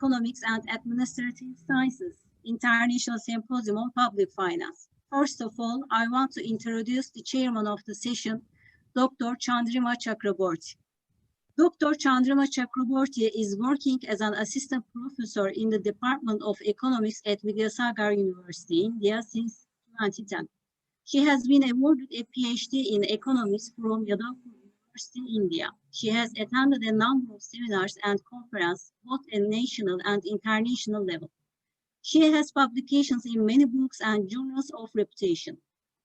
Economics and Administrative Sciences, International Sempozyum on Public Finance. First of all, I want to introduce the chairman of the session, Dr. Chandra Chakraborty. Dr. Chandra Chakraborty is working as an assistant professor in the Department of Economics at Vidyasagar University, India since 2010. She has been awarded a PhD in economics from Yadavpur University, India. She has attended a number of seminars and conferences, both at national and international level. She has publications in many books and journals of reputation.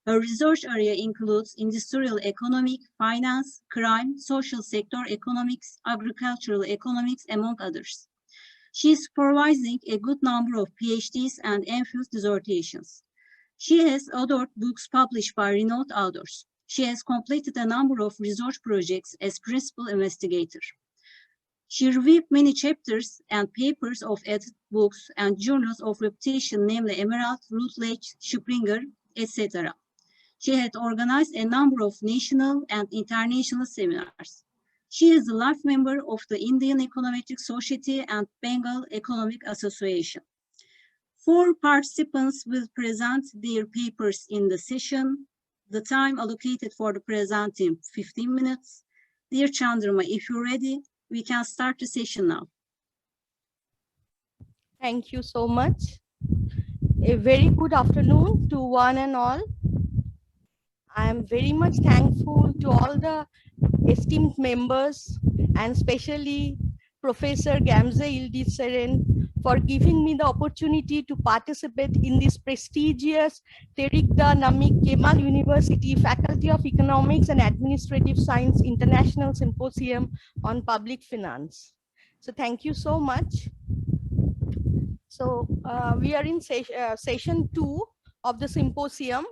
Her research area includes industrial economic, finance, crime, social sector economics, agricultural economics, among others. She is supervising a good number of PhDs and MPhil dissertations. She has authored books published by renowned authors. She has completed a number of research projects as principal investigator. She reviewed many chapters and papers of edited books and journals of reputation, namely Emerald, Routledge, Springer, etc. She had organized a number of national and international seminars. She is a life member of the Indian Econometric Society and Bengal Economic Association. 4 participants will present their papers in the session. The time allocated for the presenting 15 minutes. Dear Chandra, if you're ready, we can start the session now. Thank you so much. A very good afternoon to one and all. I am very much thankful to all the esteemed members and especially Professor Gamze Ildiseren for giving me the opportunity to participate in this prestigious Terikda Namik Kemal University Faculty of Economics and Administrative Science International Symposium on Public Finance. So thank you so much. So we are in session 2 of the symposium.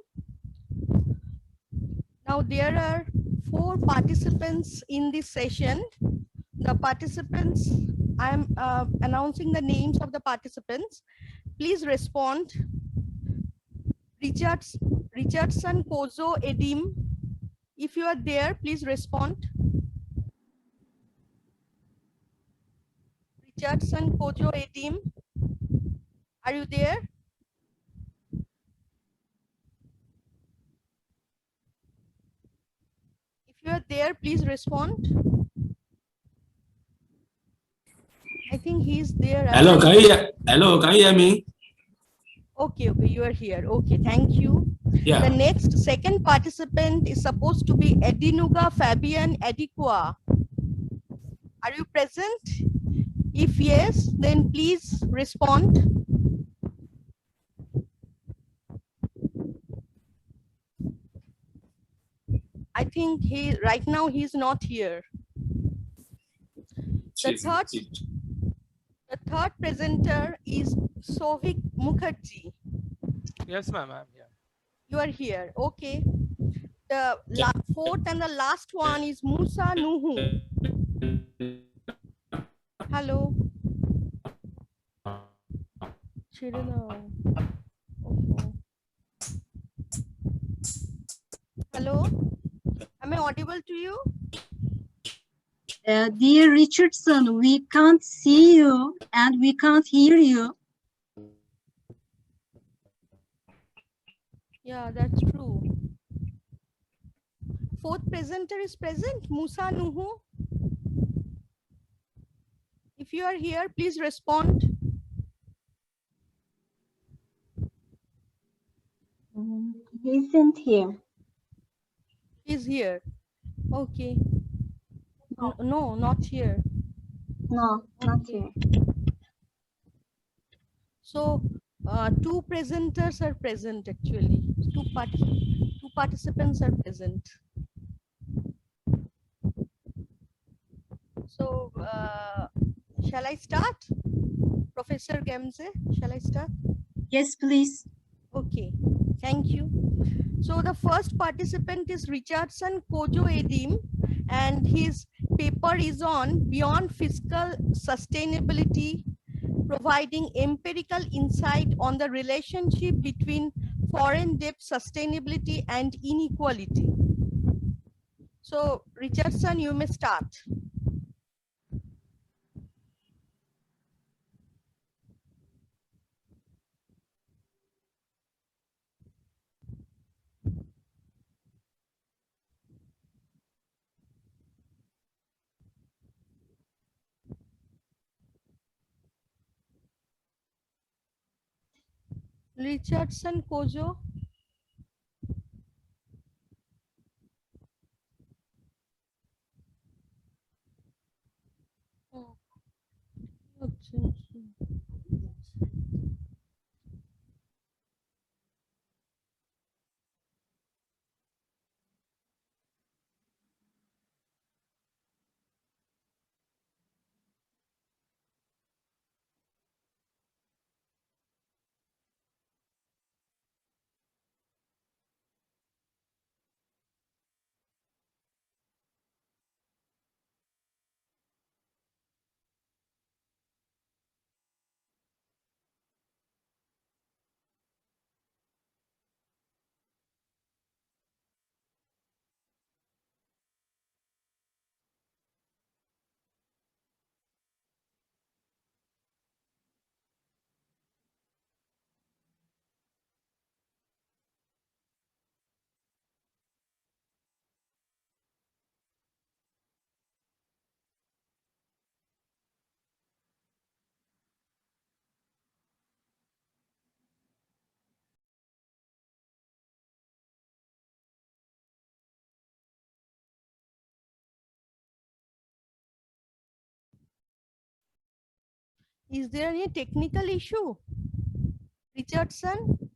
Now there are 4 participants in this session. The participants, I'm announcing the names of the participants. Please respond. Richardson Kozo Edim. If you are there, please respond. Richardson Kojo Edim. Are you there? If you are there, please respond. I think he's there. Hello, can you hear me? Okay, you are here. Okay, thank you. Yeah. The next second participant is supposed to be Edinuga Fabian Ediqua. Are you present? If yes, then please respond. I think right now he's not here. The third presenter is Sovik Mukherjee. Yes, ma'am, I'm here. You are here, okay. The fourth and the last one is Musa Nuhu. Hello. Hello. Am I audible to you? Dear Richardson, we can't see you and we can't hear you. Yeah, that's true. Fourth presenter is present, Musa Nuhu. If you are here, please respond. He isn't here. He's here. Okay. No, not here. No, not here. So 2 presenters are present actually. Two participants are present. So shall I start? Professor Gamze, shall I start? Yes, please. Okay, thank you. So the first participant is Richardson Kojo Edim, and his paper is on Beyond Fiscal Sustainability, providing empirical insight on the relationship between foreign debt sustainability and inequality. So Richardson, you may start. Richardson Kojo. Oh, আচ্ছা, আচ্ছা। Is there any technical issue? Richardson?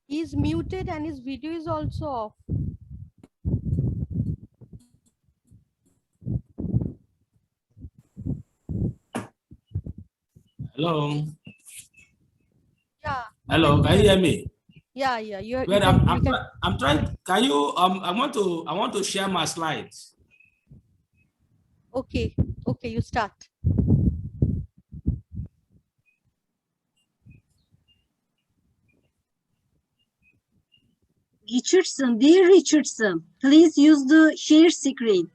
He is muted and his video is also off. Hello. Yeah. Hello. Can you hear me? Yeah, yeah. You Well, can, I'm trying. Can you? I want to share my slides. okay. Okay, you start. Richardson, dear Richardson, please use the share screen.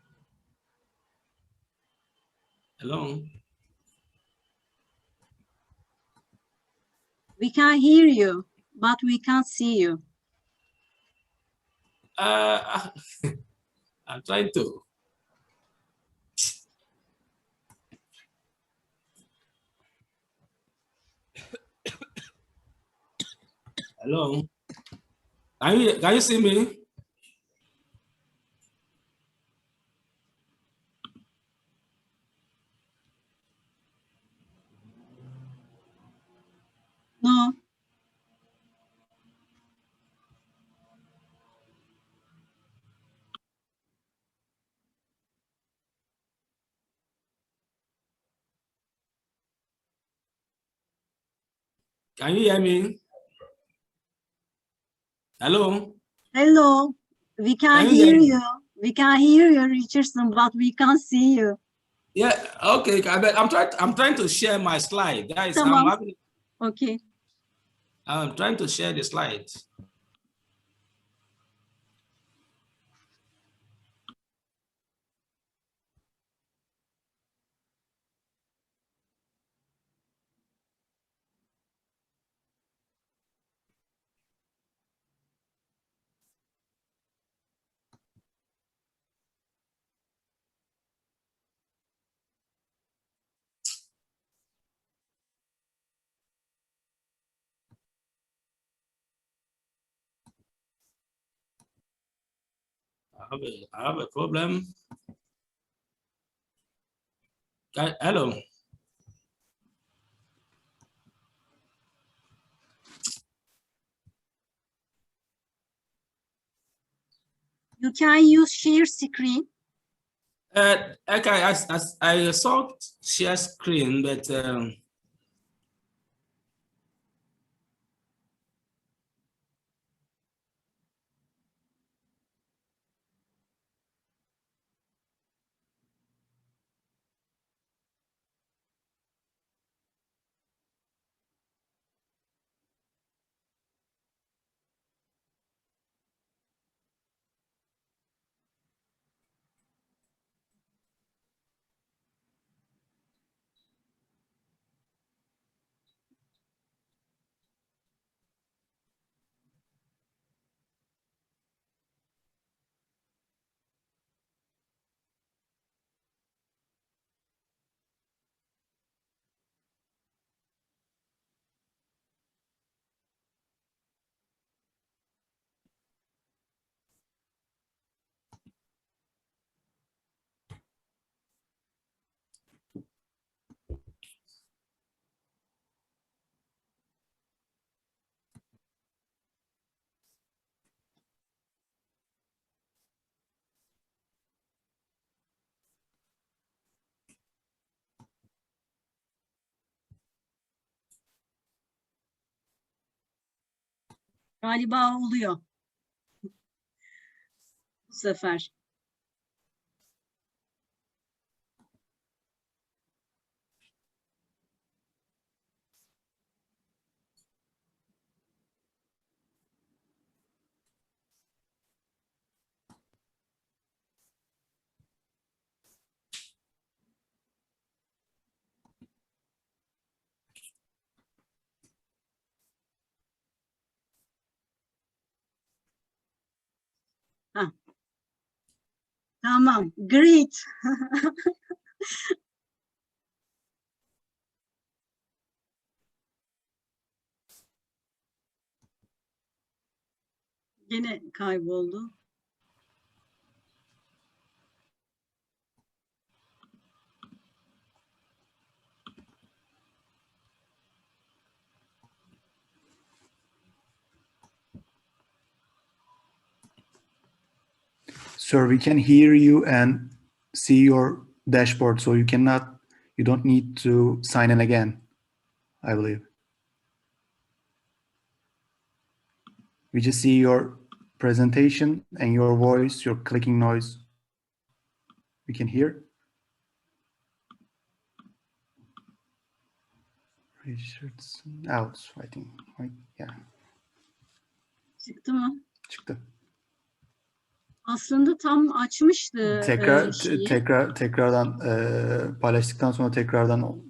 Hello. We can hear you, but we can't see you. I'm trying to. Hello. Can you see me? No. Can you hear me? Hello. Hello. We can Can you hear hear me? you. We can hear you, Richardson, but we can't see you. Yeah. Okay. I'm trying to share my slide, guys. Tamam. Okay. I'm trying to share the slides. I have a problem. Hello. You can use share screen. Okay, I saw share screen, but Galiba oluyor bu sefer. Ha. Tamam, great. Gene kayboldu. Sir, we can hear you and see your dashboard, so you don't need to sign in again, I believe. We just see your presentation and your voice, your clicking noise. We can hear. Richardson out, I think. Right? Yeah, Çıktı mı? çıktı. Aslında tam açmıştı şeyi. Tekrardan paylaştıktan sonra tekrardan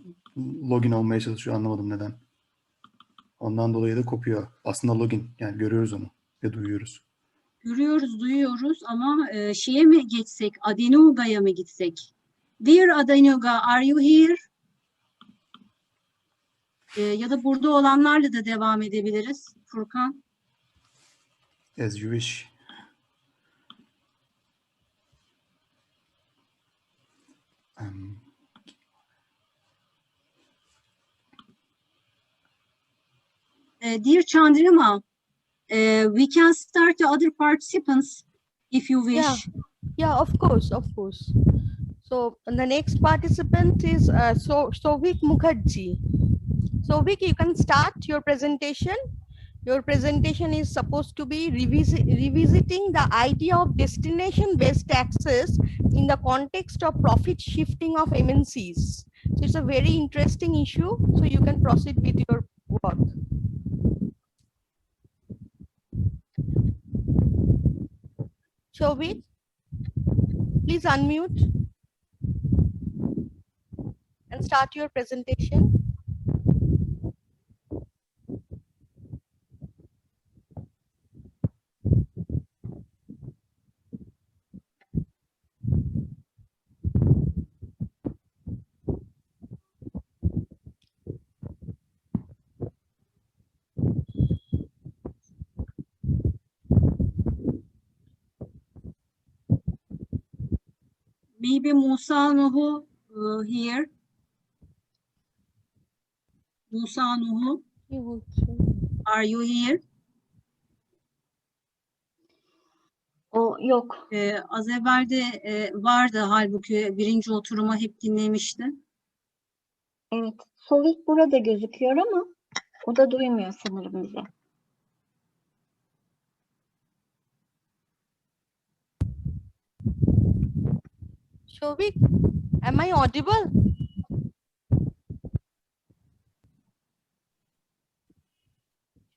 login olmaya çalışıyor. Anlamadım neden. Ondan dolayı da kopuyor. Aslında login. Yani görüyoruz onu ve duyuyoruz. Görüyoruz, duyuyoruz ama şeye mi geçsek, Adenoga'ya mı gitsek? Dear Adenoga, are you here? Ya da burada olanlarla da devam edebiliriz. Furkan. As you wish. Dear Chandrima, we can start the other participants if you wish. Yeah, of course, of course. So the next participant is Sovik Mukherjee. Sovik, you can start your presentation. Your presentation is supposed to be revisiting the idea of destination-based taxes in the context of profit shifting of MNCs. So it's a very interesting issue. So you can proceed with your work. Shovik, please unmute and start your presentation. Maybe Musa Nuhu here. Musa Nuhu, are you here? O yok. Az evvel de vardı halbuki birinci oturumu hep dinlemişti. Evet. Sovik burada gözüküyor ama o da duymuyor sanırım bize. Shovik, am I audible?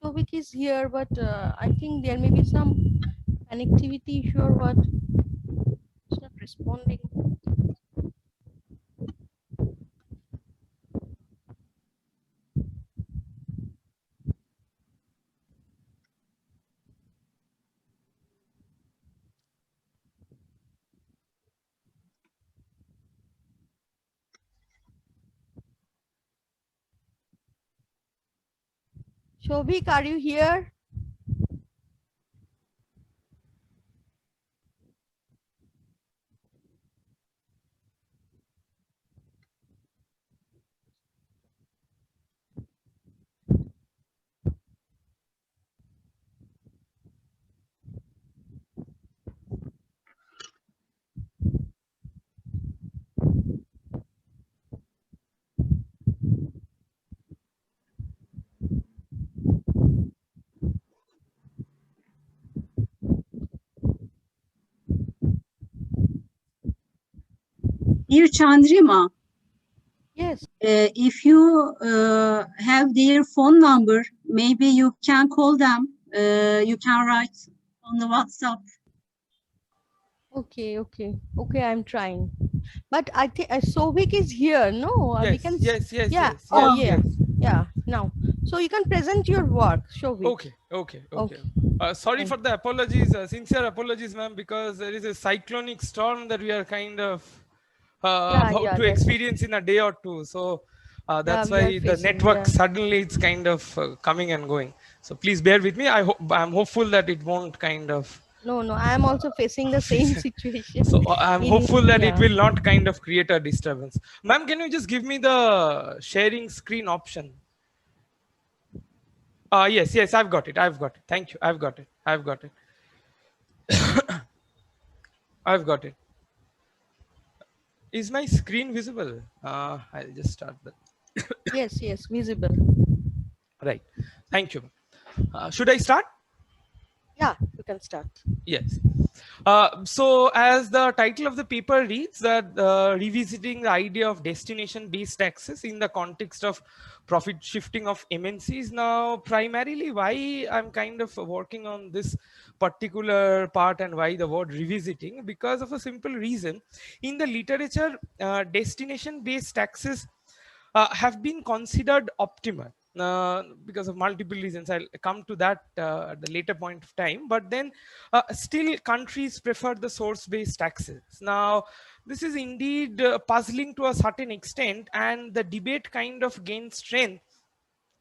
Shovik is here, but I think there may be some connectivity issue or what. It's not responding. Shovik, are you here? Dear Chandrima, Yes. if you have their phone number, maybe you can call them. You can write on the WhatsApp. Okay. I'm trying. But I think Sovik is here. No, we Yes, can. yes, yes, Yeah. yes, Oh, yes, yeah. yes. Yeah. Now, so you can present your work, Sovik. Okay. Okay. Sorry Thank for the apologies, sincere apologies, ma'am, because there is a cyclonic storm that we are kind of about to That's experience in a day or two. So that's we are why the facing. network Yeah. suddenly it's kind of coming and going. So please bear with me. I'm hopeful that it won't kind of. No, I am also facing the same situation. So I'm in hopeful that it yeah. will not kind of create a disturbance. Ma'am, can you just give me the sharing screen option? Yes, I've got it. Thank you. I've got it. I've got it. Is my screen visible? I'll just start that. Yes, visible. Right. Thank you. Should I start? Yeah, you can start. Yes. So as the title of the paper reads, that revisiting the idea of destination-based taxes in the context of profit shifting of MNCs. Now, primarily why I'm kind of working on this particular part and why the word revisiting, because of a simple reason. In the literature, destination-based taxes have been considered optimal because of multiple reasons. I'll come to that at the later point of time. But then still countries prefer the source-based taxes. Now, this is indeed puzzling to a certain extent, and the debate kind of gains strength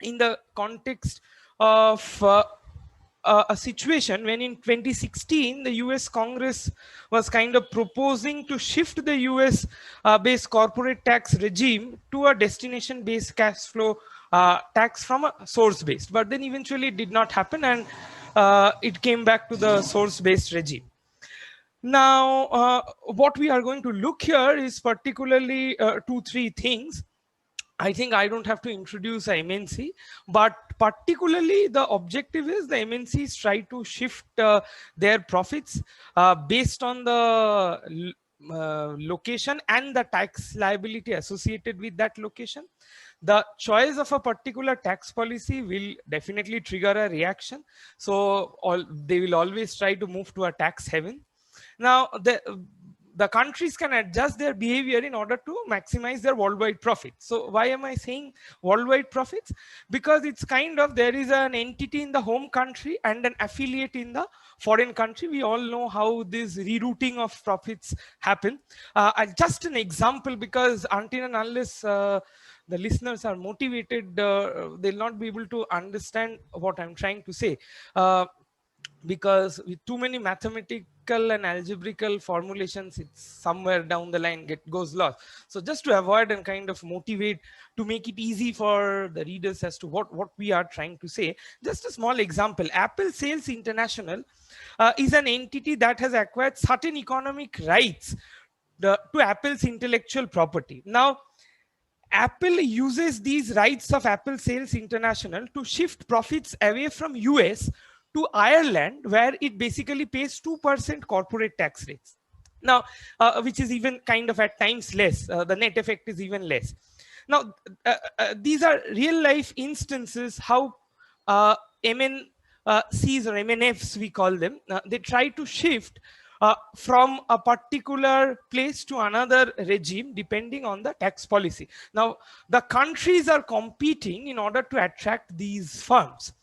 in the context of a situation when in 2016 the US Congress was kind of proposing to shift the US based corporate tax regime to a destination based cash flow tax from a source based, but then eventually it did not happen, and it came back to the source based regime. Now what we are going to look here is particularly 2-3 things. I think I don't have to introduce a MNC, but particularly the objective is the MNCs try to shift their profits based on the location and the tax liability associated with that location. The choice of a particular tax policy will definitely trigger a reaction. So they will always try to move to a tax haven. Now, the countries can adjust their behavior in order to maximize their worldwide profits. So why am I saying worldwide profits? Because it's kind of, there is an entity in the home country and an affiliate in the foreign country. We all know how this rerouting of profits happen. Just an example, because until and unless the listeners are motivated, they'll not be able to understand what I'm trying to say. Because with too many mathematical and algebraical formulations, it's somewhere down the line goes lost. So just to avoid and kind of motivate, to make it easy for the readers as to what we are trying to say, just a small example. Apple Sales International is an entity that has acquired certain economic rights to Apple's intellectual property. Now, Apple uses these rights of Apple Sales International to shift profits away from US to Ireland, where it basically pays 2% corporate tax rates. Now, which is even kind of at times less. The net effect is even less. Now, these are real life instances how MNCs or MNFs, we call them, they try to shift from a particular place to another regime depending on the tax policy. Now, the countries are competing in order to attract these firms.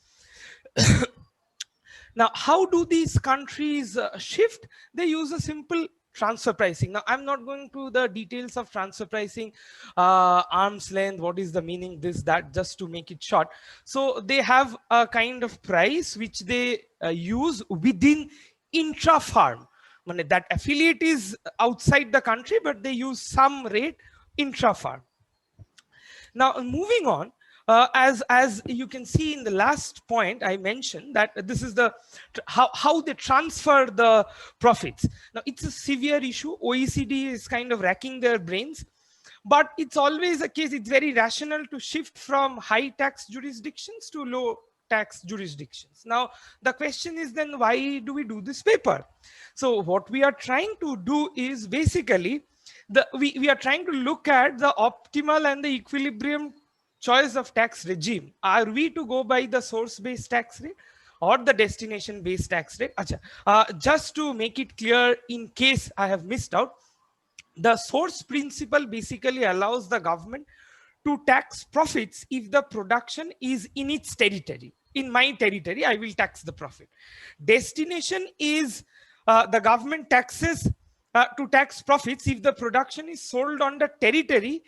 Now, how do these countries shift? They use a simple transfer pricing. Now, I'm not going to the details of transfer pricing, arm's length, what is the meaning, this, that, just to make it short. So they have a kind of price which they use within intra-firm. That affiliate is outside the country, but they use some rate intra-firm. Now, moving on, as you can see in the last point, I mentioned that this is the how they transfer the profits. Now, it's a severe issue. OECD is kind of racking their brains, but it's always a case. It's very rational to shift from high tax jurisdictions to low tax jurisdictions. Now, the question is then, why do we do this paper? So what we are trying to do is basically we are trying to look at the optimal and the equilibrium choice of tax regime. Are we to go by the source-based tax rate or the destination-based tax rate? Just to make it clear, in case I have missed out, the source principle basically allows the government to tax profits if the production is in its territory. In my territory, I will tax the profit. Destination is the government taxes to tax profits if the production is sold on the territory,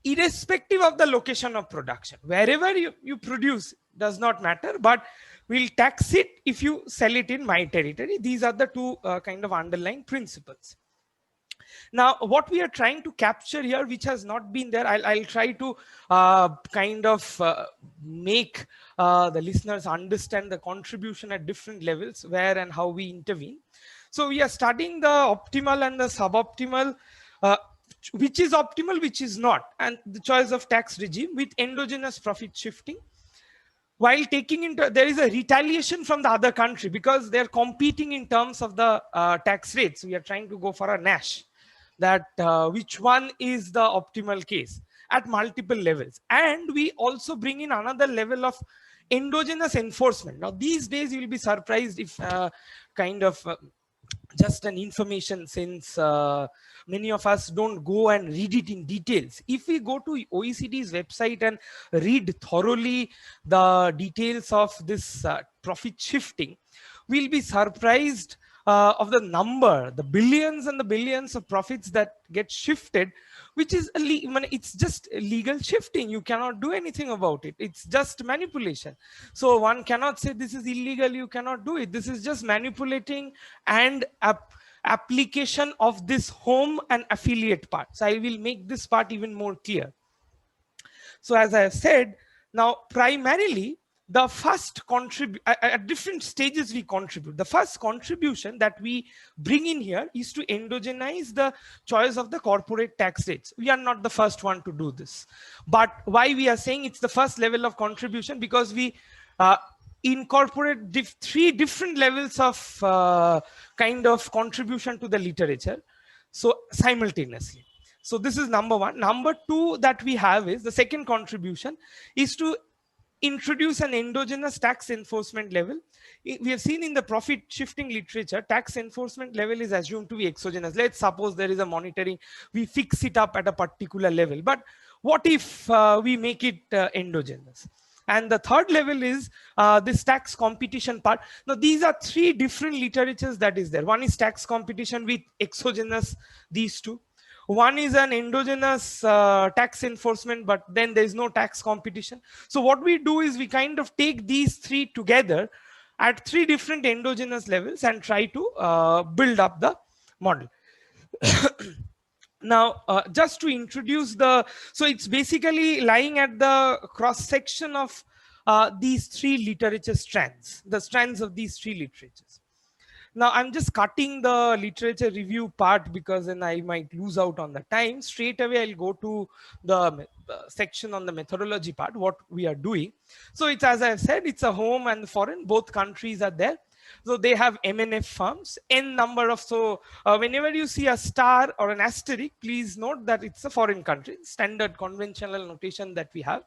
irrespective of the location of production. Wherever you produce does not matter, but we'll tax it if you sell it in my territory. These are the two kind of underlying principles. Now, what we are trying to capture here, which has not been there, I'll try to kind of make the listeners understand the contribution at different levels, where and how we intervene. So we are studying the optimal and the suboptimal, which is optimal, which is not, and the choice of tax regime with endogenous profit shifting. While taking into, there is a retaliation from the other country because they're competing in terms of the tax rates. We are trying to go for a Nash, that which one is the optimal case at multiple levels. And we also bring in another level of endogenous enforcement. Now, these days you will be surprised if kind of just an information, since many of us don't go and read it in details. If we go to OECD's website and read thoroughly the details of this profit shifting, we'll be surprised of the number, the billions and the billions of profits that get shifted, which is it's just legal shifting. You cannot do anything about it. It's just manipulation. So one cannot say this is illegal, you cannot do it. This is just manipulating and application of this home and affiliate part. So I will make this part even more clear. So as I have said, now primarily the first at different stages we contribute. The first contribution that we bring in here is to endogenize the choice of the corporate tax rates. We are not the first one to do this. But why we are saying it's the first level of contribution? Because we incorporate three different levels of kind of contribution to the literature. So simultaneously. So this is number one. Number two that we have is the second contribution is to introduce an endogenous tax enforcement level. We have seen in the profit shifting literature, tax enforcement level is assumed to be exogenous. Let's suppose there is a monitoring, we fix it up at a particular level. But what if we make it endogenous? And the third level is this tax competition part. Now, these are three different literatures that is there. One is tax competition with exogenous, these two. One is an endogenous tax enforcement, but then there is no tax competition. So what we do is we kind of take these three together at three different endogenous levels and try to build up the model. Now, just to introduce so it's basically lying at the cross section of these three literature strands, the strands of these three literatures. Now, I'm just cutting the literature review part because then I might lose out on the time. Straight away, I'll go to the section on the methodology part, what we are doing. So it's, as I've said, it's a home and foreign, both countries are there. So they have MNF firms, N number of, so whenever you see a star or an asterisk, please note that it's a foreign country, standard conventional notation that we have.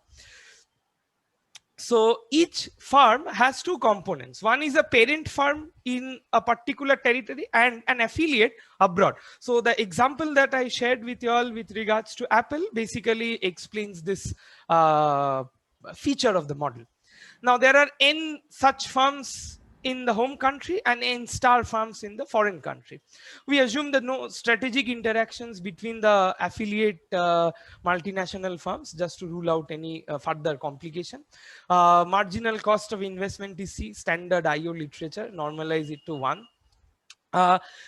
So each firm has two components. One is a parent firm in a particular territory and an affiliate abroad. So the example that I shared with you all with regards to Apple basically explains this feature of the model. Now there are N such firms in the home country and N star firms in the foreign country. We assume that no strategic interactions between the affiliate multinational firms, just to rule out any further complication. Marginal cost of investment is C, standard IO literature, normalize it to 1.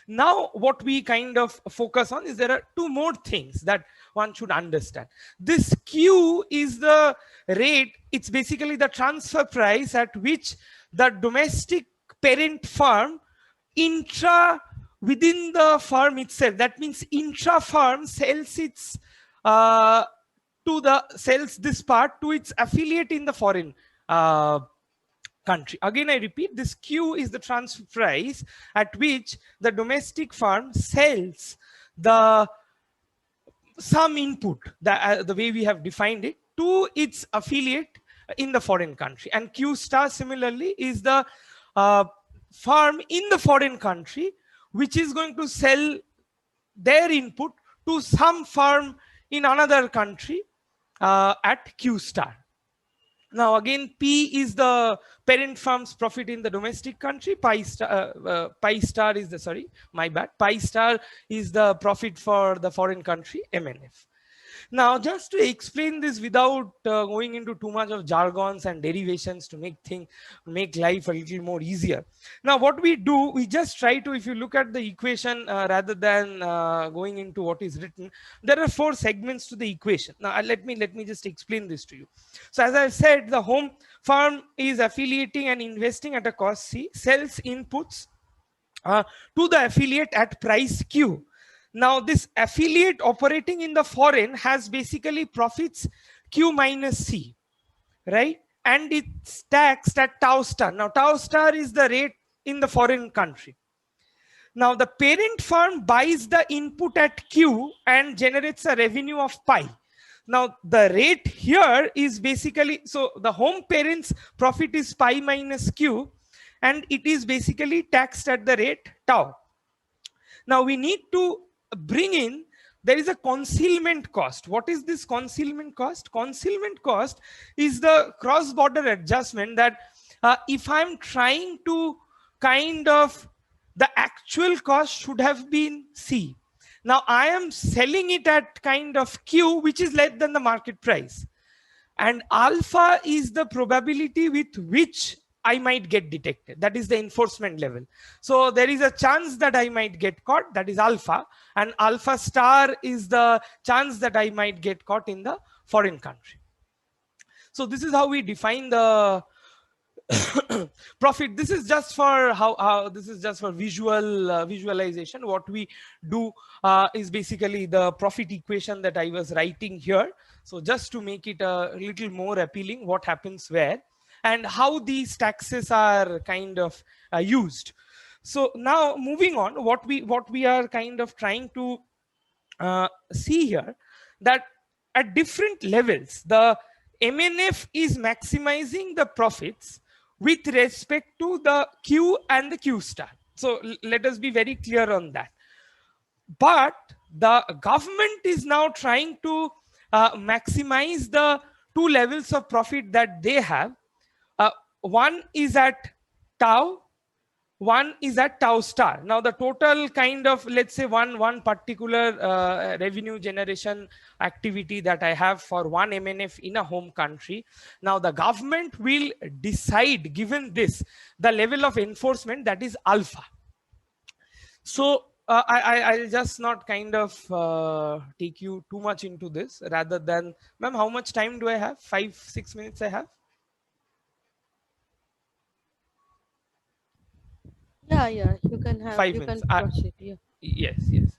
Now what we kind of focus on is there are two more things that one should understand. This Q is the rate, it's basically the transfer price at which the domestic parent firm within the firm itself, that means intra firm sells its sells this part to its affiliate in the foreign country. Again, I repeat, this Q is the transfer price at which the domestic firm sells the some input, the way we have defined it, to its affiliate in the foreign country. And Q star similarly is the firm in the foreign country which is going to sell their input to some firm in another country at Q star. Now again, P is the parent firm's profit in the domestic country. Pi star is the, sorry, my bad. Pi star is the profit for the foreign country, MNF. Now, just to explain this without going into too much of jargons and derivations to make life a little more easier. Now, what we do, we just try to, if you look at the equation rather than going into what is written, there are 4 segments to the equation. Now, let me just explain this to you. So, as I said, the home firm is affiliating and investing at a cost C, sells inputs to the affiliate at price Q. Now this affiliate operating in the foreign has basically profits Q minus C, right? And it's taxed at tau star. Now tau star is the rate in the foreign country. Now the parent firm buys the input at Q and generates a revenue of pi. Now the rate here is basically, so the home parent's profit is pi minus Q, and it is basically taxed at the rate tau. Now we need to bring in, there is a concealment cost. What is this concealment cost? Concealment cost is the cross-border adjustment that if I'm trying to kind of, the actual cost should have been C. Now I am selling it at kind of Q, which is less than the market price. And alpha is the probability with which I might get detected. That is the enforcement level. So there is a chance that I might get caught, that is alpha, and alpha star is the chance that I might get caught in the foreign country. So this is how we define the profit. This is just for this is just for visualization. What we do is basically the profit equation that I was writing here. So just to make it a little more appealing, what happens where, and how these taxes are kind of used. So now moving on, what we are kind of trying to see here, that at different levels, the MNF is maximizing the profits with respect to the Q and the Q star. So let us be very clear on that. But the government is now trying to maximize the 2 levels of profit that they have. One is at tau, one is at tau star. Now the total kind of, let's say one particular revenue generation activity that I have for one MNF in a home country. Now the government will decide, given this, the level of enforcement, that is alpha. So I'll just not kind of take you too much into this, rather than, ma'am, how much time do I have? 5-6 minutes I have? Yeah, you can have 5 you minutes. can proceed. Yeah. Yes.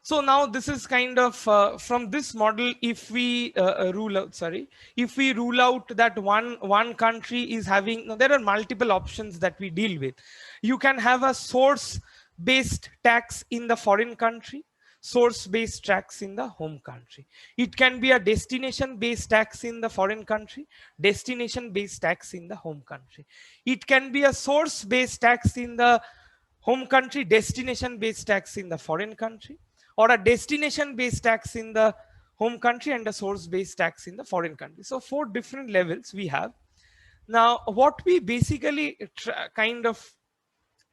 So now this is kind of from this model, if we rule out that one country is having, now there are multiple options that we deal with. You can have a source based tax in the foreign country, source based tax in the home country. It can be a destination based tax in the foreign country, destination based tax in the home country. It can be a source based tax in the home country, destination based tax in the foreign country, or a destination based tax in the home country and a source based tax in the foreign country. So 4 different levels we have. Now what we basically kind of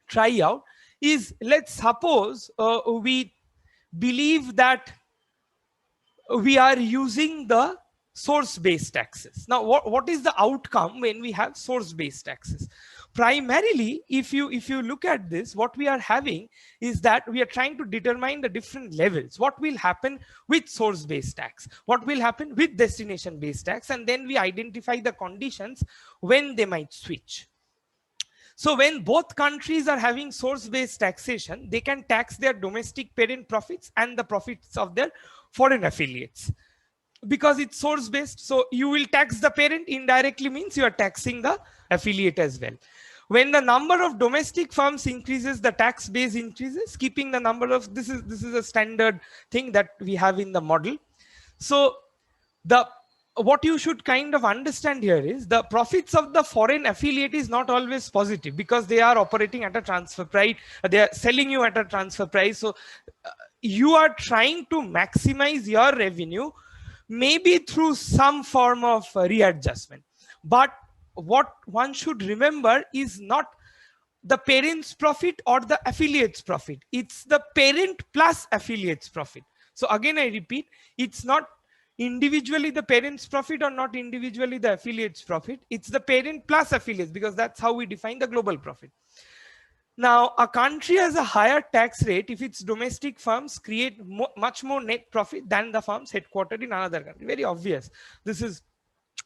try out is, let's suppose we believe that we are using the source based taxes. Now what is the outcome when we have source based taxes? Primarily, if you look at this, what we are having is that we are trying to determine the different levels. What will happen with source based tax? What will happen with destination based tax? And then we identify the conditions when they might switch. So when both countries are having source-based taxation, they can tax their domestic parent profits and the profits of their foreign affiliates. Because it's source-based, so you will tax the parent, indirectly means you are taxing the affiliate as well. When the number of domestic firms increases, the tax base increases, keeping the number of, this is a standard thing that we have in the model. So what you should kind of understand here is the profits of the foreign affiliate is not always positive, because they are operating at a transfer price, they are selling you at a transfer price. So you are trying to maximize your revenue, maybe through some form of readjustment. But what one should remember is not the parent's profit or the affiliate's profit. It's the parent plus affiliate's profit. So again, I repeat, it's not individually the parent's profit or not individually the affiliate's profit. It's the parent plus affiliates, because that's how we define the global profit. Now, a country has a higher tax rate if its domestic firms create much more net profit than the firms headquartered in another country. Very obvious. This is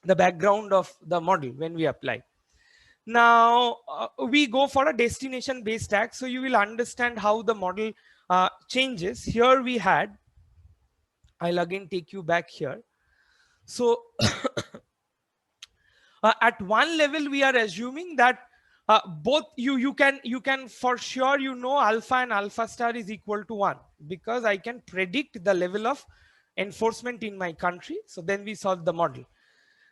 the background of the model when we apply. Now, we go for a destination-based tax. So you will understand how the model changes. Here we had, I'll again take you back here. So at one level, we are assuming that both you can for sure, alpha and alpha star is equal to 1, because I can predict the level of enforcement in my country. So then we solve the model.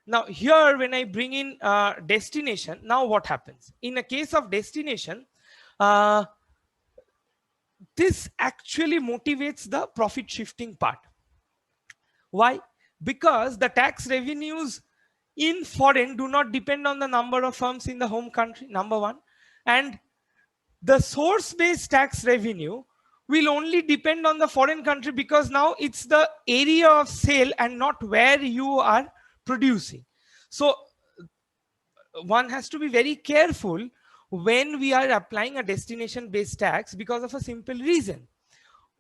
Now here, when I bring in destination, now what happens? In a case of destination, this actually motivates the profit shifting part. Why? Because the tax revenues in foreign do not depend on the number of firms in the home country, number one. And the source-based tax revenue will only depend on the foreign country, because now it's the area of sale and not where you are producing. So one has to be very careful when we are applying a destination-based tax, because of a simple reason.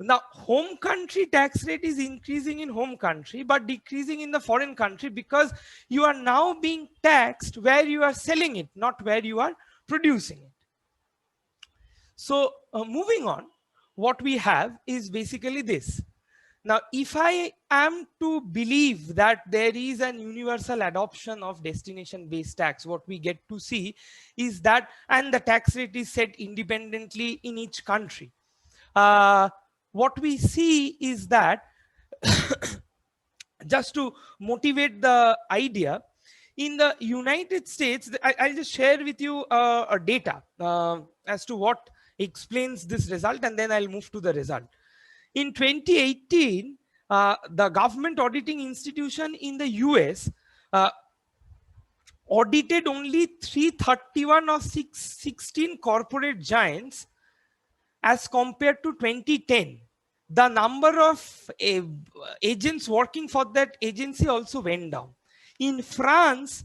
Now, home country tax rate is increasing in home country, but decreasing in the foreign country, because you are now being taxed where you are selling it, not where you are producing it. So moving on, what we have is basically this. Now, if I am to believe that there is an universal adoption of destination-based tax, what we get to see is that, and the tax rate is set independently in each country. What we see is that, just to motivate the idea, in the United States, I'll just share with you a data as to what explains this result, and then I'll move to the result. In 2018, the government auditing institution in the US audited only 331 of 616 corporate giants, as compared to 2010. The number of agents working for that agency also went down. In France,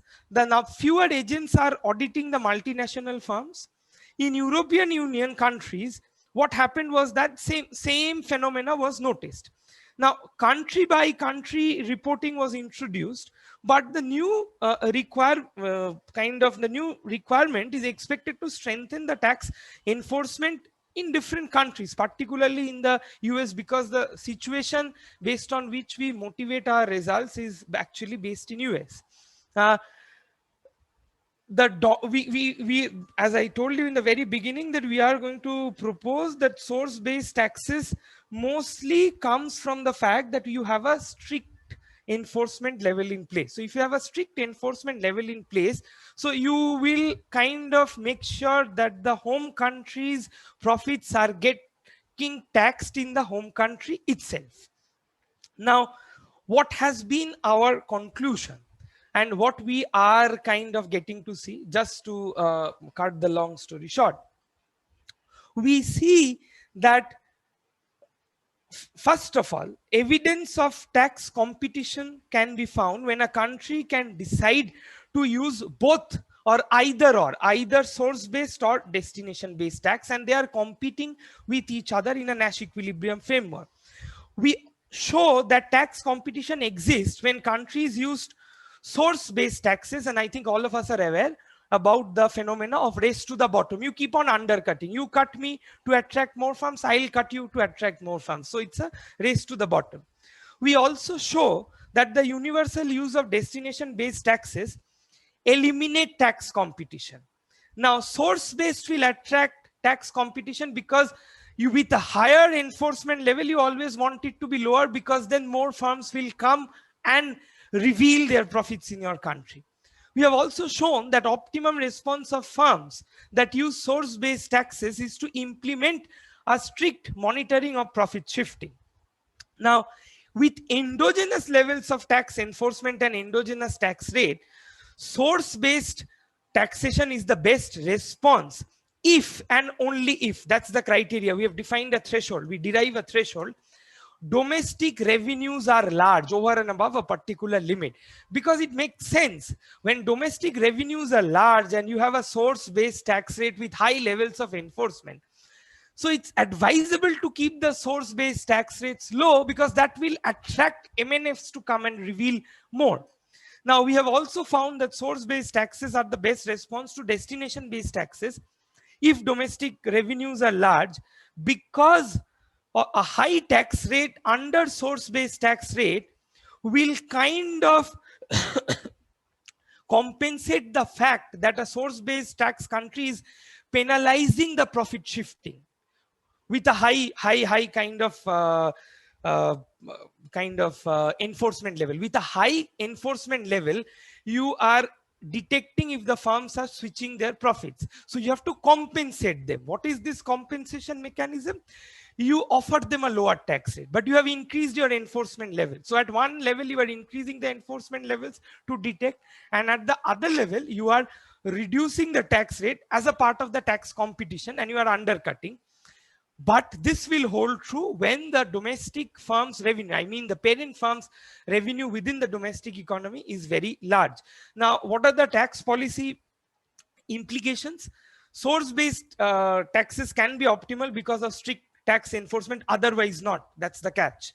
fewer agents are auditing the multinational firms. In European Union countries, what happened was that same phenomena was noticed. Now, country by country reporting was introduced, but the new new requirement is expected to strengthen the tax enforcement in different countries, particularly in the US, because the situation based on which we motivate our results is actually based in US. As I told you in the very beginning, that we are going to propose that source-based taxes mostly comes from the fact that you have a strict enforcement level in place. So if you have a strict enforcement level in place, so you will kind of make sure that the home country's profits are getting taxed in the home country itself. Now, what has been our conclusion and what we are kind of getting to see, just to cut the long story short, we see that, first of all, evidence of tax competition can be found when a country can decide to use both or either source-based or destination-based tax, and they are competing with each other in a Nash equilibrium framework. We show that tax competition exists when countries used source-based taxes, and I think all of us are aware about the phenomena of race to the bottom. You keep on undercutting. You cut me to attract more firms, I'll cut you to attract more firms. So it's a race to the bottom. We also show that the universal use of destination-based taxes eliminate tax competition. Now, source-based will attract tax competition because you, with a higher enforcement level, you always want it to be lower, because then more firms will come and reveal their profits in your country. We have also shown that optimum response of firms that use source-based taxes is to implement a strict monitoring of profit shifting. Now, with endogenous levels of tax enforcement and endogenous tax rate, source-based taxation is the best response if and only if, that's the criteria. We have defined a threshold, we derive a threshold. Domestic revenues are large, over and above a particular limit, because it makes sense. When domestic revenues are large and you have a source-based tax rate with high levels of enforcement, so it's advisable to keep the source-based tax rates low, because that will attract MNFs to come and reveal more. Now, we have also found that source-based taxes are the best response to destination-based taxes if domestic revenues are large, because a high tax rate under source-based tax rate will kind of compensate the fact that a source-based tax country is penalizing the profit shifting with a high kind of enforcement level. With a high enforcement level, you are detecting if the firms are switching their profits. So you have to compensate them. What is this compensation mechanism? You offered them a lower tax rate, but you have increased your enforcement level. So at one level, you are increasing the enforcement levels to detect, and at the other level, you are reducing the tax rate as a part of the tax competition, and you are undercutting. But this will hold true when the domestic firm's revenue, I mean the parent firm's revenue within the domestic economy, is very large. Now, what are the tax policy implications? Source-based taxes can be optimal because of strict tax enforcement, otherwise not. That's the catch.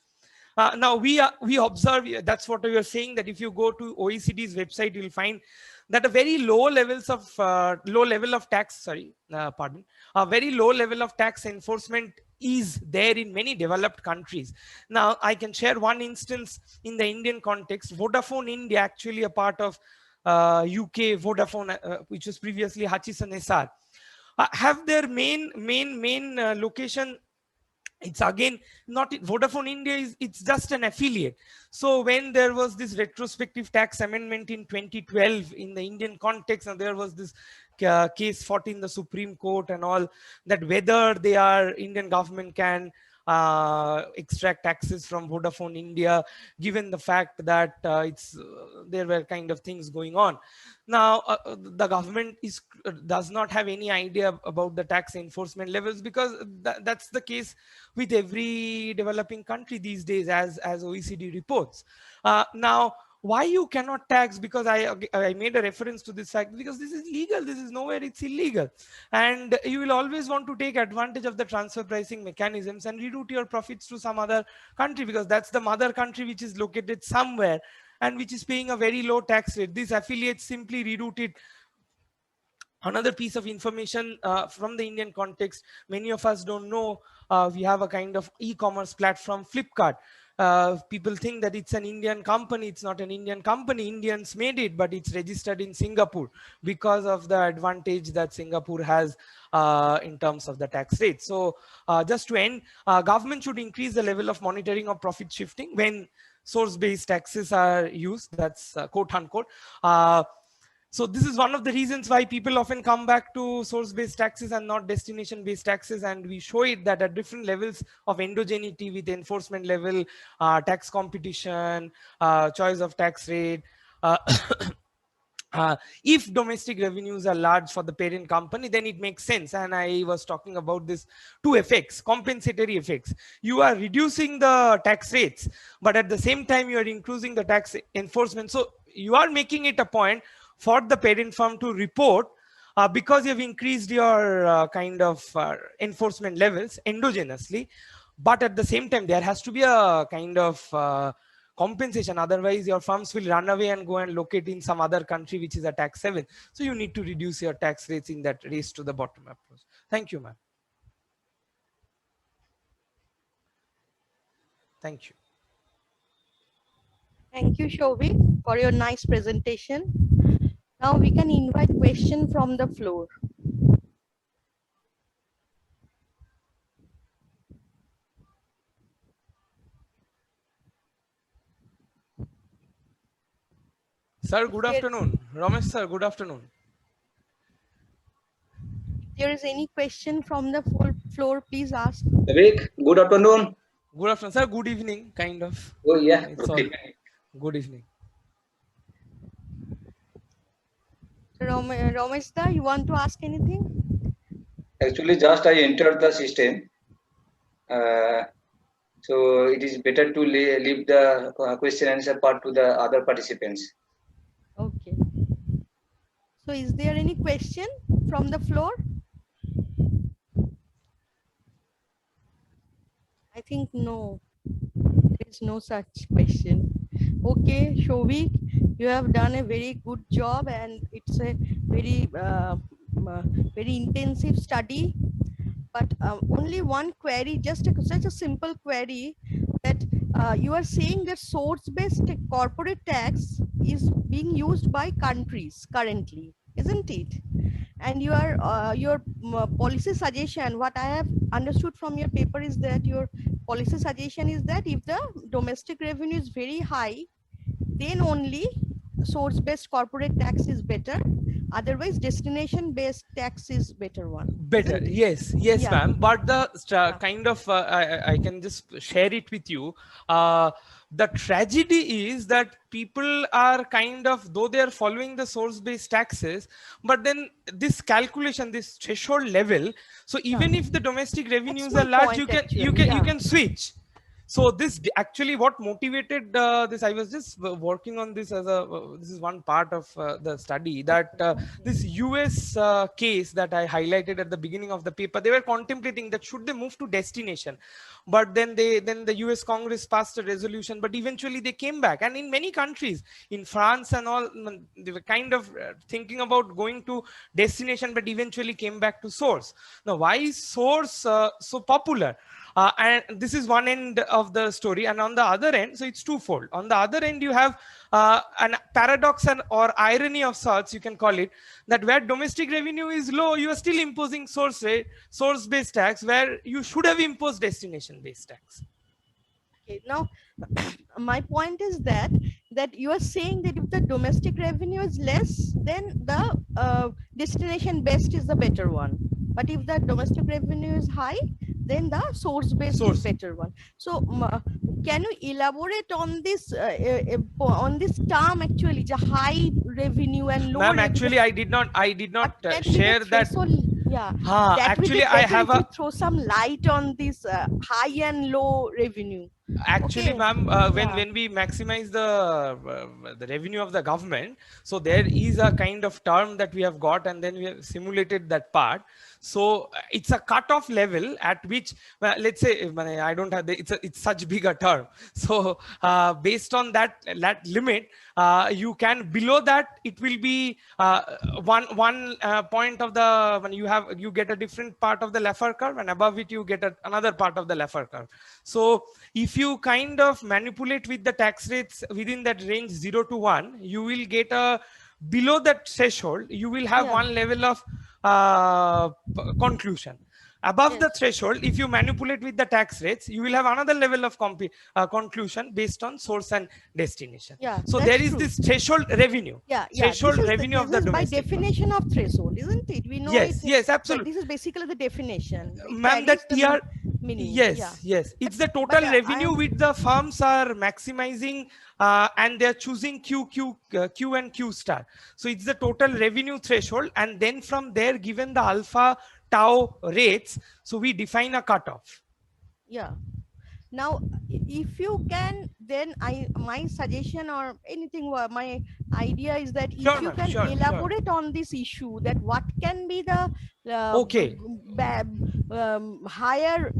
Now we observe, that's what we are saying, that if you go to OECD's website, you'll find that a very low levels of very low level of tax enforcement is there in many developed countries. Now, I can share one instance in the Indian context. Vodafone India, actually a part of UK Vodafone, which was previously Hutchison SR, have their main location. It's again not Vodafone India, it's just an affiliate. So when there was this retrospective tax amendment in 2012 in the Indian context, and there was this case fought in the Supreme Court and all, that whether Indian government can extract taxes from Vodafone India, given the fact that there were kind of things going on. Now, the government does not have any idea about the tax enforcement levels, because that's the case with every developing country these days, as OECD reports. Now, why you cannot tax? Because I made a reference to this fact, because this is legal. This is nowhere it's illegal, and you will always want to take advantage of the transfer pricing mechanisms and reroute your profits to some other country, because that's the mother country which is located somewhere and which is paying a very low tax rate. These affiliates simply rerouted. Another piece of information from the Indian context, many of us don't know, we have a kind of e-commerce platform, Flipkart. People think that it's an Indian company. It's not an Indian company. Indians made it, but it's registered in Singapore because of the advantage that Singapore has in terms of the tax rate. So just to end, government should increase the level of monitoring of profit shifting when source-based taxes are used. That's quote unquote. So this is one of the reasons why people often come back to source-based taxes and not destination-based taxes. And we show it that at different levels of endogeneity with enforcement level, tax competition, choice of tax rate, if domestic revenues are large for the parent company, then it makes sense. And I was talking about this two effects, compensatory effects. You are reducing the tax rates, but at the same time, you are increasing the tax enforcement. So you are making it a point for the parent firm to report, because you have increased your kind of enforcement levels endogenously. But at the same time, there has to be a kind of compensation. Otherwise, your firms will run away and go and locate in some other country which is a tax haven. So you need to reduce your tax rates in that race to the bottom approach. Thank you, ma'am. Thank you. Thank you, Shovik, for your nice presentation. Now we can invite questions from the floor. Sir, good afternoon. Ramesh sir, good afternoon. If there is any question from the floor, please ask. Vivek, good afternoon. Good afternoon, sir. Good evening, kind of. Oh yeah, It's all okay. good evening. Ramesh, you want to ask anything? Actually, just I entered the system. So it is better to leave the question answer part to the other participants. Okay. So is there any question from the floor? I think no, there is no such question. Okay, Shovik, you have done a very good job, and it's a very very intensive study. But only one query, just such a simple query, that you are saying that source-based corporate tax is being used by countries currently, isn't it? And your policy suggestion, what I have understood from your paper, is that your policy suggestion is that if the domestic revenue is very high, then only source-based corporate tax is better. Otherwise, destination-based tax is better one. Better, isn't it? yes, yes, Yeah. ma'am. But the Yeah. kind of I can just share it with you. The tragedy is that people are kind of, though they are following the source-based taxes, but then this calculation, this threshold level. So even if the domestic revenues my are large, point, you actually, you yeah. can switch. So this actually what motivated this. I was just working on this as a this is one part of the study, that this US case that I highlighted at the beginning of the paper. They were contemplating that should they move to destination, but then the US Congress passed a resolution, but eventually they came back. And in many countries, in France and all, they were kind of thinking about going to destination, but eventually came back to source. Now, why is source so popular? And this is one end of the story, and on the other end, so it's twofold. On the other end, you have an paradox or irony of sorts, you can call it, that where domestic revenue is low, you are still imposing source-based tax, where you should have imposed destination-based tax. Okay, now my point is that you are saying that if the domestic revenue is less, then the destination based is the better one. But if the domestic revenue is high, then the source based is better one. So can you elaborate on this term actually, the high revenue and low Ma'am, revenue? actually, I did not That share that. Yeah, that actually, I have if you throw some light on this high and low revenue. Actually, Okay. ma'am, Yeah. when we maximize the revenue of the government, so there is a kind of term that we have got, and then we have simulated that part. So it's a cutoff level at which, let's say, I don't have it's such big a term. So based on that limit, you can, below that it will be one point of the, when you get a different part of the Laffer curve, and above it you get another part of the Laffer curve. So if you kind of manipulate with the tax rates within that range 0 to 1, you will get a, below that threshold, you will have one level of conclusion. Above the threshold, if you manipulate with the tax rates, you will have another level of conclusion based on source and destination. Yeah, so that's there is true. this threshold revenue. Threshold revenue of the this is by domestic. definition of threshold, isn't it? We know Yes, it. yes, But absolutely. this is basically the definition. It Ma'am, that carries the TR, meaning. yes, Yeah. yes, it's the total revenue which the firms are maximizing, and they're choosing Q and Q star. So it's the total revenue threshold, and then from there, given the alpha tau rates, so we define a cutoff. Yeah. Now, if you can, then my suggestion or anything, my idea is that if Sure, you ma'am, can sure, elaborate on this issue, that what can be the Okay. higher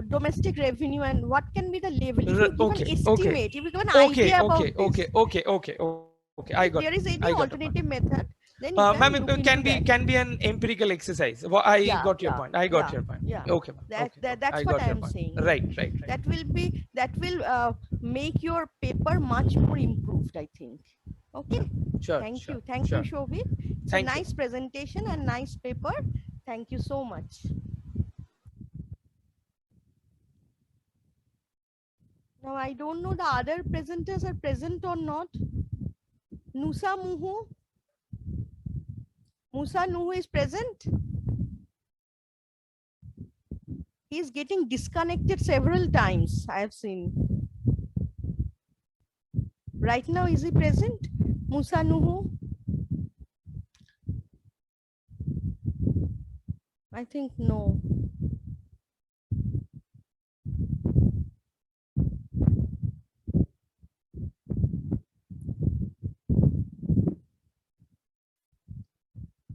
domestic revenue and what can be the level. If you give an Okay, estimate, if you give an okay, idea okay, about this. okay, I got If there is any I got alternative method, then you ma'am, can look it into that. can be an empirical exercise. Well, I got your point. I got your point. Yeah. Okay, ma'am. That's I what got I your am point. saying. Right. That will make your paper much more improved, I think. Okay. Sure. Thank sure, you. Thank sure. you, Shobit. It's Thank a you. nice presentation and nice paper. Thank you so much. Now I don't know the other presenters are present or not. Nusa Muhu? Musa Nuhu is present? He is getting disconnected several times, I have seen. Right now, is he present? Musa Nuhu? I think no.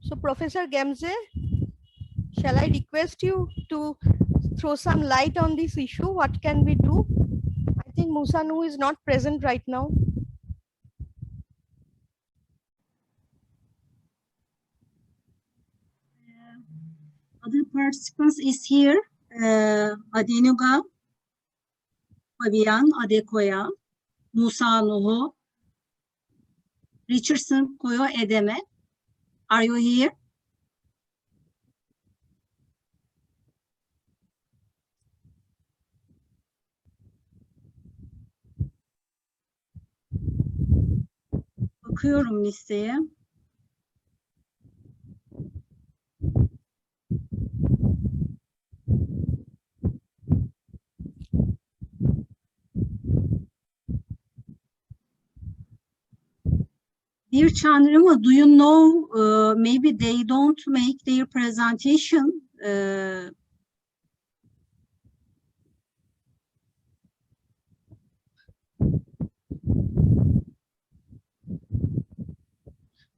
So Professor Gemze, shall I request you to throw some light on this issue? What can we do? I think Musa Nuhu is not present right now. Other participants is here. Adenuga, Fabian, Adekoya, Musa Nuhu, Richardson Koyo Edeme. Are you here? Bakıyorum listeye. Dear Chandra, do you know maybe they don't make their presentation?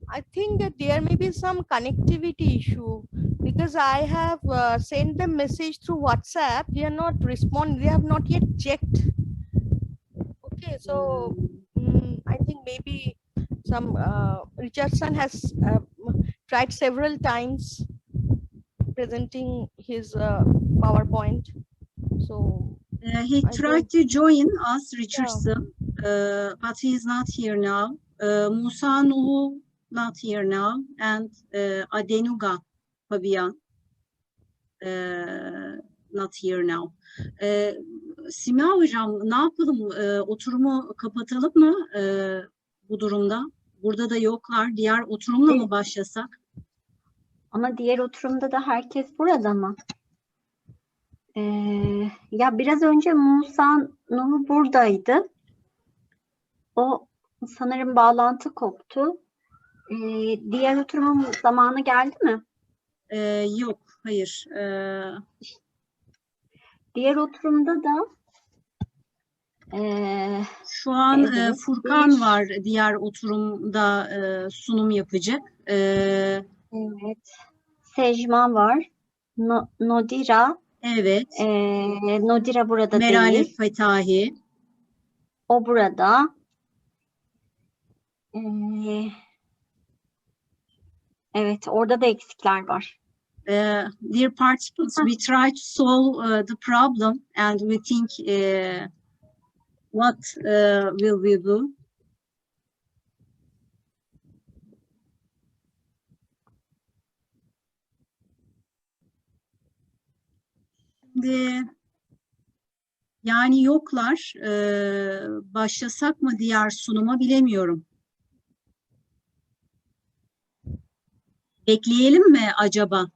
I think that there may be some connectivity issue because I have sent them message through WhatsApp. They are not responding. They have not yet checked. Okay, so I think maybe some Richardson has tried several times presenting his PowerPoint. So He I tried to join us, Richardson, but he is not here now. Musa Nuhu not here now, and Adenuga Fabian not here now. Sima hocam, ne yapalım? Oturumu kapatalım mı bu durumda? Burada da yoklar. Diğer oturumla mı başlasak? Ama diğer oturumda da herkes burada mı? Ya biraz önce Musa Nuhu buradaydı. O sanırım bağlantı koptu. Diğer oturumun zamanı geldi mi? Yok, hayır. Diğer oturumda da Şu an evet, Furkan var diğer oturumda sunum yapacak. evet. Secma var. Nodira. Evet. Nodira burada Merale değil. Fetahi. O burada. Evet, orada da eksikler var. Dear participants, we try to solve the problem and we think what will we do? Şimdi yani yoklar. Başlasak mı diğer sunuma bilemiyorum. Bekleyelim mi acaba?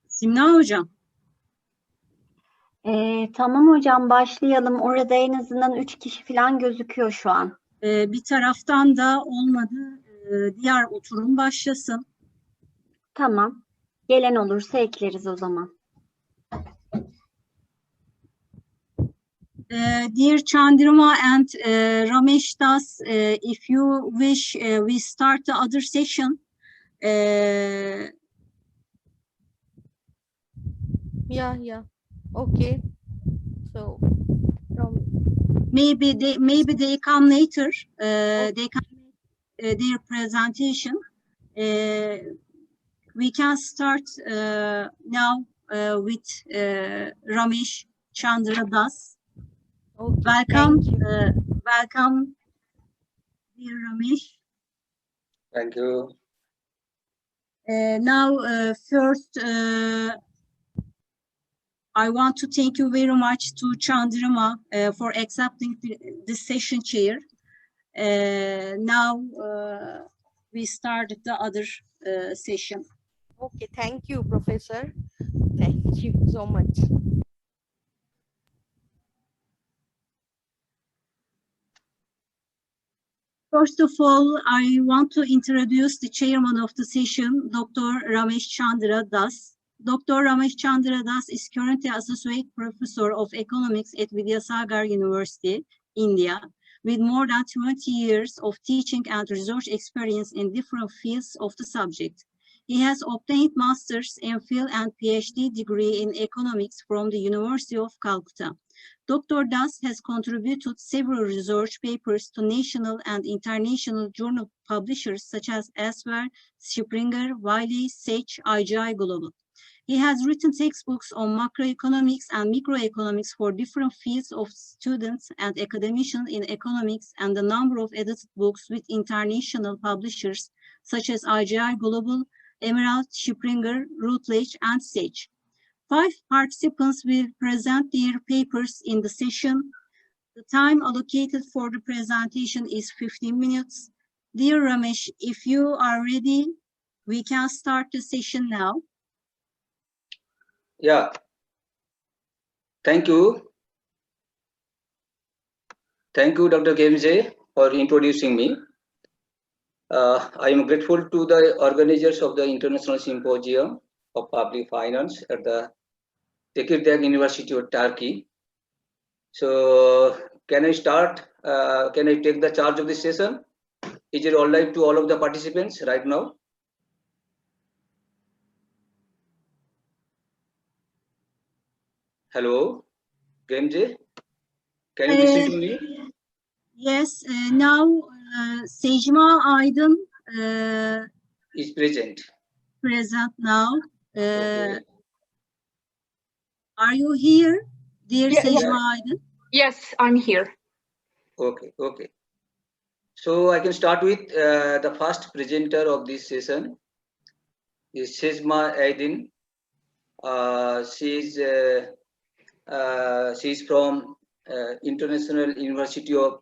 Simna hocam. Tamam hocam, başlayalım. Orada en azından 3 kişi falan gözüküyor şu an. Bir taraftan da olmadı. Diğer oturum başlasın. Tamam. Gelen olursa ekleriz o zaman. Dear Chandra and Ramesh Das, if you wish, we start the other session. yeah. Okay. So Maybe they come later. They can make their presentation. We can start now with Ramesh Chandra Das. okay. Welcome, Thank you. welcome, dear Ramesh. Thank you. Now, first, I want to thank you very much to Chandra for accepting this session chair. Now we started the other session. Okay, thank you, Professor. Thank you so much. First of all, I want to introduce the chairman of the session, Dr. Ramesh Chandra Das. Dr. Ramesh Chandra Das is currently Associate Professor of Economics at Vidyasagar University, India, with more than 20 years of teaching and research experience in different fields of the subject. He has obtained master's, MPhil, and PhD degree in economics from the University of Calcutta. Dr. Das has contributed several research papers to national and international journal publishers such as Elsewhere, Springer, Wiley, Sage, IGI Global. He has written textbooks on macroeconomics and microeconomics for different fields of students and academicians in economics, and a number of edited books with international publishers such as IGI Global, Emerald, Springer, Routledge, and Sage. 5 participants will present their papers in the session. The time allocated for the presentation is 15 minutes. Dear Ramesh, if you are ready, we can start the session now. Yeah. Thank you. Thank you, Dr. KMJ, for introducing me. I am grateful to the organizers of the International Symposium of Public Finance at the Tekirdağ University of Turkey. So, can I start? Can I take the charge of this session? Is it all right to all of the participants right now? Hello, KMJ? Can you listen to me? Yes, now Sejma Aydın Is present. present now. Okay. Are you here, dear Yeah, Sejma Aydın? Yes, I'm here. Okay, okay. So I can start with the first presenter of this session is Sejma Aydın. She's from International University of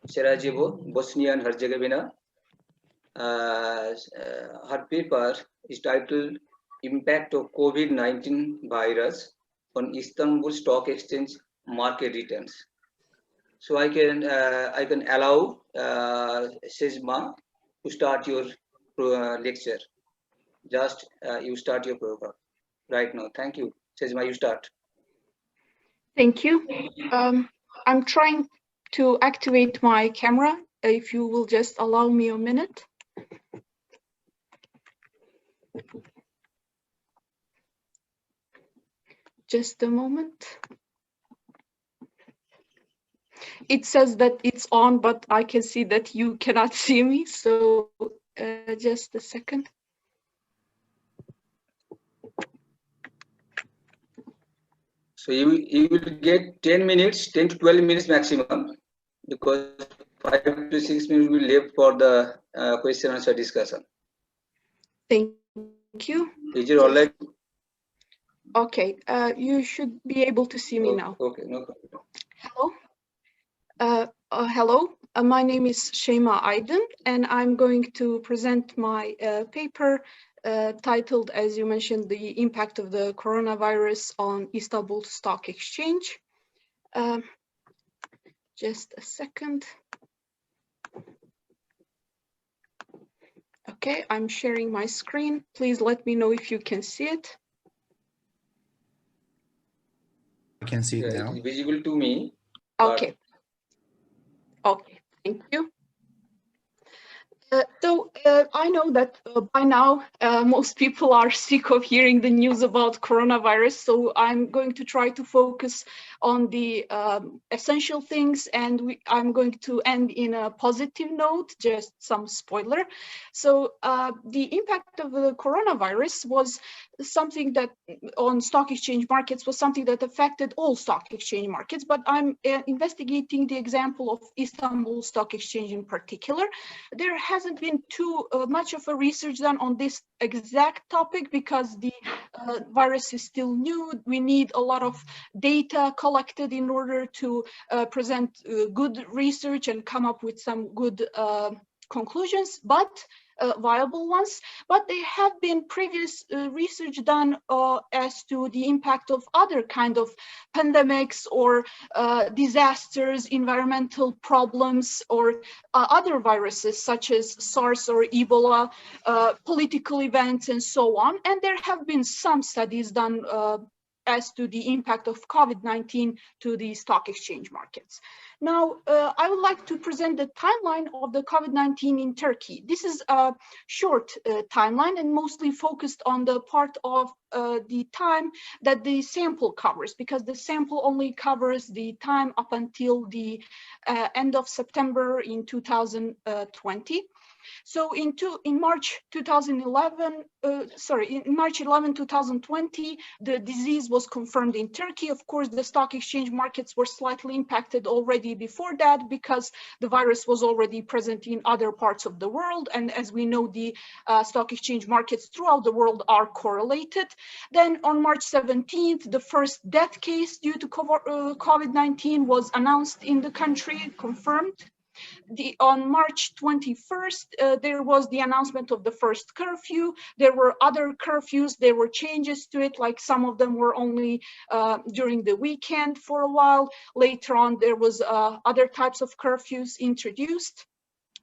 Sarajevo, Bosnia and Herzegovina. Her paper is titled "Impact of COVID-19 Virus on Istanbul Stock Exchange Market Returns." So I can allow Sejma to start your lecture. Just you start your program right now. Thank you, Sejma. You start. Thank you. I'm trying to activate my camera. If you will just allow me a minute. Just a moment. It says that it's on, but I can see that you cannot see me. So just a second. So you will get 10 minutes, 10 to 12 minutes maximum, because 5 to 6 minutes will be left for the question and answer discussion. Thank you. Is it all right? Okay, you should be able to see me now. Okay, no problem. Hello. Hello, my name is Sejma Aydın, and I'm going to present my paper titled, as you mentioned, The Impact of the Coronavirus on Istanbul Stock Exchange. Just a second. Okay, I'm sharing my screen. Please let me know if you can see it. I can see it Yeah, now. it is visible to me. Okay. Okay, thank you. I know that by now most people are sick of hearing the news about coronavirus, so I'm going to try to focus on the essential things, and I'm going to end in a positive note, just some spoiler. So the impact of the coronavirus was something that on stock exchange markets was something that affected all stock exchange markets, but I'm investigating the example of Istanbul Stock Exchange in particular. There has hasn't been too much of a research done on this exact topic because the virus is still new. We need a lot of data collected in order to present good research and come up with some good conclusions, but viable ones. But there have been previous research done as to the impact of other kind of pandemics or disasters, environmental problems, or other viruses such as SARS or Ebola, political events, and so on. And there have been some studies done as to the impact of COVID-19 to the stock exchange markets. Now, I would like to present the timeline of the COVID-19 in Turkey. This is a short timeline and mostly focused on the part of the time that the sample covers, because the sample only covers the time up until the end of September in 2020. So in March 2011, in March 11, 2020, the disease was confirmed in Turkey. Of course, the stock exchange markets were slightly impacted already before that because the virus was already present in other parts of the world. And as we know, the stock exchange markets throughout the world are correlated. Then on March 17th, the first death case due to COVID-19 was announced in the country, confirmed. On March 21st, there was the announcement of the first curfew. There were other curfews, there were changes to it, like some of them were only during the weekend for a while. Later on, there was other types of curfews introduced.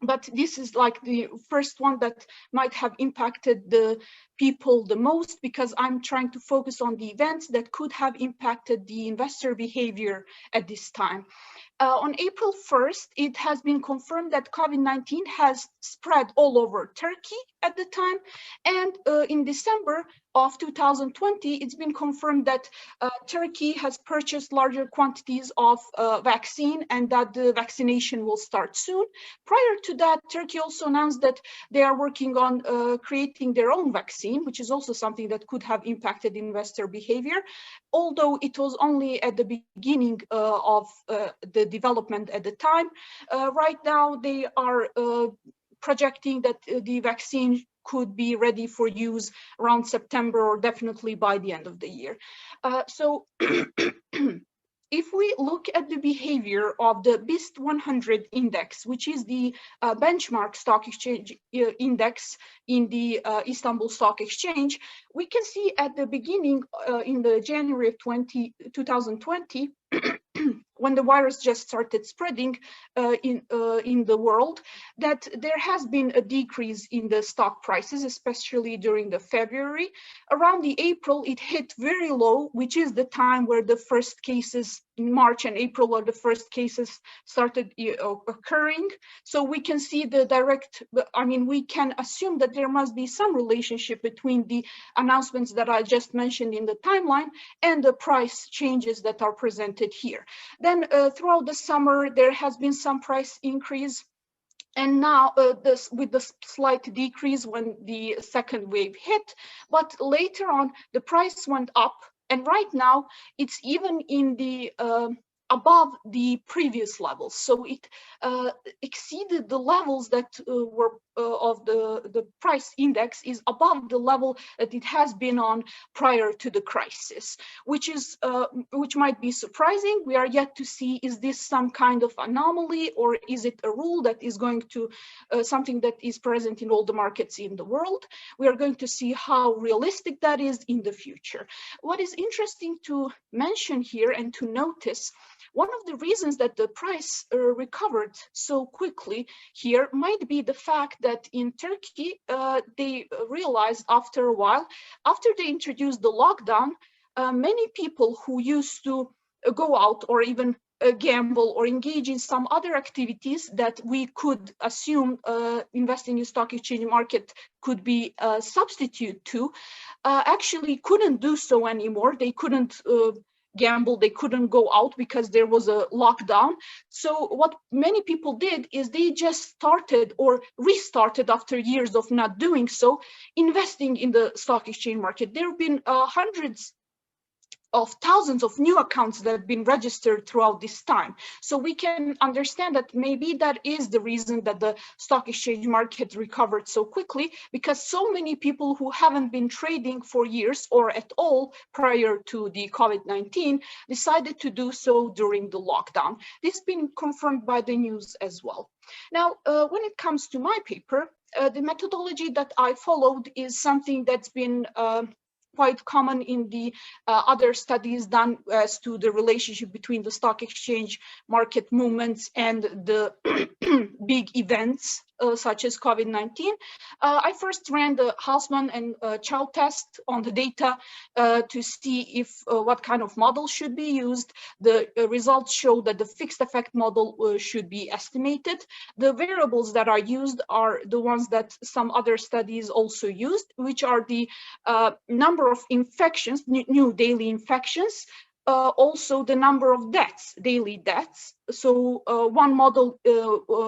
But this is like the first one that might have impacted the people the most, because I'm trying to focus on the events that could have impacted the investor behavior at this time. On April 1st, it has been confirmed that COVID-19 has spread all over Turkey at the time. And in December of 2020, it's been confirmed that Turkey has purchased larger quantities of vaccine and that the vaccination will start soon. Prior to that, Turkey also announced that they are working on creating their own vaccine, which is also something that could have impacted investor behavior, although it was only at the beginning of the development at the time. Right now, they are projecting that the vaccine could be ready for use around September or definitely by the end of the year. So if we look at the behavior of the BIST 100 index, which is the benchmark stock exchange index in the Istanbul Stock Exchange, we can see at the beginning in the January of 2020, when the virus just started spreading in the world, that there has been a decrease in the stock prices, especially during the February. Around the April, it hit very low, which is the time where the first cases in March and April, where the first cases started occurring. So we can see the direct, we can assume that there must be some relationship between the announcements that I just mentioned in the timeline and the price changes that are presented here. Then throughout the summer, there has been some price increase. And now with the slight decrease when the second wave hit, but later on the price went up, and right now it's even in the above the previous levels. So it exceeded the levels that were of the price index is above the level that it has been on prior to the crisis, which might be surprising. We are yet to see, is this some kind of anomaly, or is it a rule that is going to something that is present in all the markets in the world? We are going to see how realistic that is in the future. What is interesting to mention here and to notice, one of the reasons that the price recovered so quickly here might be the fact that in Turkey, they realized after a while, after they introduced the lockdown, many people who used to go out or even gamble or engage in some other activities that we could assume investing in stock exchange market could be a substitute to, actually couldn't do so anymore. They couldn't gamble, they couldn't go out because there was a lockdown. So what many people did is they just started or restarted after years of not doing so, investing in the stock exchange market. There have been hundreds of thousands of new accounts that have been registered throughout this time. So we can understand that maybe that is the reason that the stock exchange market recovered so quickly, because so many people who haven't been trading for years or at all prior to the COVID-19 decided to do so during the lockdown. This has been confirmed by the news as well. Now, when it comes to my paper, the methodology that I followed is something that's been quite common in the other studies done as to the relationship between the stock exchange market movements and the big events such as COVID-19. I first ran the Hausman and Chow test on the data to see if what kind of model should be used. The results show that the fixed effect model should be estimated. The variables that are used are the ones that some other studies also used, which are the number of infections, new daily infections, also the number of deaths, daily deaths. So one model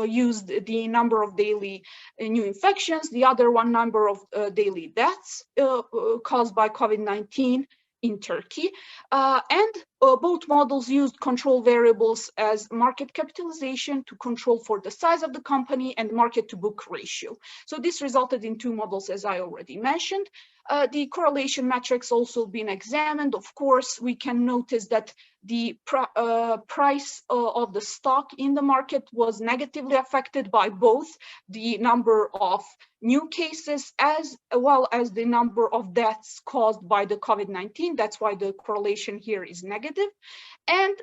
used the number of daily new infections, the other one number of daily deaths caused by COVID-19 in Turkey. And both models used control variables as market capitalization to control for the size of the company and market to book ratio. So this resulted in two models, as I already mentioned. The correlation metrics also been examined. Of course, we can notice that the price of the stock in the market was negatively affected by both the number of new cases as well as the number of deaths caused by the COVID-19. That's why the correlation here is negative. And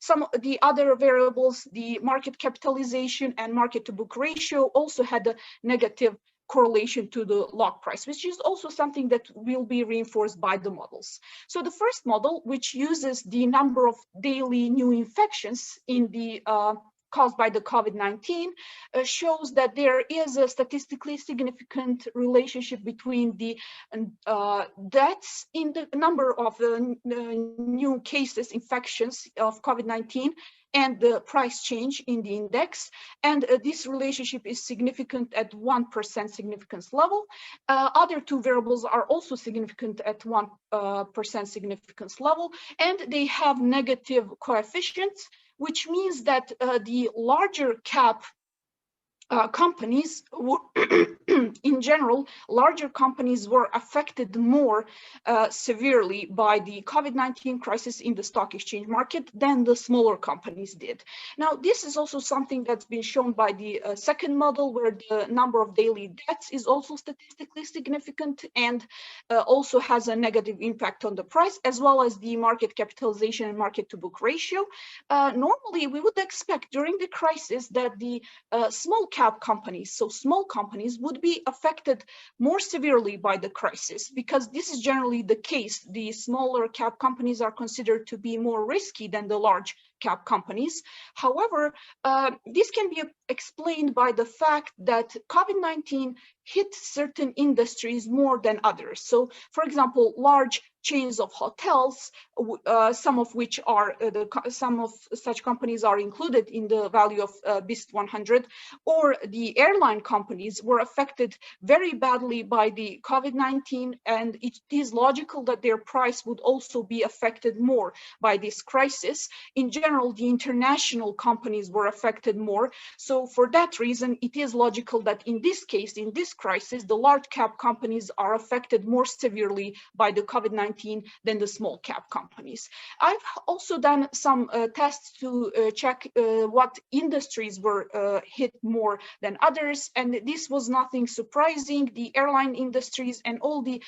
some of the other variables, the market capitalization and market to book ratio, also had a negative correlation to the log price, which is also something that will be reinforced by the models. So the first model, which uses the number of daily new infections in the caused by the COVID-19, shows that there is a statistically significant relationship between the deaths in the number of new cases, infections of COVID-19, and the price change in the index. And this relationship is significant at 1% significance level. Other two variables are also significant at 1% significance level, and they have negative coefficients, which means that the larger cap companies, in general, larger companies were affected more severely by the COVID-19 crisis in the stock exchange market than the smaller companies did. Now, this is also something that's been shown by the second model, where the number of daily deaths is also statistically significant and also has a negative impact on the price, as well as the market capitalization and market to book ratio. Normally, we would expect during the crisis that the small cap companies, so small companies, would be affected more severely by the crisis, because this is generally the case. The smaller cap companies are considered to be more risky than the large cap companies. However, this can be explained by the fact that COVID-19 hit certain industries more than others. So, for example, large chains of hotels, some of which are some of such companies are included in the value of BIST 100, or the airline companies were affected very badly by the COVID-19, and it is logical that their price would also be affected more by this crisis. In general, the international companies were affected more. So for that reason, it is logical that in this case, in this crisis, the large cap companies are affected more severely by the COVID-19 than the small cap companies. I've also done some tests to check what industries were hit more than others, and this was nothing surprising. The airline industries and all the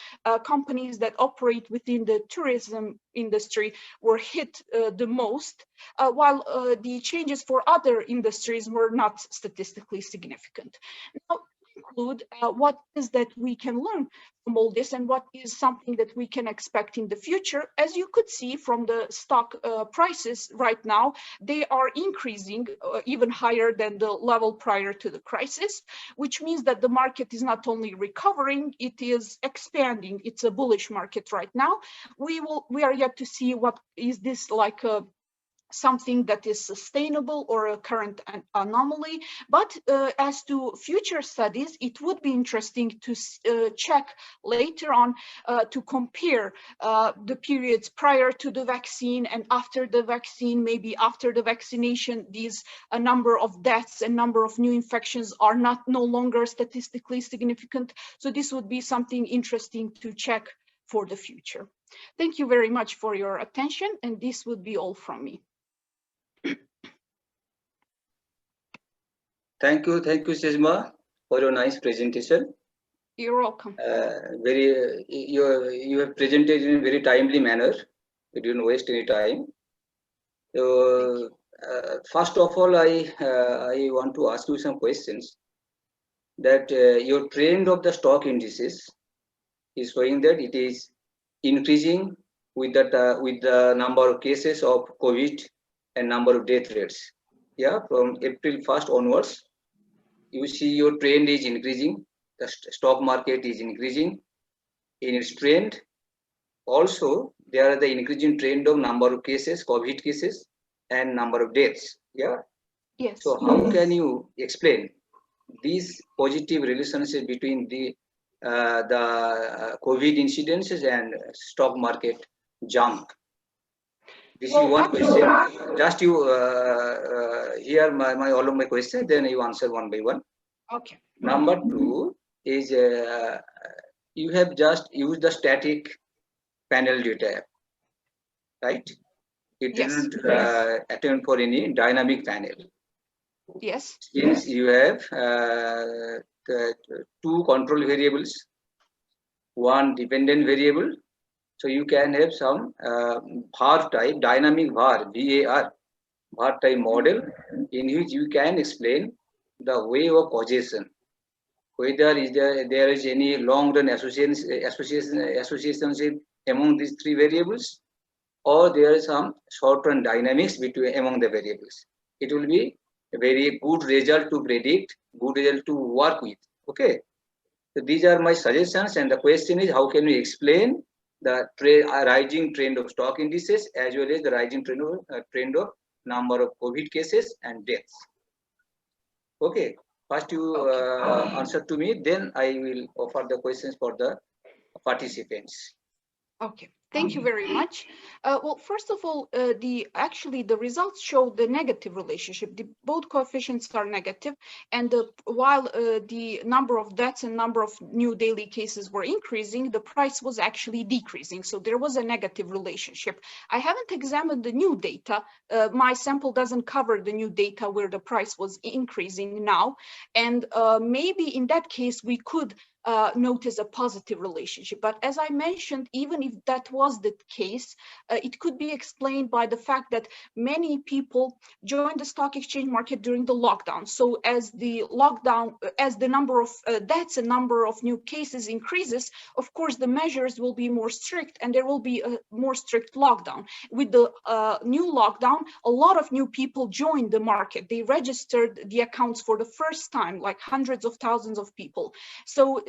companies that operate within the tourism industry were hit the most, while the changes for other industries were not statistically significant. Now, include what is that we can learn from all this, and what is something that we can expect in the future. As you could see from the stock prices right now, they are increasing even higher than the level prior to the crisis, which means that the market is not only recovering, it is expanding. It's a bullish market right now. We are yet to see what is this like something that is sustainable or a current anomaly. But as to future studies, it would be interesting to check later on to compare the periods prior to the vaccine and after the vaccine. Maybe after the vaccination, these number of deaths and number of new infections are no longer statistically significant. So this would be something interesting to check for the future. Thank you very much for your attention, and this would be all from me. Thank you, Sejma, for your nice presentation. You're welcome. You have presented in a very timely manner. You didn't waste any time. So, first of all, I want to ask you some questions. That your trend of the stock indices is showing that it is increasing with the number of cases of COVID and number of death rates. Yeah, from April 1st onwards, you see your trend is increasing. The stock market is increasing in its trend. Also, there are the increasing trend of number of cases, COVID cases, and number of deaths. Yeah. Yes. So how can you explain this positive relationship between the COVID incidences and stock market jump? This is one question. Just you hear all of my questions, then you answer one by one. Okay. Number two is you have just used the static panel data, right? It didn't attempt for any dynamic panel. Yes. Since you have two control variables, one dependent variable, so you can have some VAR type, dynamic VAR type model, in which you can explain the way of causation, whether there is any long-run associationship among these three variables, or there is some short-run dynamics among the variables. It will be a very good result to predict, good result to work with. Okay, so these are my suggestions, and the question is, how can we explain the rising trend of stock indices as well as the rising trend of number of COVID cases and deaths? Okay, first you answer to me, then I will offer the questions for the participants. Okay, thank you very much. Well, first of all, the results show the negative relationship. Both coefficients are negative, and while the number of deaths and number of new daily cases were increasing, the price was actually decreasing. So there was a negative relationship. I haven't examined the new data. My sample doesn't cover the new data where the price was increasing now, and maybe in that case we could notice a positive relationship. But as I mentioned, even if that was the case, it could be explained by the fact that many people joined the stock exchange market during the lockdown. So as the number of deaths and number of new cases increases, of course, the measures will be more strict and there will be a more strict lockdown. With the new lockdown, a lot of new people joined the market. They registered the accounts for the first time, like hundreds of thousands of people. So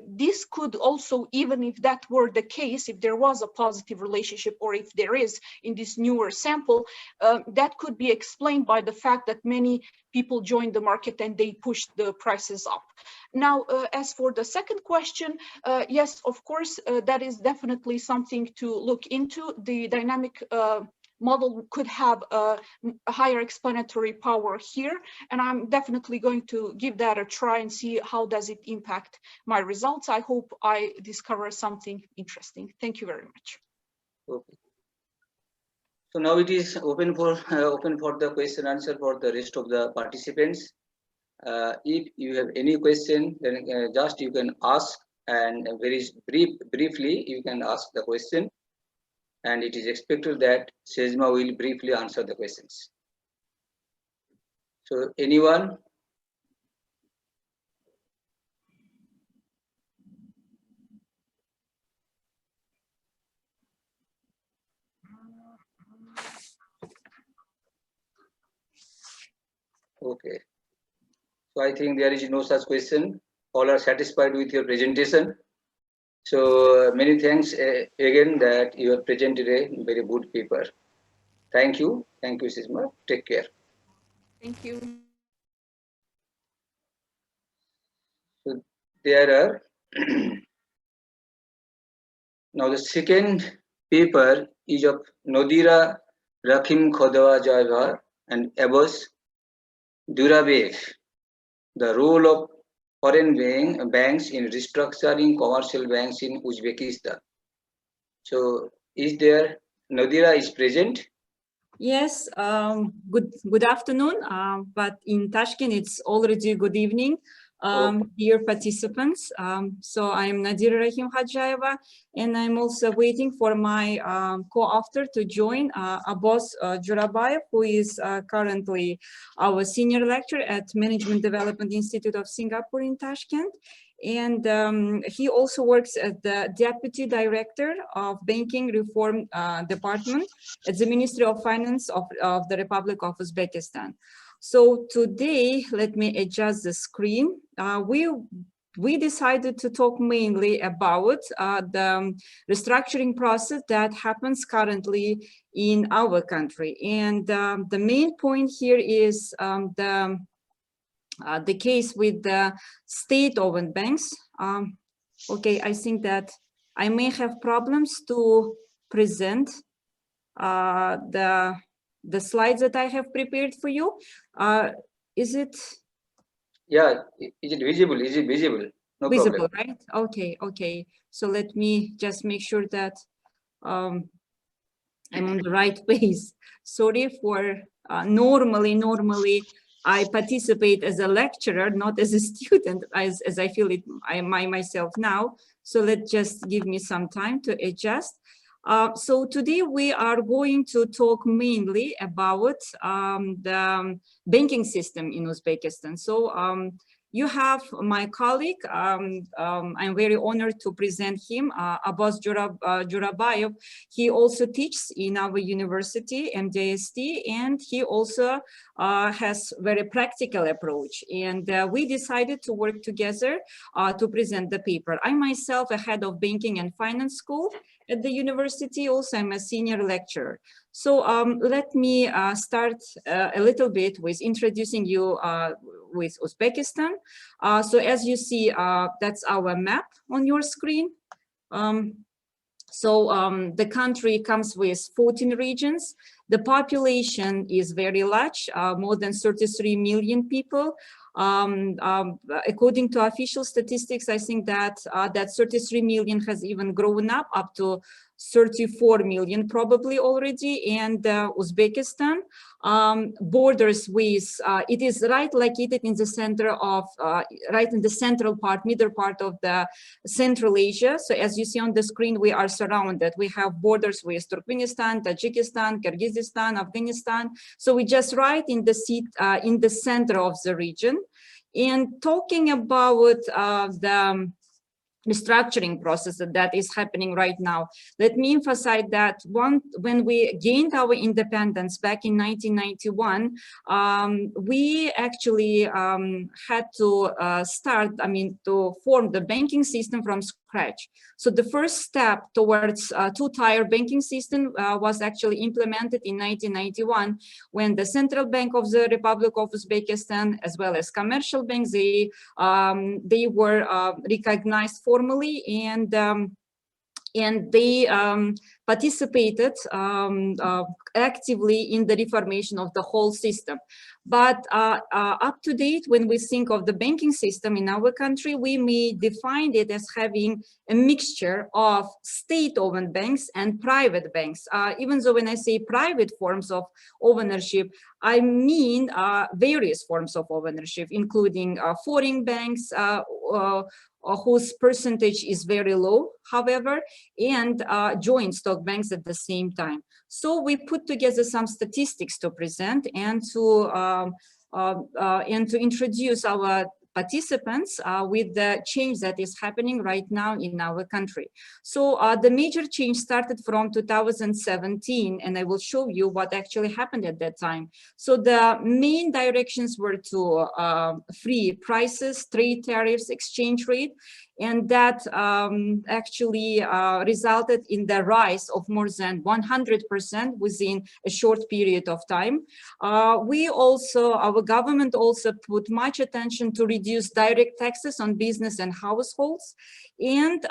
this could also, even if that were the case, if there was a positive relationship, or if there is in this newer sample, that could be explained by the fact that many people joined the market and they pushed the prices up. Now, as for the second question, yes, of course, that is definitely something to look into. The dynamic model could have a higher explanatory power here, and I'm definitely going to give that a try and see how does it impact my results. I hope I discover something interesting. Thank you very much. Okay. So now it is open for the question answer for the rest of the participants. If you have any question, then just you can ask, and very briefly you can ask the question. And it is expected that Sejma will briefly answer the questions. So anyone? Okay. So I think there is no such question. All are satisfied with your presentation. So many thanks again that you have presented a very good paper. Thank you. Thank you, Sisma. Take care. Thank you. So there are now the second paper is of Nadira Rakhim Khodwa and Abbas Durabev, the role of foreign banks in restructuring commercial banks in Uzbekistan. So is there, Nadira is present? Yes, good afternoon, but in Tashkent it's already good evening. Dear participants, so I'm Nadira Rahim Hadjayeva, and I'm also waiting for my co-author to join, Abbas Jurabayev, who is currently our senior lecturer at Management Development Institute of Singapore in Tashkent. And he also works as the Deputy Director of Banking Reform Department at the Ministry of Finance of the Republic of Uzbekistan. So today, let me adjust the screen. We decided to talk mainly about the restructuring process that happens currently in our country. And the main point here is the case with the state-owned banks. Okay, I think that I may have problems to present the slides that I have prepared for you. Is it? Yeah, is it visible? Is it visible? No visible, problem. right? Okay, okay. So let me just make sure that I'm on the right pace. Sorry for normally I participate as a lecturer, not as a student, as I feel it myself now. So let's just give me some time to adjust. So today we are going to talk mainly about the banking system in Uzbekistan. So you have my colleague, I'm very honored to present him, Abbas Jurabayev. He also teaches in our university, MDST, and he also has very practical approach. And we decided to work together to present the paper. I myself, a head of banking and finance school at the university, also I'm a senior lecturer. So let me start a little bit with introducing you with Uzbekistan. So as you see, that's our map on your screen. The country comes with 14 regions. The population is very large, more than 33 million people. According to official statistics, I think that that 33 million has even grown up to 34 million probably already. And Uzbekistan borders with, it is right located in the center of, right in the central part, middle part of the Central Asia. So as you see on the screen, we are surrounded. We have borders with Turkmenistan, Tajikistan, Kyrgyzstan, Afghanistan. So we just right in the center of the region. And talking about the restructuring process that is happening right now, let me emphasize that when we gained our independence back in 1991, we actually had to start, to form the banking system from scratch. So the first step towards two-tier banking system was actually implemented in 1991 when the Central Bank of the Republic of Uzbekistan, as well as commercial banks, they were recognized formally, and they participated actively in the reformation of the whole system. But up to date, when we think of the banking system in our country, we may define it as having a mixture of state-owned banks and private banks. Even though when I say private forms of ownership, I mean various forms of ownership, including foreign banks, whose percentage is very low, however, and joint stock banks at the same time. So we put together some statistics to present and to introduce our participants with the change that is happening right now in our country. So the major change started from 2017, and I will show you what actually happened at that time. So the main directions were to free prices, trade tariffs, exchange rate, And that actually resulted in the rise of more than 100% within a short period of time. Our government also put much attention to reduce direct taxes on business and households. And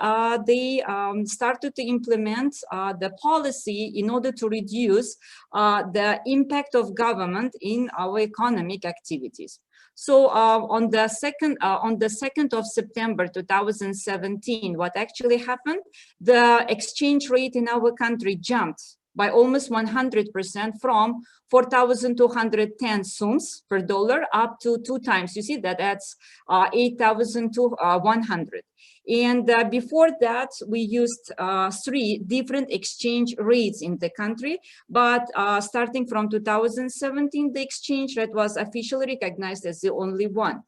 they started to implement the policy in order to reduce the impact of government in our economic activities. So on the 2nd of September 2017, what actually happened? The exchange rate in our country jumped by almost 100% from 4,210 soms per dollar up to 2 times. You see that that's 8,100. And before that, we used 3 different exchange rates in the country. But starting from 2017, the exchange rate was officially recognized as the only one.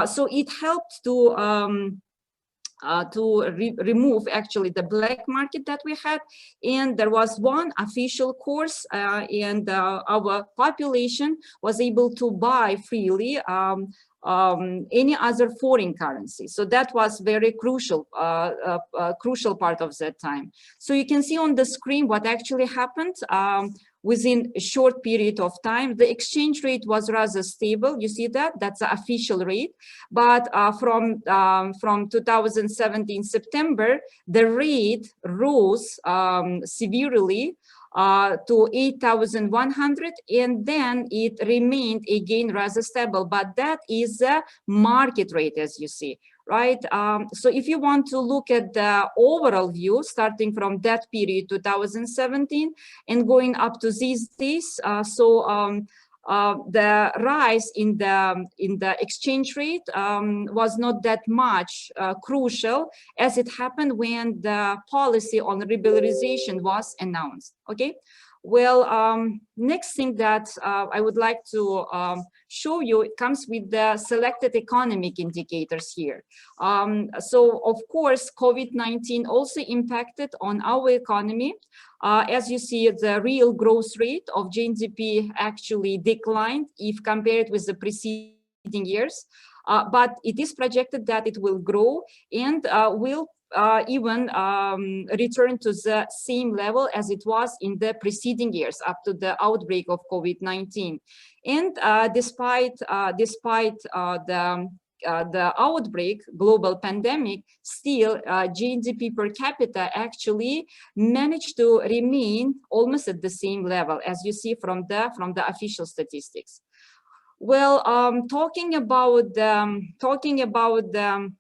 So it helped to remove actually the black market that we had. And there was one official course and our population was able to buy freely any other foreign currency. So that was very crucial, crucial part of that time. So you can see on the screen what actually happened. Within a short period of time, the exchange rate was rather stable. You see that? That's the official rate. But from 2017 September, the rate rose severely to 8,100, and then it remained again rather stable. But that is the market rate, as you see, right? So if you want to look at the overall view, starting from that period, 2017, and going up to these days, the rise in the exchange rate was not that much crucial as it happened when the policy on liberalization was announced. Okay. Well, next thing that I would like to show you, it comes with the selected economic indicators here. So of course, COVID-19 also impacted on our economy. As you see, the real growth rate of GDP actually declined if compared with the preceding years. But it is projected that it will grow and will even return to the same level as it was in the preceding years up to the outbreak of COVID-19. And despite the outbreak, global pandemic, still GDP per capita actually managed to remain almost at the same level as you see from the official statistics. Well, talking about the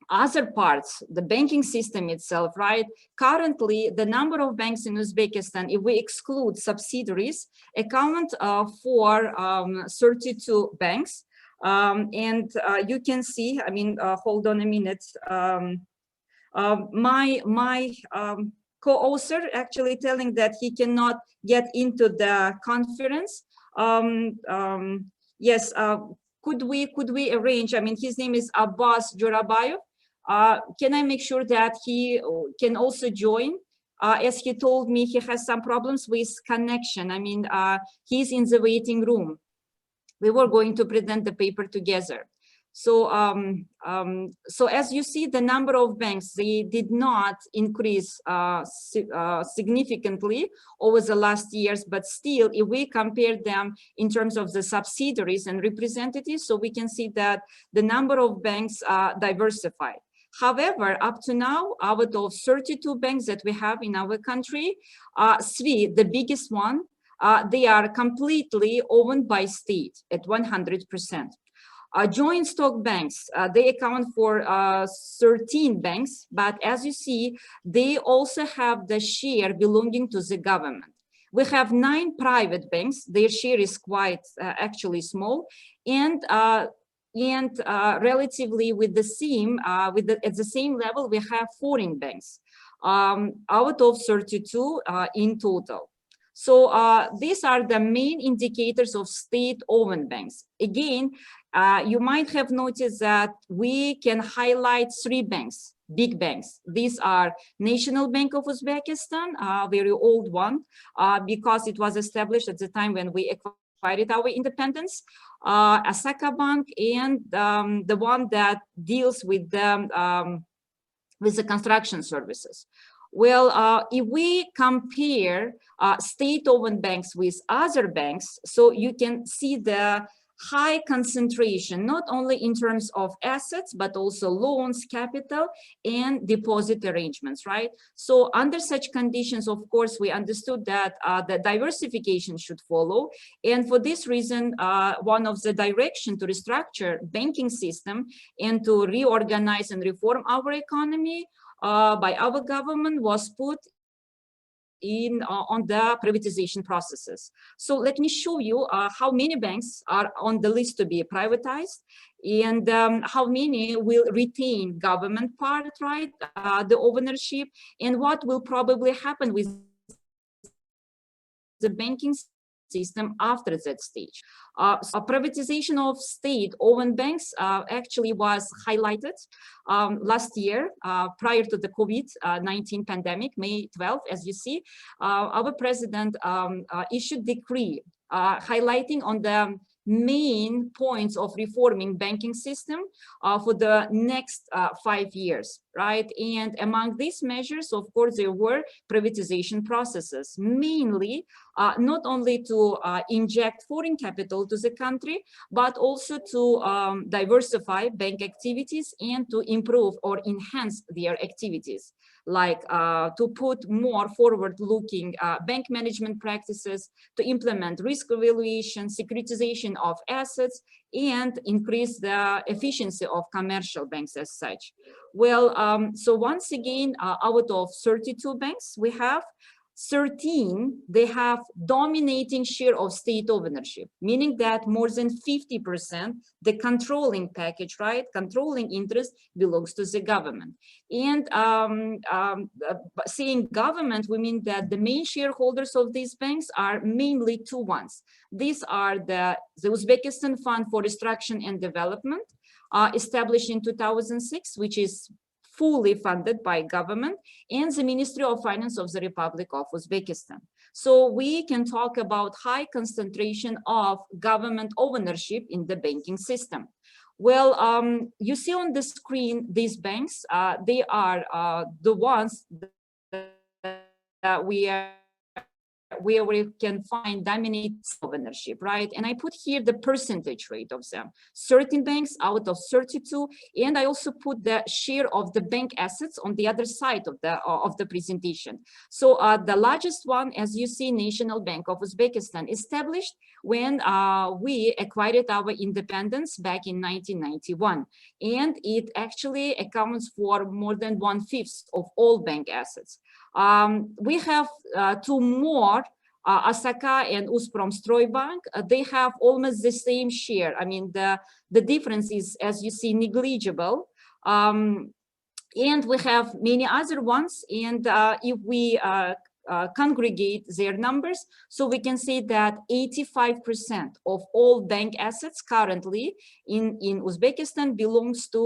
other parts, the banking system itself, right? Currently, the number of banks in Uzbekistan, if we exclude subsidiaries, account for 32 banks. And you can see, I mean, hold on a minute. My co-author actually telling that he cannot get into the conference. Yes, could we arrange? I mean, his name is Abbas Jorabayev. Can I make sure that he can also join? As he told me, he has some problems with connection. I mean, he's in the waiting room. We were going to present the paper together. So, so as you see, the number of banks, they did not increase significantly over the last years, but still, if we compare them in terms of the subsidiaries and representatives, so we can see that the number of banks are diversified. However, up to now, out of 32 banks that we have in our country, 3, the biggest one, they are completely owned by state at 100%. Joint stock banks, they account for 13 banks, but as you see, they also have the share belonging to the government. We have 9 private banks, their share is quite actually small, and relatively with the same, at the same level, we have foreign banks, out of 32 in total. So these are the main indicators of state-owned banks. Again, you might have noticed that we can highlight 3 banks, big banks. These are National Bank of Uzbekistan, a very old one, because it was established at the time when we acquired our independence, Asaka Bank, and the one that deals with the with the construction services. Well, if we compare state-owned banks with other banks, so you can see the high concentration, not only in terms of assets, but also loans, capital, and deposit arrangements, right? So under such conditions, of course, we understood that the diversification should follow. And for this reason, one of the direction to restructure banking system and to reorganize and reform our economy by our government was put in on the privatization processes. So let me show you how many banks are on the list to be privatized, and how many will retain government part, right, the ownership, and what will probably happen with the banking system after that stage. So privatization of state-owned banks actually was highlighted last year prior to the COVID-19 pandemic, May 12th, as you see. Our president issued decree highlighting on the main points of reforming banking system for the next 5 years, right? And among these measures, of course, there were privatization processes, mainly not only to inject foreign capital to the country, but also to diversify bank activities and to improve or enhance their activities, like to put more forward-looking bank management practices, to implement risk evaluation, securitization of assets, and increase the efficiency of commercial banks as such. Well, so once again, out of 32 banks, we have 13, they have dominating share of state ownership, meaning that more than 50%, the controlling package, right, controlling interest belongs to the government. And saying government, we mean that the main shareholders of these banks are mainly two ones. These are the Uzbekistan Fund for Reconstruction and Development, established in 2006, which is fully funded by government, and the Ministry of Finance of the Republic of Uzbekistan. So we can talk about high concentration of government ownership in the banking system. Well, you see on the screen, these banks, they are the ones that where we can find dominant ownership, right? And I put here the percentage rate of them. 13 banks out of 32, and I also put the share of the bank assets on the other side of the presentation. So the largest one, as you see, National Bank of Uzbekistan, established when we acquired our independence back in 1991, and it actually accounts for more than 1/5 of all bank assets. We have two more, Asaka and Uzpromstroybank. They have almost the same share. I mean, the difference is, as you see, negligible. And we have many other ones. And if we congregate their numbers, so we can say that 85% of all bank assets currently in Uzbekistan belongs to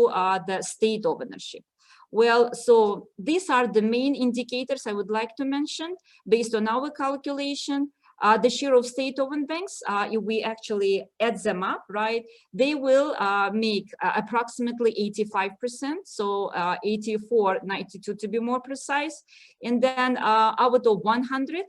the state ownership. Well, so these are the main indicators I would like to mention. Based on our calculation, the share of state-owned banks, if we actually add them up, right, they will make approximately 85%, so 84, 92 to be more precise. And then out of 100,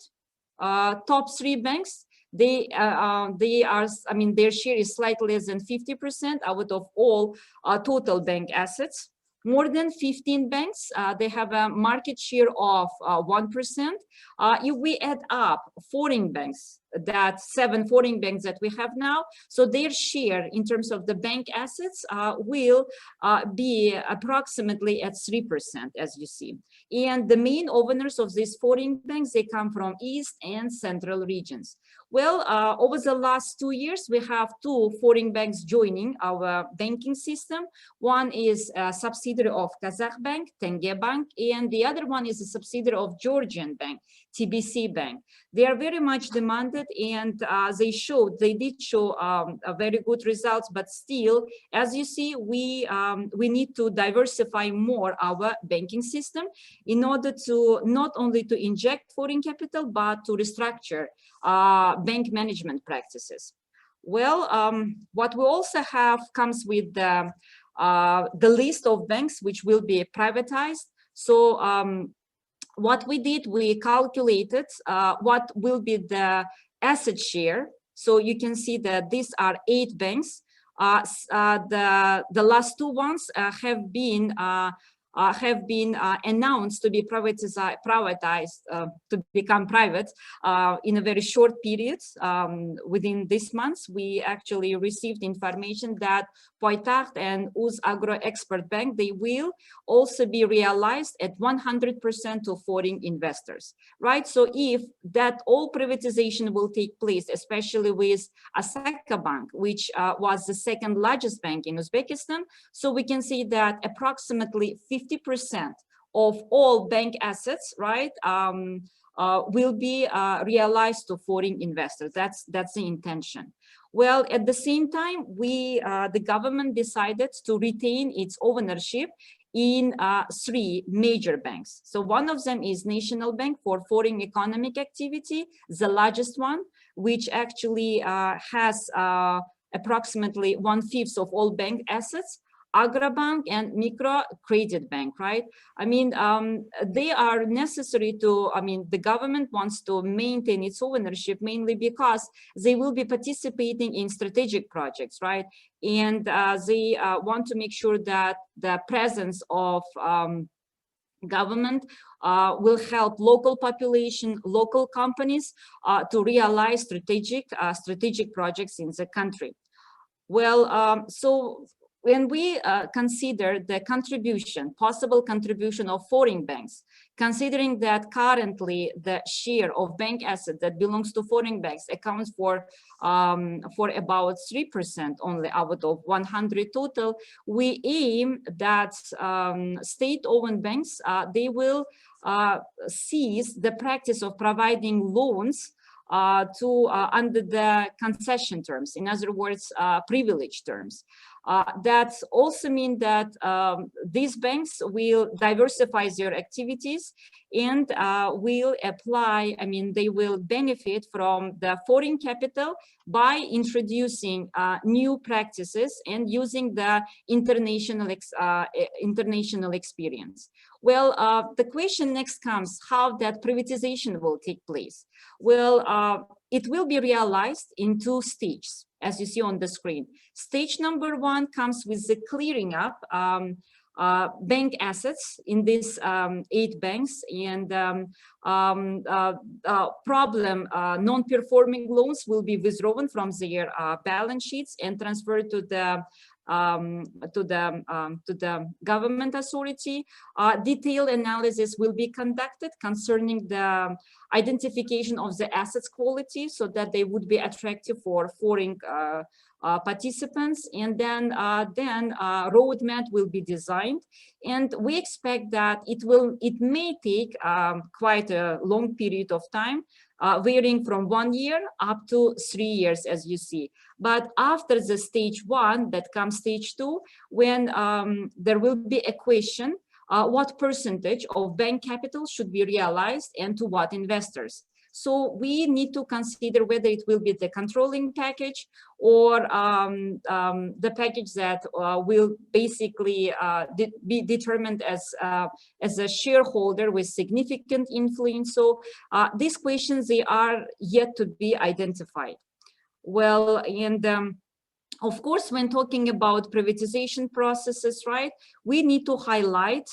top 3 banks, they are, I mean, their share is slightly less than 50% out of all total bank assets. More than 15 banks, they have a market share of 1%. If we add up foreign banks, that 7 foreign banks that we have now, so their share in terms of the bank assets will be approximately at 3%, as you see. And the main owners of these foreign banks, they come from East and Central regions. Well, over the last 2 years, we have 2 foreign banks joining our banking system. One is a subsidiary of Kazakh Bank, Tenge Bank, and the other one is a subsidiary of Georgian Bank, TBC Bank. They are very much demanded, and they did show very good results, but still, as you see, we need to diversify more our banking system in order to not only to inject foreign capital, but to restructure bank management practices. Well, what we also have comes with the the list of banks which will be privatized. So what we did, we calculated what will be the asset share. So you can see that these are 8 banks. The last 2 ones have been announced to be privatized to become private in a very short period. Within this month, we actually received information that Poytacht and Uz Agro Expert Bank, they will also be realized at 100% to foreign investors, right? So if that all privatization will take place, especially with Asaka Bank, which was the second largest bank in Uzbekistan, so we can see that approximately 50% of all bank assets, right, will be realized to foreign investors. That's the intention. Well, at the same time, the government decided to retain its ownership in 3 major banks. So one of them is National Bank for Foreign Economic Activity, the largest one, which actually has approximately 1/5 of all bank assets. Agrabank and Micro Credit Bank, right? I mean, they are necessary to, I mean, the government wants to maintain its ownership mainly because they will be participating in strategic projects, right? And they want to make sure that the presence of government will help local population, local companies to realize strategic projects in the country. Well, so when we consider the possible contribution of foreign banks, considering that currently the share of bank assets that belongs to foreign banks accounts for about 3% only out of 100 total, we aim that state-owned banks, they will cease the practice of providing loans under the concession terms, in other words, privilege terms. That also means that these banks will diversify their activities and will apply, I mean, they will benefit from the foreign capital by introducing new practices and using the international experience. Well, the question next comes, how that privatization will take place? Well, it will be realized in 2 stages, as you see on the screen. Stage number 1 comes with the clearing up bank assets in these 8 banks, and non-performing loans will be withdrawn from their balance sheets and transferred to the government authority. Detailed analysis will be conducted concerning the identification of the assets quality so that they would be attractive for foreign participants, and then roadmap will be designed, and we expect that it may take quite a long period of time, varying from 1 year up to 3 years, as you see. But after the stage 1, that comes stage 2, when there will be a question, what percentage of bank capital should be realized and to what investors? So we need to consider whether it will be the controlling package or the package that will basically be determined as a shareholder with significant influence. So these questions, they are yet to be identified. Well, and of course, when talking about privatization processes, right, we need to highlight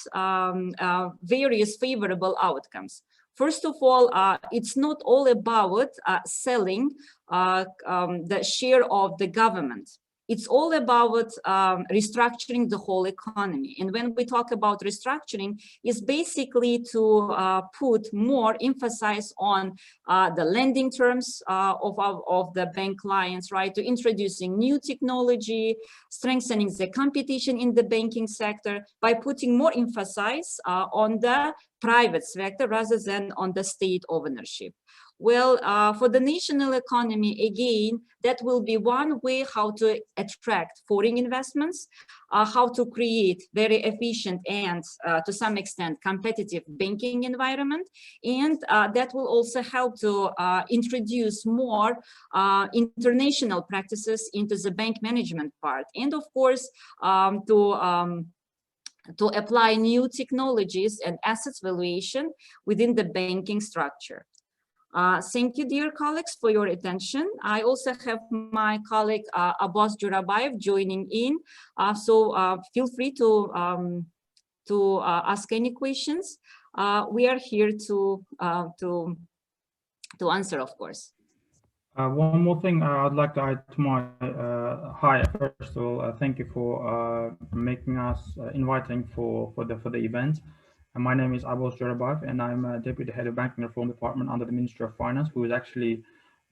various favorable outcomes. First of all, it's not all about selling the share of the government. It's all about restructuring the whole economy. And when we talk about restructuring, it's basically to put more emphasis on the lending terms of the bank clients, right? To introducing new technology, strengthening the competition in the banking sector by putting more emphasis on the private sector rather than on the state ownership. Well, for the national economy, again, that will be one way how to attract foreign investments, how to create very efficient and to some extent competitive banking environment. And that will also help to introduce more international practices into the bank management part. And of course, to apply new technologies and assets valuation within the banking structure. Thank you, dear colleagues, for your attention. I also have my colleague Abbas Jorabayev joining in, so feel free to ask any questions. We are here to answer, of course. One more thing I'd like to add to my hi. First of all, thank you for making us inviting for the event. My name is Abbas Jorabayev, and I'm Deputy Head of Banking Reform Department under the Ministry of Finance, who is actually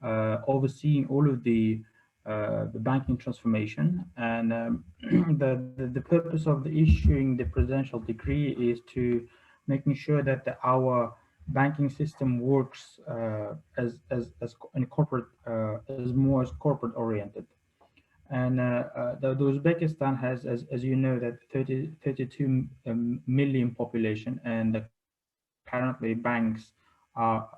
overseeing all of the banking transformation. And the purpose of the issuing the presidential decree is to making sure that our banking system works as corporate oriented. And the Uzbekistan has, as you know, that 32 million population, and currently banks are,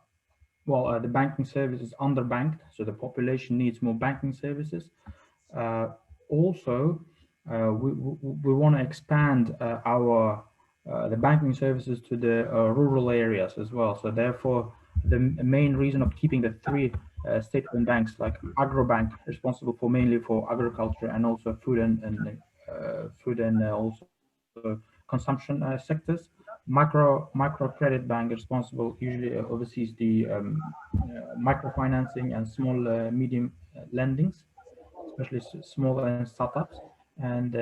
well, the banking service is underbanked, so the population needs more banking services. Also, we want to expand the banking services to the rural areas as well. So therefore, the main reason of keeping the three state-owned banks, like Agrobank, responsible for mainly for agriculture and also food and also consumption sectors. Microcredit bank responsible usually oversees the microfinancing and small medium lendings, especially small and startups. And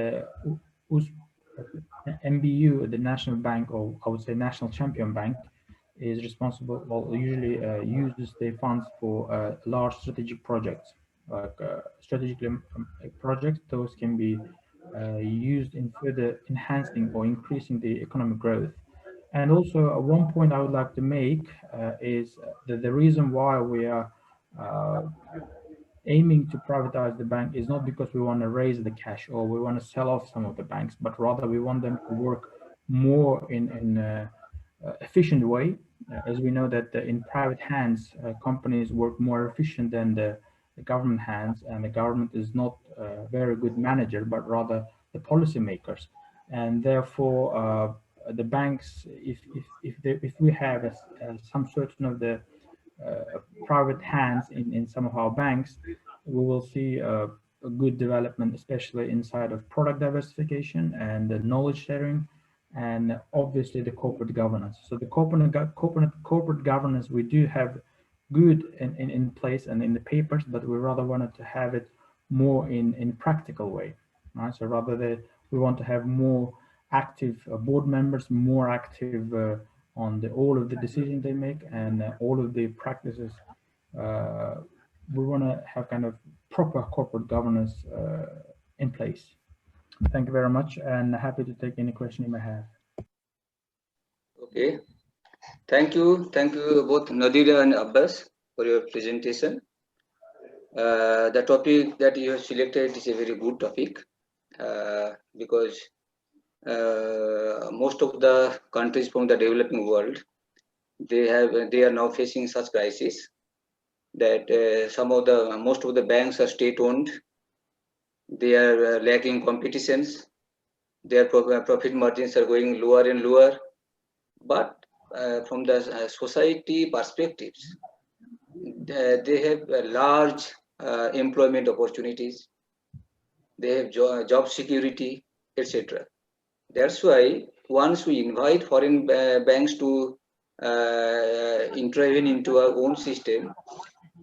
MBU, the national bank, or I would say national champion bank, is responsible, well, usually uses the funds for large strategic projects, like strategically projects. Those can be used in further enhancing or increasing the economic growth. And also one point I would like to make is that the reason why we are aiming to privatize the bank is not because we want to raise the cash or we want to sell off some of the banks, but rather we want them to work more in efficient way. As we know that in private hands, companies work more efficient than the government hands, and the government is not a very good manager, but rather the policymakers. And therefore, the banks, if we have some certain of the private hands in some of our banks, we will see a good development, especially inside of product diversification and the knowledge sharing, and obviously the corporate governance. So the corporate governance we do have good in place and in the papers, but we rather wanted to have it more in practical way, right? So rather we want to have more active board members, more active on all of the decisions they make and all of the practices. We want to have kind of proper corporate governance in place. Thank you very much, and happy to take any question you may have. Okay, thank you both Nadir and Abbas for your presentation. The topic that you have selected is a very good topic because most of the countries from the developing world, they are now facing such crisis that most of the banks are state-owned. They are lacking competitions. Their profit margins are going lower and lower. But from the society perspectives, they have large employment opportunities. They have job security, etc. That's why once we invite foreign banks to intervene into our own system,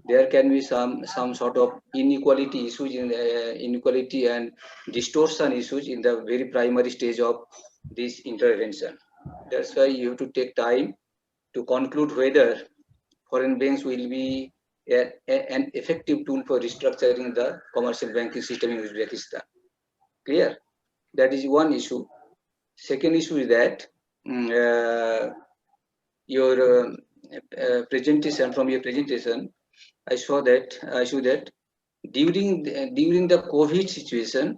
there can be some sort of inequality issues inequality and distortion issues in the very primary stage of this intervention. That's why you have to take time to conclude whether foreign banks will be an effective tool for restructuring the commercial banking system in Uzbekistan. Clear? That is one issue. Second issue is that your presentation, from your presentation, I saw that during the COVID situation,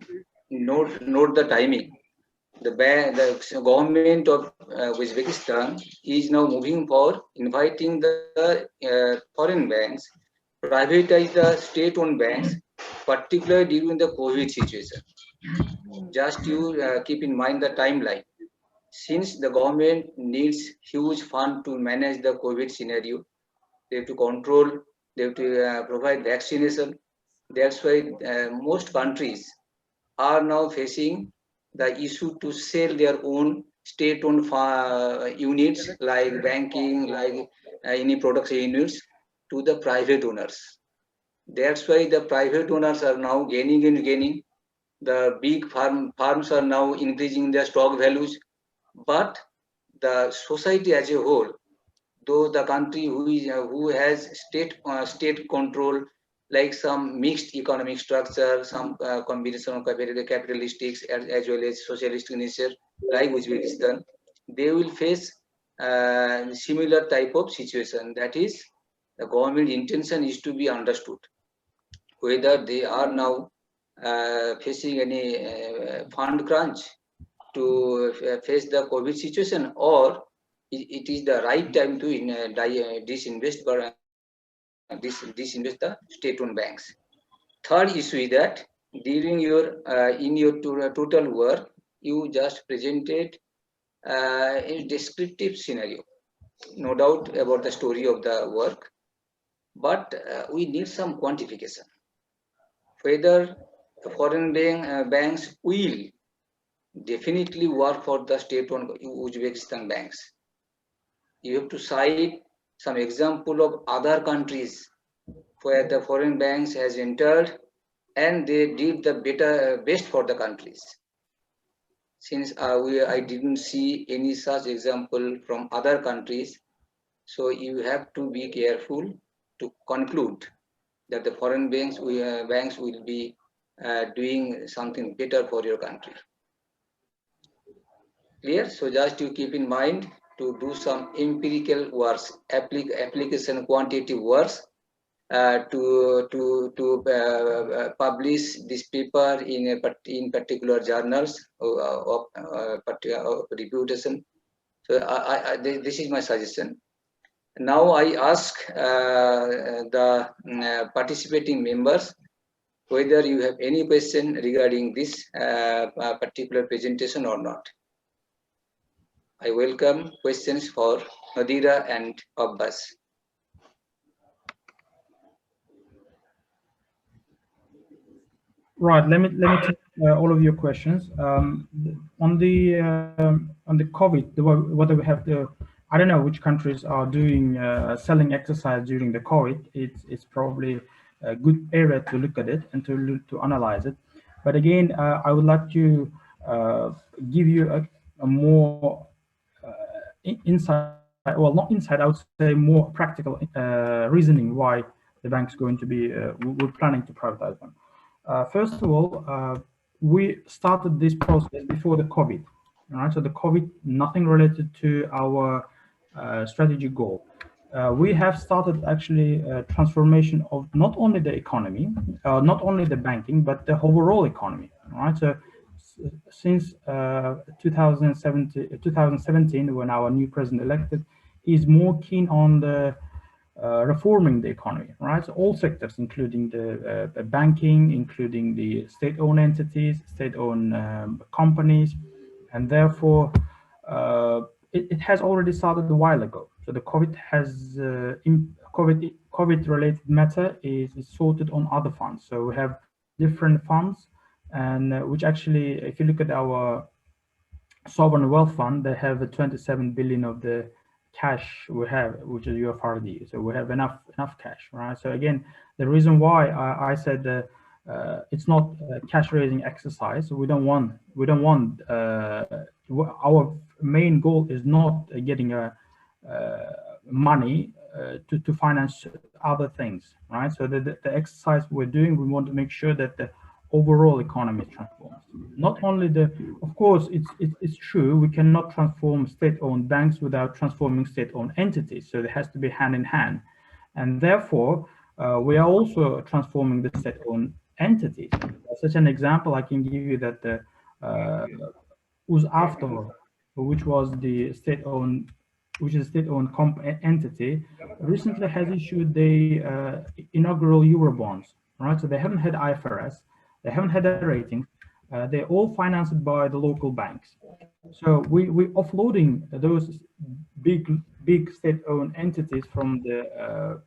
note the timing. The government of Uzbekistan is now moving for inviting the foreign banks, privatize the state-owned banks, particularly during the COVID situation. Just you keep in mind the timeline. Since the government needs huge fund to manage the COVID scenario, they have to control, they have to provide vaccination. That's why most countries are now facing the issue to sell their own state-owned units like banking, like any production units to the private owners. That's why the private owners are now gaining and gaining. The big farms are now increasing their stock values, but the society as a whole, though the country who has state control, like some mixed economic structure, some combination of capitalistic as well as socialistic nature, like Uzbekistan, they will face similar type of situation. That is, the government intention is to be understood. Whether they are now facing any fund crunch to face the COVID situation, or it is the right time to disinvest the state-owned banks. Third issue is that during your in your total work, you just presented a descriptive scenario. No doubt about the story of the work, but we need some quantification. Whether the foreign banks will definitely work for the state-owned Uzbekistan banks. You have to cite some example of other countries where the foreign banks has entered and they did the best for the countries. Since I didn't see any such example from other countries, so you have to be careful to conclude that the foreign banks will be doing something better for your country. Clear? So just to keep in mind to do some empirical works, application quantitative works, to publish this paper in particular journals of reputation. So this is my suggestion. Now I ask the participating members whether you have any question regarding this particular presentation or not. I welcome questions for Nadira and Abbas. Right. Let me take all of your questions. On the COVID, whether we have the, I don't know which countries are doing selling exercise during the COVID. It's probably a good area to look at it and to analyze it. But again, I would like to give you a more insight. Well, not insight. I would say more practical reasoning why the bank's going to be. We're planning to privatize them. First of all, we started this process before the COVID. All right, so the COVID, nothing related to our strategy goal. We have started actually a transformation of not only the economy, not only the banking, but the overall economy. All right, so since 2017, when our new president elected, he's more keen on the reforming the economy, right? So all sectors, including the banking, including the state-owned entities, state-owned companies, and therefore it has already started a while ago. So the COVID has COVID-related matter is sorted on other funds. So we have different funds, and which actually, if you look at our sovereign wealth fund, they have 27 billion of the cash we have, which is UFRD. So we have enough cash, right? So again, the reason why I said it's not a cash raising exercise. So we don't want our main goal is not getting money to finance other things, right? So the exercise we're doing, we want to make sure that the overall economy is transformed. not only of course, it's true, we cannot transform state-owned banks without transforming state-owned entities. So it has to be hand in hand. And therefore, we are also transforming the state-owned entities. Such an example I can give you that the Uluslararası, which was the state-owned, which is a state-owned entity, recently has issued the inaugural Eurobonds, right? So they haven't had IFRS, they haven't had a rating, they're all financed by the local banks. So we're offloading those big state-owned entities from the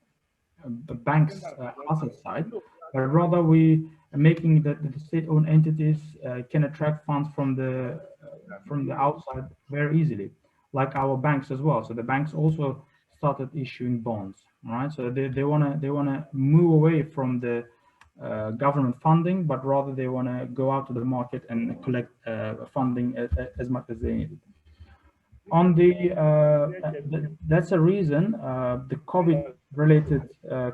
bank's asset side, but rather we are making that the state-owned entities can attract funds from the outside very easily, like our banks as well. So the banks also started issuing bonds, right? So they wanna move away from the government funding, but rather they wanna go out to the market and collect funding as much as they need. On that's a reason the COVID-related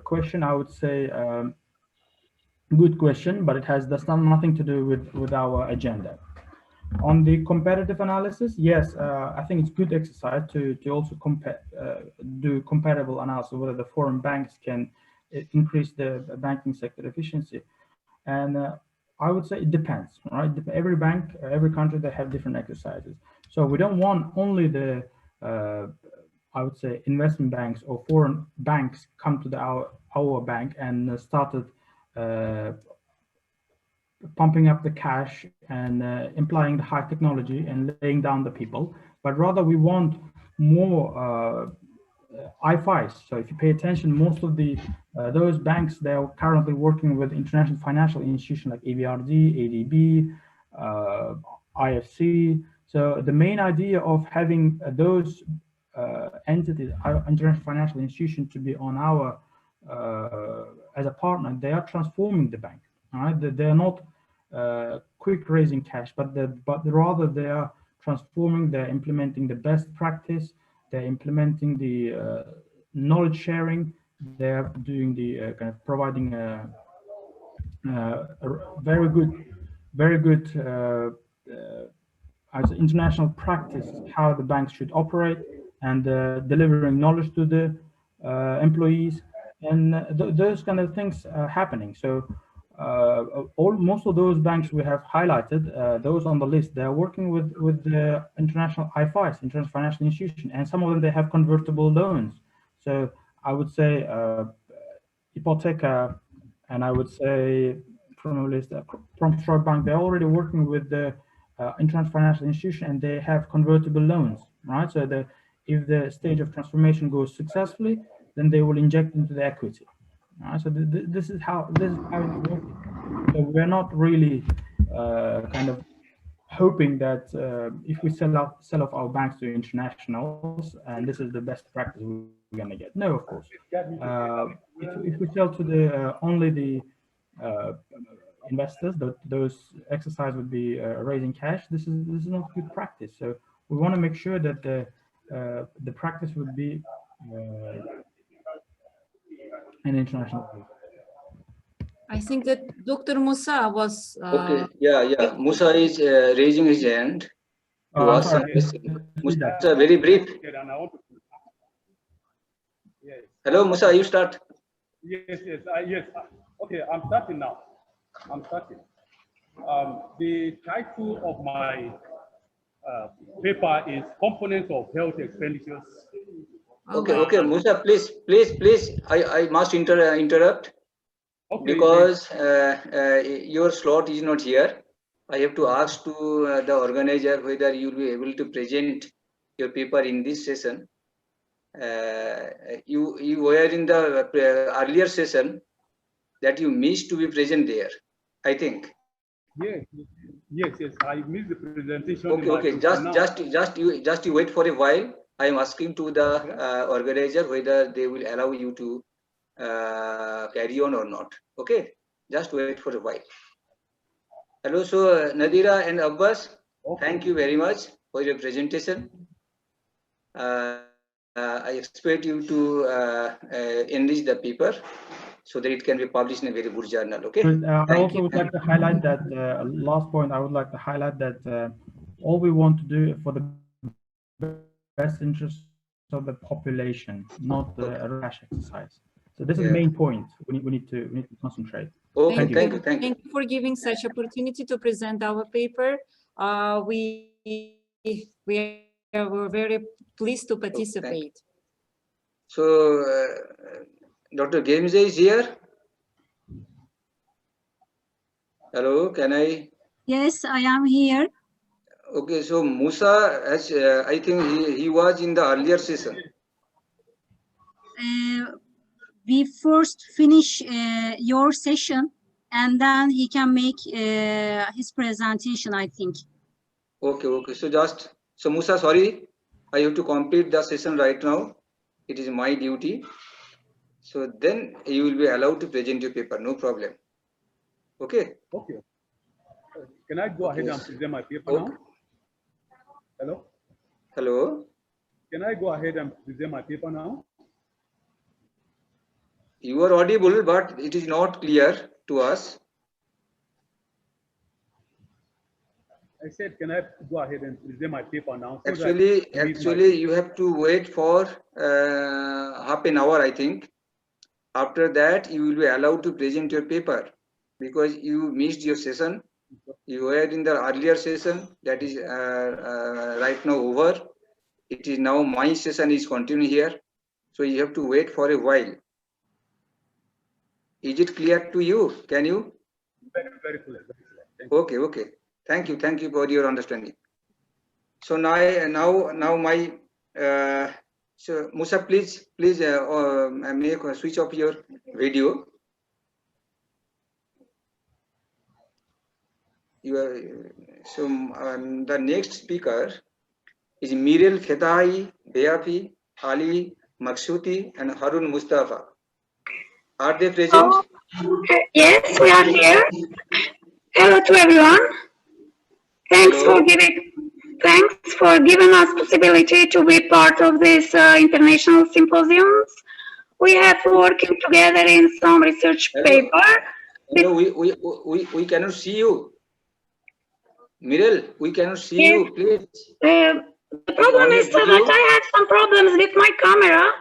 question, I would say, good question, but that's nothing to do with our agenda. On the comparative analysis, yes, I think it's good exercise to also do comparable analysis whether the foreign banks can increase the banking sector efficiency. And I would say it depends, right? Every bank, every country, they have different exercises. So we don't want only the, I would say, investment banks or foreign banks come to our bank and started pumping up the cash and implying the high technology and laying down the people, but rather we want more IFIs. So if you pay attention, most of the those banks, they are currently working with international financial institutions like EBRD, ADB, IFC. So the main idea of having those entities, international financial institutions, to be on our as a partner, they are transforming the bank. All right, they are not quick raising cash, but rather they are transforming. They're implementing the best practice. They're implementing the knowledge sharing. They're doing the kind of providing a very good as international practice how the banks should operate, and delivering knowledge to the employees, and those kind of things are happening. So most of those banks we have highlighted, those on the list, they're working with the international IFIs, international financial institutions, and some of them, they have convertible loans. So I would say Ipoteka, and I would say from a list, Prompt Bank, they're already working with the international financial institution, and they have convertible loans, right? So if the stage of transformation goes successfully, then they will inject into the equity. So this is how it's working. So we're not really kind of hoping that if we sell off our banks to internationals, and this is the best practice we're going to get. No, of course. If we sell to the only the investors, those exercise would be raising cash. This is not good practice. So we want to make sure that the practice would be an international. I think that Dr. Musa was. Okay, yeah. Musa is raising his hand to ask some question. Musa, very brief. Hello, Musa, you start. Yes. Okay, I'm starting now. The title of my paper is Components of Health Expenditures. Okay, Musa, please. I must interrupt. Okay, because your slot is not here. I have to ask to the organizer whether you will be able to present your paper in this session. You were in the earlier session that you missed to be present there, I think. Yes. I missed the presentation. Okay. Just you wait for a while. I am asking to the organizer whether they will allow you to carry on or not. Okay, just wait for a while. Hello, so Nadira and Abbas, thank you very much for your presentation. I expect you to enrich the paper. so that it can be published in a very good journal. Okay. And I Thank also you. would like to highlight that last point. I would like to highlight that all we want to do for the best interest of the population, not a rash exercise. So this is the main point. We need to concentrate. Okay. Thank you. Thank you. Thank you. Thank you for giving such opportunity to present our paper. We were very pleased to participate. So, Dr. Gamze is here. Hello, can I? Yes, I am here. Okay, so Musa has, I think he was in the earlier session. We first finish your session, and then he can make his presentation, I think. Okay, okay. So Musa, sorry, I have to complete the session right now. It is my duty. So then you will be allowed to present your paper, no problem. Okay. Okay. Can I go ahead and present my paper now? Hello? Hello. Can I go ahead and present my paper now? You are audible, but it is not clear to us. I said, can I go ahead and present my paper now? So Actually, you have to wait for half an hour, I think. After that, you will be allowed to present your paper because you missed your session. You were in the earlier session, that is right now over. It is now my session is continuing here. So you have to wait for a while. Is it clear to you? Can you? Very, very clear. Okay, okay. Thank you for your understanding. So now my so Musa, please make a switch off your video. The next speaker is Mirel Fetai Beafi, Ali Maksuti, and Harun Mustafa. Are they present? Yes, we are here. Hello to everyone. Thanks for giving us possibility to be part of this international symposiums. We have working together in some research paper. No, we cannot see you. Mirel, we cannot see you, please. The problem is that I have some problems with my camera.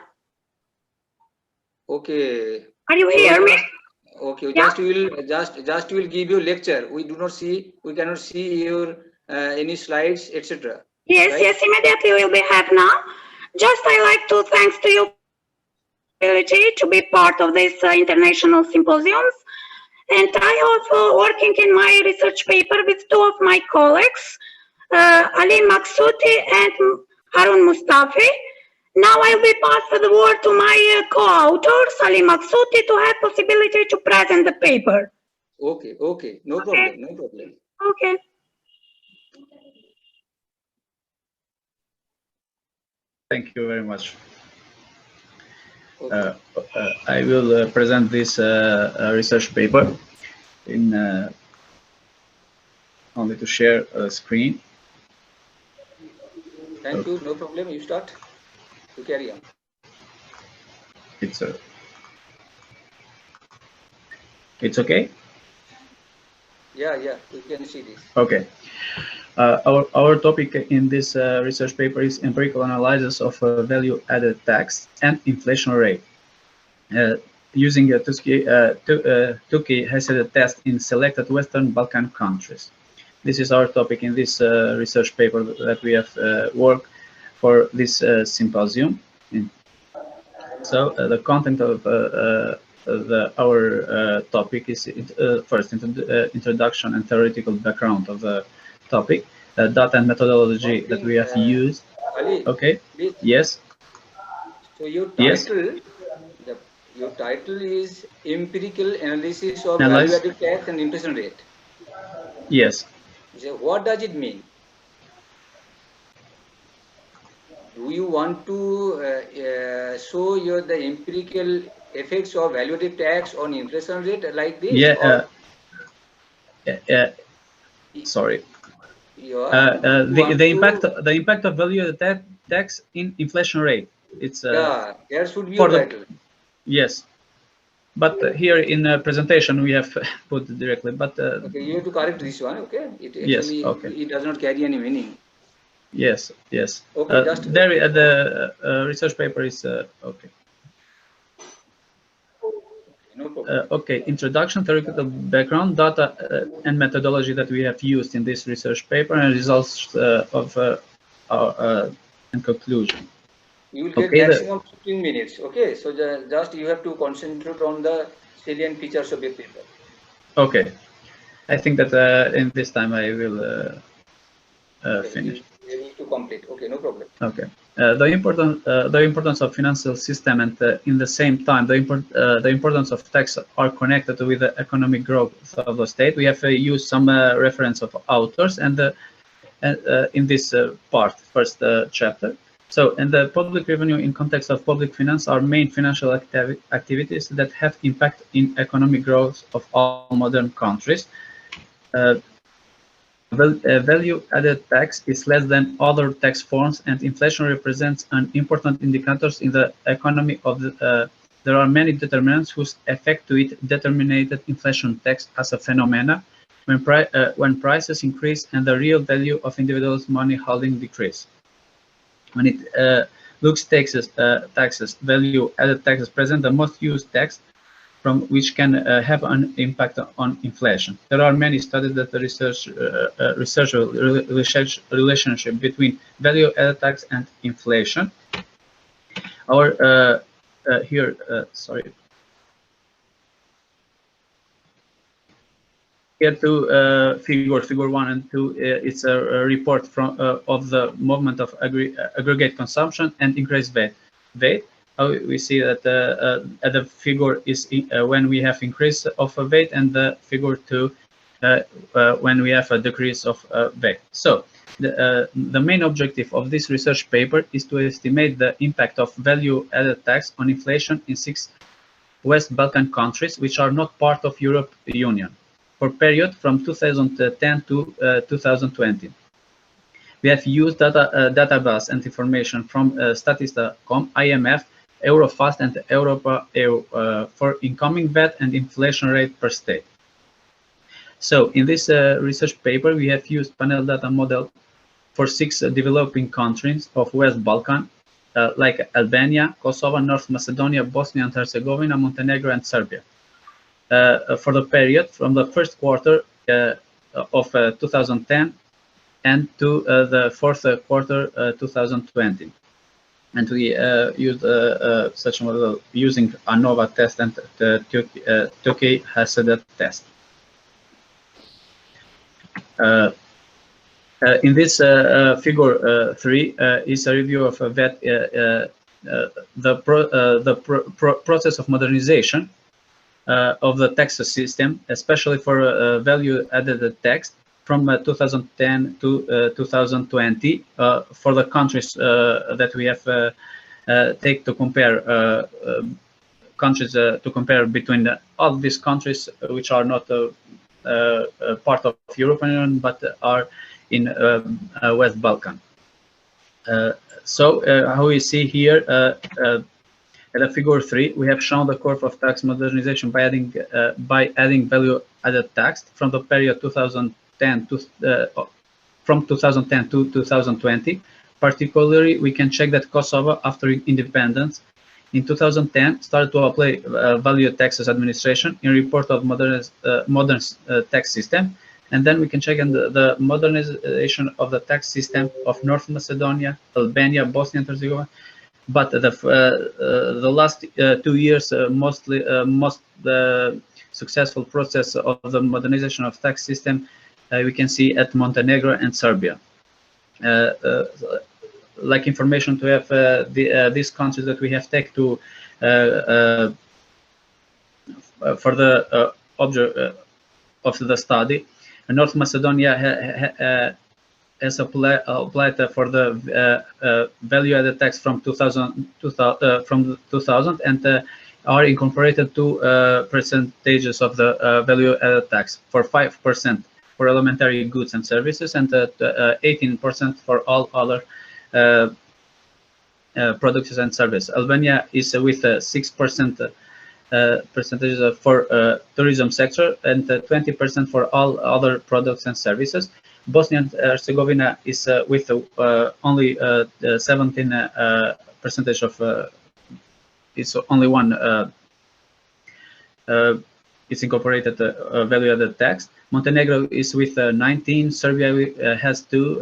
Okay. Are you hear me? Okay, Yeah. just will give you lecture. We cannot see your any slides, etc. Yes, right? yes, immediately we'll be have now. Just I like to thanks to you to be part of this international symposiums. And I also working in my research paper with two of my colleagues, Ali Maksuti and Harun Mustafi. Now I will pass the word to my co-authors, Ali Maksuti, to have possibility to present the paper. Okay, okay, no problem, no problem. Okay. Thank you very much. I will present this research paper in only to share a screen. Thank you, no problem. You start. You carry on. It's okay? Yeah, we can see this. Okay. Our topic in this research paper is empirical analysis of value-added tax and inflation rate using a Tukey-Hesed test in selected Western Balkan countries. This is our topic in this research paper that we have worked for this symposium. So the content of our topic is first introduction and theoretical background of the topic, data and methodology that we have used. Ali, okay. Please. Yes. So your title is empirical analysis of value-added tax and inflation rate. Yes. So what does it mean? Do you want to show the empirical effects of value-added tax on inflation rate like this? Yeah. Sorry. The impact of value-added tax in inflation rate. It's there should be a title. Yes. But here in presentation we have put it directly. But okay, you have to correct this one. Okay, it yes, actually okay. it does not carry any meaning. Yes, yes. Okay, just there the research paper is okay. No problem. Okay, introduction, theoretical background, data and methodology that we have used in this research paper, and results of our and conclusion. You will get Okay, maximum 15 minutes. Okay, so just you have to concentrate on the salient features of your paper. Okay, I think that in this time I will finish. You able to complete. Okay, no problem. Okay. The importance of financial system, and in the same time the importance of tax are connected with the economic growth of the state. We have used some reference of authors and in this part, first chapter. So, in the public revenue in context of public finance are main financial activities that have impact in economic growth of all modern countries. Value-added tax is less than other tax forms, and inflation represents an important indicator in the economy of the. There are many determinants whose effect to it determined inflation tax as a phenomena when prices increase and the real value of individuals' money holding decrease. When it looks taxes, value-added taxes present the most used tax from which can have an impact on inflation. There are many studies that research relationship between value-added tax and inflation. Our sorry. Here to figure 1 and 2, it's a report from of the movement of aggregate consumption and increased weight. We see that the figure is when we have increase of weight, and the figure 2 when we have a decrease of weight. So the main objective of this research paper is to estimate the impact of value-added tax on inflation in 6 West Balkan countries which are not part of European Union, for period from 2010 to 2020. We have used database and information from Statista.com, IMF, Eurofast, and Europa EU for incoming VAT and inflation rate per state. So in this research paper, we have used panel data model for 6 developing countries of West Balkan, like Albania, Kosovo, North Macedonia, Bosnia and Herzegovina, Montenegro, and Serbia. For the period from the first quarter of 2010 and to the fourth quarter 2020. And we used such a model using ANOVA test and Turkey has that test. In this figure 3 is a review of VAT, the process of modernization of the tax system, especially for value-added tax from 2010 to 2020 for the countries that we have take to compare countries to compare between all these countries which are not part of European Union but are in West Balkan. So how we see here at the figure 3, we have shown the curve of tax modernization by adding value-added tax from the period 2010 to from 2010 to 2020. Particularly, we can check that Kosovo, after independence, in 2010 started to apply value taxes administration in report of modern tax system, and then we can check in the modernization of the tax system of North Macedonia, Albania, Bosnia and Herzegovina. But the last 2 years, most successful process of the modernization of tax system we can see at Montenegro and Serbia. Like information to have these countries that we have taken to for the object of the study. North Macedonia has applied for the value-added tax from 2000 and are incorporated to percentages of the value-added tax for 5% for elementary goods and services and 18% for all other products and services. Albania is with 6% percentages for tourism sector and 20% for all other products and services. Bosnia and Herzegovina is with only 17 percentage of it's only one it's incorporated value-added tax. Montenegro is with 19. Serbia has 2,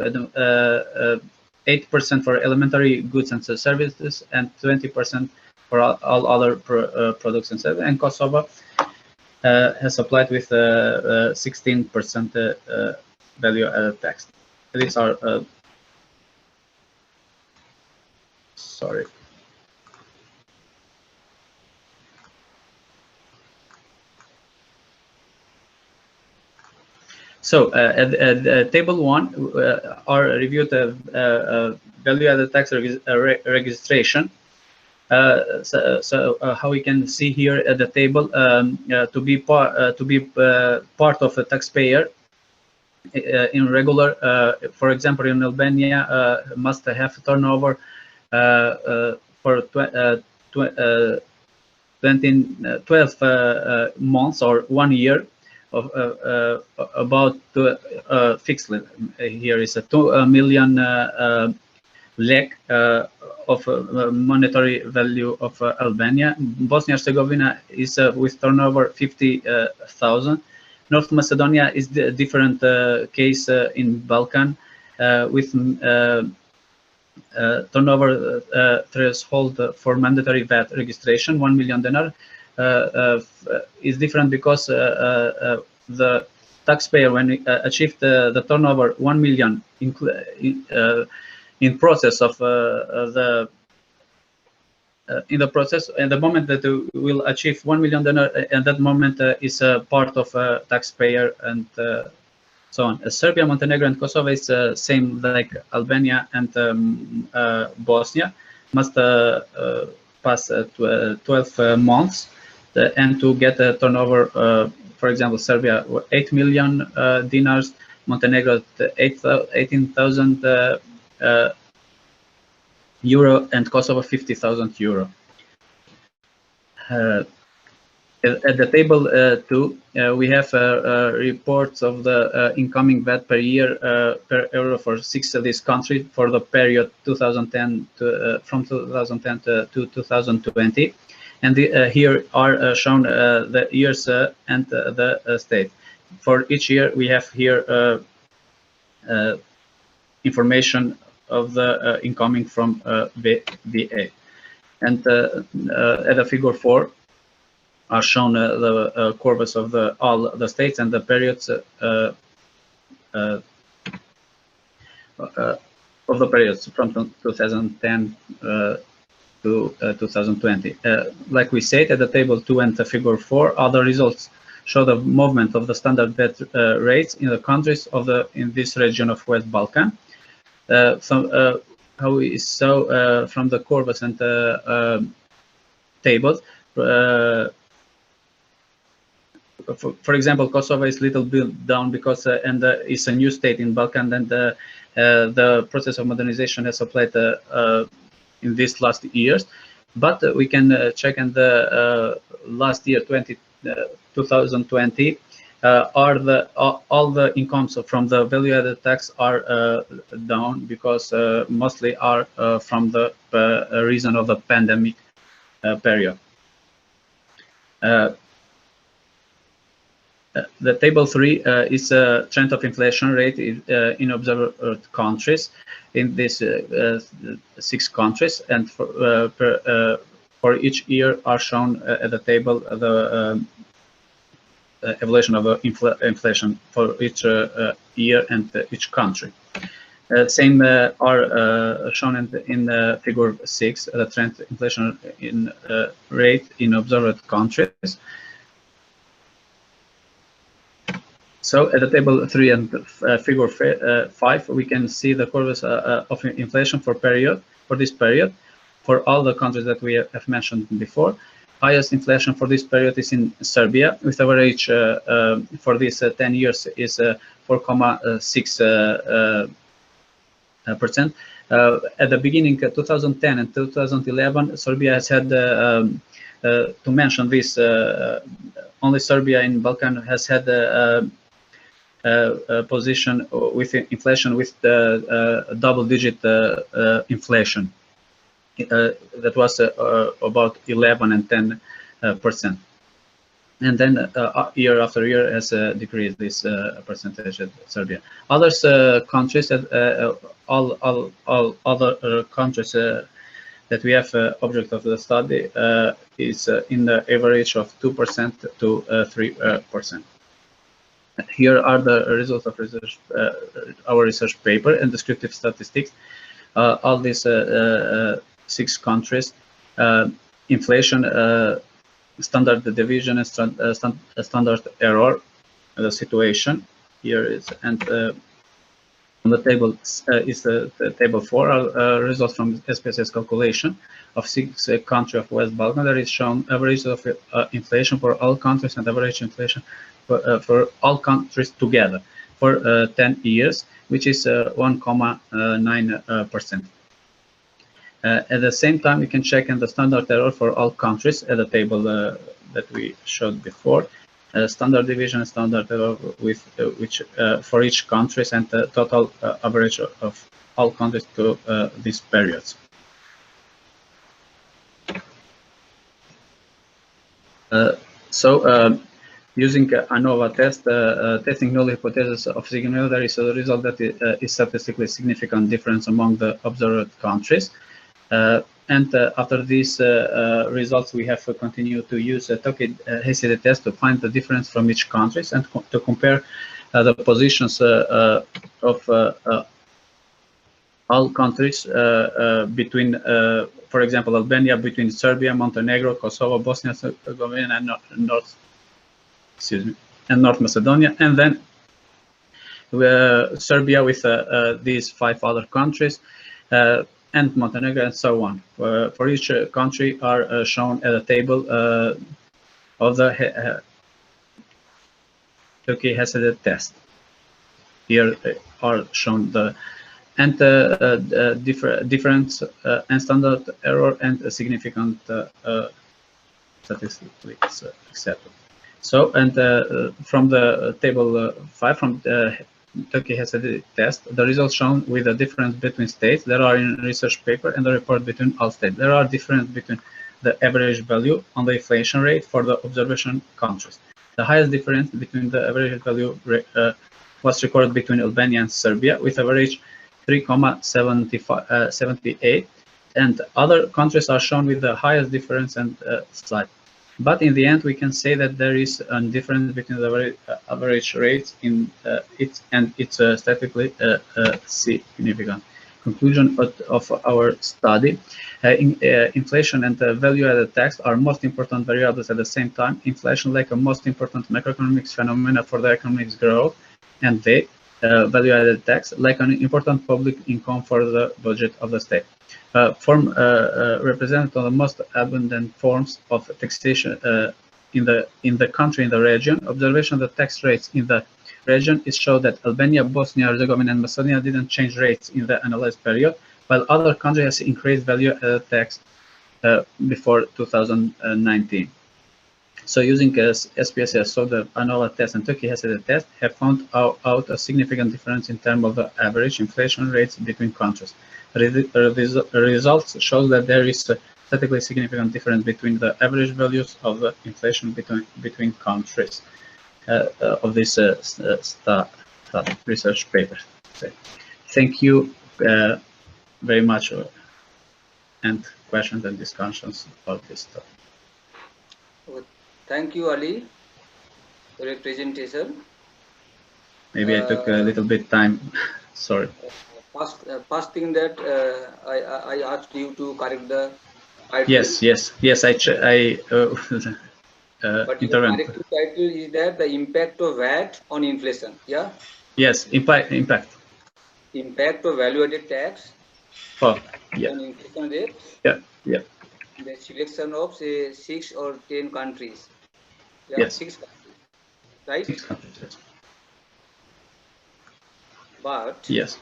8% for elementary goods and services, and 20% for all other products and services. And Kosovo has applied with 16% value-added tax. These are sorry. So at table 1 are reviewed value-added tax registration. So how we can see here at the table, to be part of a taxpayer in regular, for example, in Albania, must have turnover for 12 months or 1 year of about fixed. Here is a 2 million lek of monetary value of Albania. Bosnia and Herzegovina is with turnover 50,000. North Macedonia is the different case in Balkan with turnover threshold for mandatory VAT registration, 1 million dinar. Is different because the taxpayer, when we achieved the turnover 1 million in process of in the process, and the moment that we will achieve 1 million dinar, and that moment is a part of taxpayer and so on. Serbia, Montenegro, and Kosovo is same like Albania and Bosnia, must pass 12 months and to get a turnover. For example, Serbia 8 million dinars, Montenegro 18,000 euro, and Kosovo 50,000 euro. At the table 2, we have reports of the incoming VAT per year per euro for 6 of these countries for the period 2010 to, from 2010 to 2020. And here are shown the years and the state. For each year, we have here information of the incoming from VA. And at the figure 4 are shown the curves of all the states and the periods of the periods from 2010 to 2020. Like we said, at the table 2 and the figure 4, other results show the movement of the standard VAT rates in the countries of in this region of West Balkan. So how we saw from the curves and the tables, for example, Kosovo is a little bit down because and it's a new state in Balkan, and the process of modernization has applied in these last years. But we can check in the last year, 2020, are all the incomes from the value-added tax are down because mostly are from the reason of the pandemic period. The table 3 is a trend of inflation rate in observed countries in these 6 countries, and for each year are shown at the table the evolution of inflation for each year and each country. Same are shown in figure 6, the trend inflation in rate in observed countries. So at the table 3 and figure 5, we can see the curves of inflation for this period for all the countries that we have mentioned before. Highest inflation for this period is in Serbia, with average for this 10 years is 4.6%. At the beginning of 2010 and 2011, Serbia has had to mention this, only Serbia in Balkan has had a position with inflation with double-digit inflation. That was about 11 and 10%. And then year after year has decreased this percentage at Serbia. Other countries, all other countries that we have object of the study is in the average of 2% to 3%. Here are the results of research, our research paper and descriptive statistics. All these 6 countries, inflation, standard deviation, and standard error, the situation here is, and on the table is the table 4 results from SPSS calculation of 6 countries of West Balkan. There is shown average of inflation for all countries and average inflation for all countries together for 10 years, which is 1.9%. At the same time, we can check in the standard error for all countries at the table that we showed before. Standard deviation and standard error with which for each country and the total average of all countries to these periods. Using ANOVA test, testing null hypothesis of signal, there is a result that is statistically significant difference among the observed countries. And after these results, we have continued to use a Tokyo-Hesede test to find the difference from each country and to compare the positions of all countries between, for example, Albania, between Serbia, Montenegro, Kosovo, Bosnia, Herzegovina, and North Macedonia, and then Serbia with these 5 other countries. And Montenegro, and so on. For each country are shown at a table of the Tokyo-Hesede test. Here are shown the difference and standard error and a significant statistically accepted. So, and from the table 5 from the Tokyo-Hesede test, the results shown with the difference between states that are in research paper and the report between all states. There are differences between the average value on the inflation rate for the observation countries. The highest difference between the average value was recorded between Albania and Serbia with average 3.78, and other countries are shown with the highest difference and slight. But in the end, we can say that there is a difference between the average rates in it, and it's statistically significant. Conclusion of our study: inflation and value-added tax are most important variables at the same time. Inflation, like a most important macroeconomics phenomena for the economic's growth, and the value-added tax, like an important public income for the budget of the state. Represent the most abundant forms of taxation in the country, in the region. Observation of the tax rates in the region is shown that Albania, Bosnia, Herzegovina, and Macedonia didn't change rates in the analyzed period, while other countries has increased value-added tax before 2019. So using SPSS, so the ANOVA test and Tokyo-Hesede test have found out a significant difference in terms of the average inflation rates between countries. Results show that there is a statistically significant difference between the average values of the inflation between countries of this research paper. So, thank you very much, and questions and discussions about this topic. Thank you, Ali, for your presentation. Maybe I took a little bit time. Sorry. First thing that I asked you to correct the title. Yes. I but the corrective title is that the impact of VAT on inflation. Yeah. Yes, impact. Impact of value-added tax. Oh, yeah. On inflation rate. Yeah. The selection of say 6 or 10 countries. Yeah, yes. 6 countries. Right. 6 countries. Yes. But yes.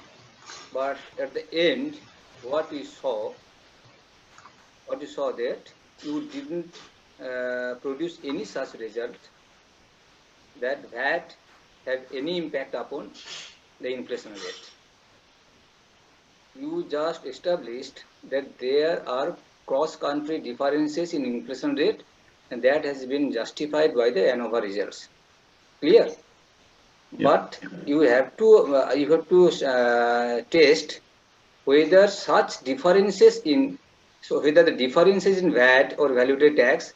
But at the end, what you saw that you didn't produce any such result that VAT have any impact upon the inflation rate. You just established that there are cross-country differences in inflation rate, and that has been justified by the ANOVA results. Clear? But you have to test whether such differences in whether the differences in VAT or value-added tax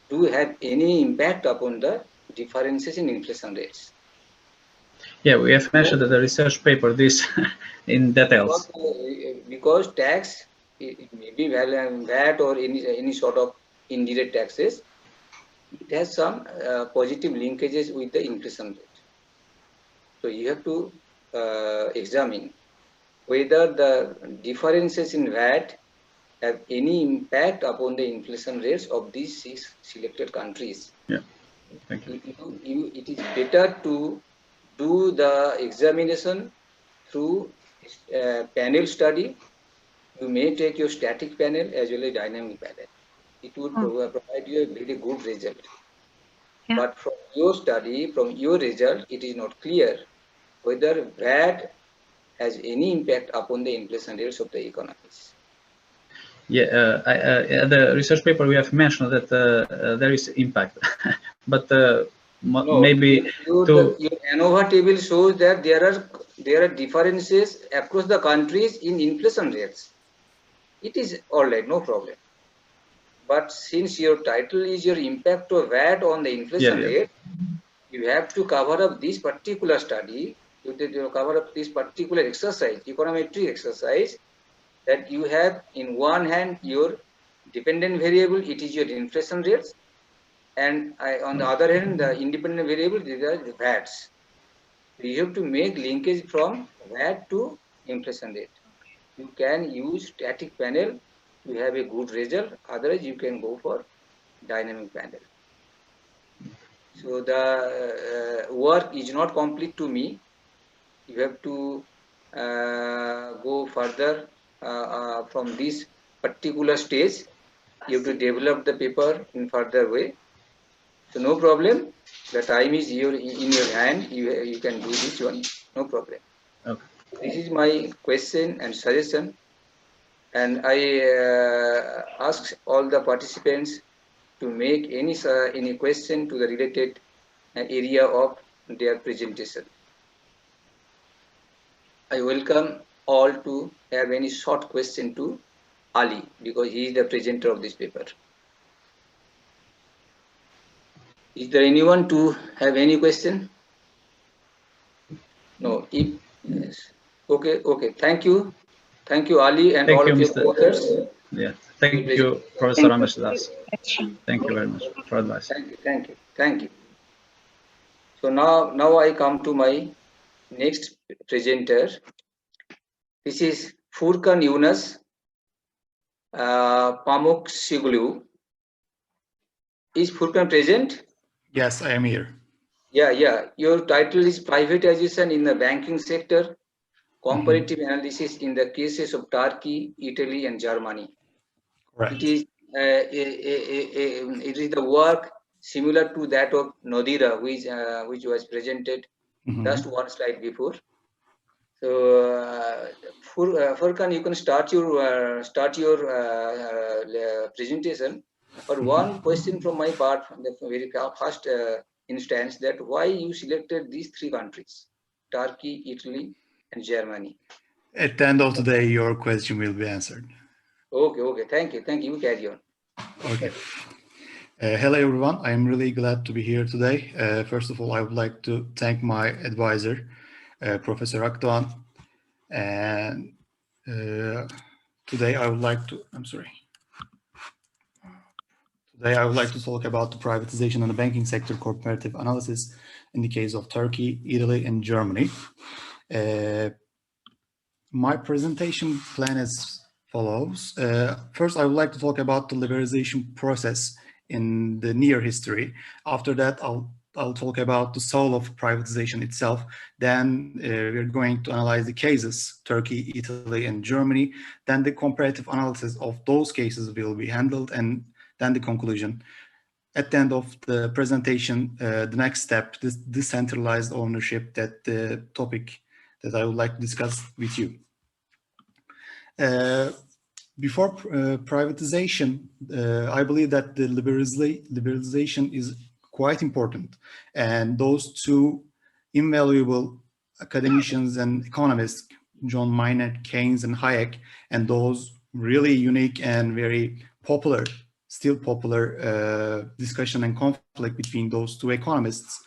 do have any impact upon the differences in inflation rates. Yeah, we have mentioned that the research paper this in details. Because tax, it may be VAT or any sort of indirect taxes, it has some positive linkages with the inflation rate. So you have to examine whether the differences in VAT have any impact upon the inflation rates of these 6 selected countries. Yeah, thank you. It is better to do the examination through panel study. You may take your static panel as well as dynamic panel. It would provide you a very good result. Yeah. But from your study, from your result, it is not clear whether VAT has any impact upon the inflation rates of the economies. Yeah, the research paper we have mentioned that there is impact, but maybe your ANOVA table shows that there are differences across the countries in inflation rates. It is all right, no problem. But since your title is your impact of VAT on the inflation rate, you have to cover up this particular study. You have to cover up this particular exercise, econometric exercise, that you have in one hand your dependent variable, it is your inflation rates, and on the other hand, the independent variable, these are the VATs. You have to make linkage from VAT to inflation rate. You can use static panel to have a good result. Otherwise, you can go for dynamic panel. So the work is not complete to me. You have to go further from this particular stage. You have to develop the paper in further way. So no problem. The time is in your hand. You can do this one. No problem. Okay. This is my question and suggestion. And I ask all the participants to make any question to the related area of their presentation. I welcome all to have any short question to Ali, because he is the presenter of this paper. Is there anyone to have any question? No. Yes. Okay. Thank you, Ali, and all of your co-authors. Yeah. Thank you, Professor Ramesh. Thank you very much for advice. Thank you. So now I come to my next presenter. This is Furkan Yunus Pamuksiglu. Is Furkan present? Yes, I am here. Yeah. Your title is Privatization in the Banking Sector, Comparative Analysis in the Cases of Turkey, Italy, and Germany. Correct. It is the work similar to that of Nodira, which was presented just one slide before. So, Furkan, you can start your presentation. But one question from my part, the very first instance, that why you selected these 3 countries, Turkey, Italy, and Germany? At the end of the day, your question will be answered. Okay. Thank you. You carry on. Okay. Hello, everyone. I am really glad to be here today. First of all, I would like to thank my advisor, Professor Akdoğan. And today I would like to talk about the privatization in the banking sector comparative analysis in the case of Turkey, Italy, and Germany. My presentation plan is follows. First, I would like to talk about the liberalization process in the near history. After that, I'll talk about the soul of privatization itself. Then we're going to analyze the cases, Turkey, Italy, and Germany. Then the comparative analysis of those cases will be handled, and then the conclusion. at the end of the presentation, the next step, this decentralized ownership, that the topic that I would like to discuss with you. Before privatization, I believe that the liberalization is quite important. And those two invaluable academicians and economists, John Maynard Keynes and Hayek, and those really unique and very popular, still popular discussion and conflict between those two economists,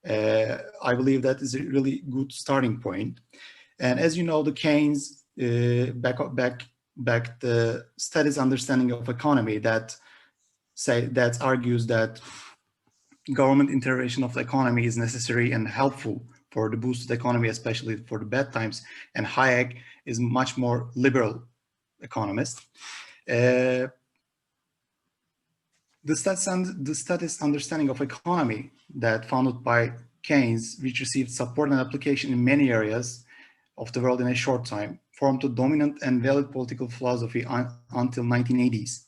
I believe that is a really good starting point. And as you know, the Keynes back the studies understanding of economy that argues that government intervention of the economy is necessary and helpful for the boosted economy, especially for the bad times. And Hayek is much more liberal economist. The studies understanding of economy that founded by Keynes, which received support and application in many areas of the world in a short time, formed a dominant and valid political philosophy until 1980s.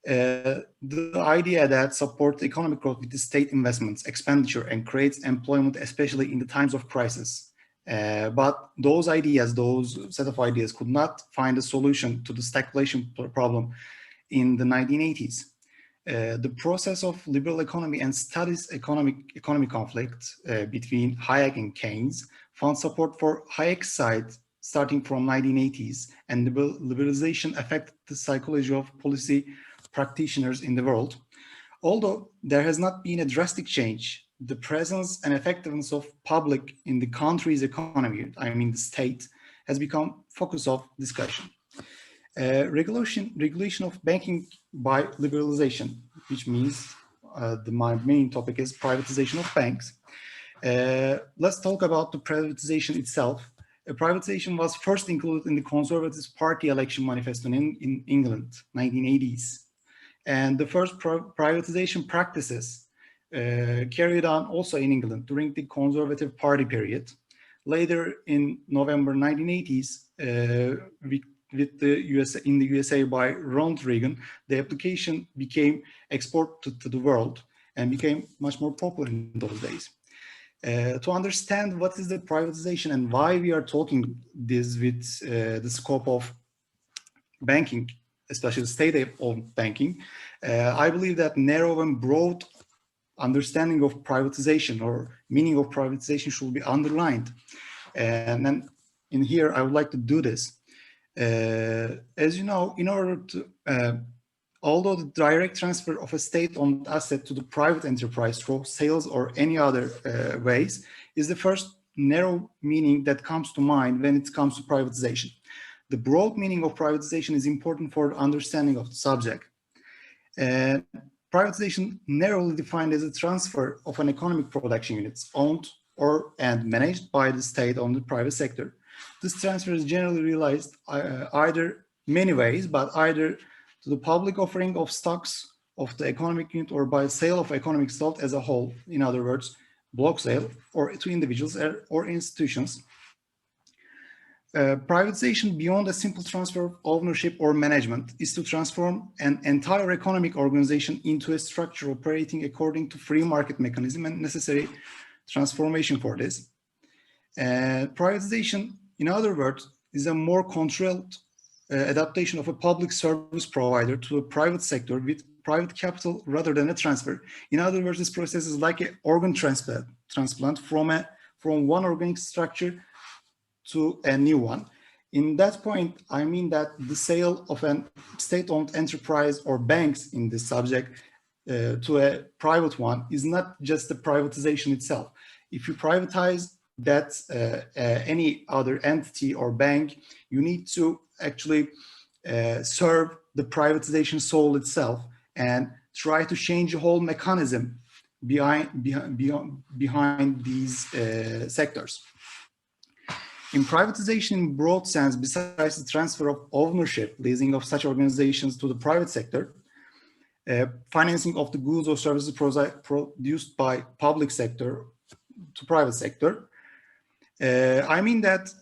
The idea that support economic growth with the state investments, expenditure, and creates employment, especially in the times of crisis. But those set of ideas could not find a solution to the stagflation problem in the 1980s. The process of liberal economy and studies economic conflict between Hayek and Keynes found support for Hayek's side starting from 1980s, and liberalization affected the psychology of policy practitioners in the world. Although there has not been a drastic change, the presence and effectiveness of public in the country's economy, I mean the state, has become focus of discussion. Regulation of banking by liberalization, which means my main topic is privatization of banks. Let's talk about the privatization itself. Privatization was first included in the Conservative Party election manifesto in England, 1980s. And the first privatization practices carried on also in England during the Conservative Party period. Later in November 1980s, with the USA by Ronald Reagan, the application became exported to the world and became much more popular in those days. To understand what is the privatization and why we are talking this with the scope of banking, especially state-owned banking, I believe that narrow and broad understanding of privatization or meaning of privatization should be underlined. And then in here, I would like to do this. As you know, in order to, although the direct transfer of a state-owned asset to the private enterprise through sales or any other ways is the first narrow meaning that comes to mind when it comes to privatization. The broad meaning of privatization is important for the understanding of the subject. Privatization, narrowly defined as a transfer of an economic production units owned and managed by the state on the private sector. This transfer is generally realized either many ways, but either to the public offering of stocks of the economic unit or by sale of economic stock as a whole, in other words, block sale, or to individuals or institutions. Privatization beyond a simple transfer of ownership or management is to transform an entire economic organization into a structure operating according to free market mechanism and necessary transformation for this. Privatization, in other words, is a more controlled adaptation of a public service provider to a private sector with private capital rather than a transfer. In other words, this process is like an organ transplant from one organic structure to a new one. In that point, I mean that the sale of a state-owned enterprise or banks in this subject to a private one is not just the privatization itself. If you privatize that any other entity or bank, you need to actually serve the privatization soul itself and try to change the whole mechanism behind these sectors. In privatization in broad sense, besides the transfer of ownership, leasing of such organizations to the private sector, financing of the goods or services produced by public sector to private sector, I mean that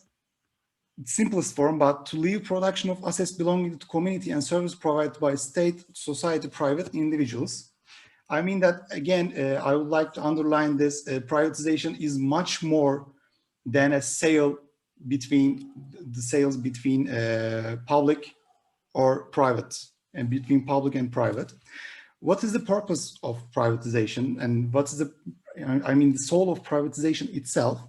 simplest form, but to leave production of assets belonging to community and service provided by state, society, private individuals. I mean that again, I would like to underline this, privatization is much more than a sale between public or private, and between public and private. What is the purpose of privatization, and what's the, I mean, the soul of privatization itself?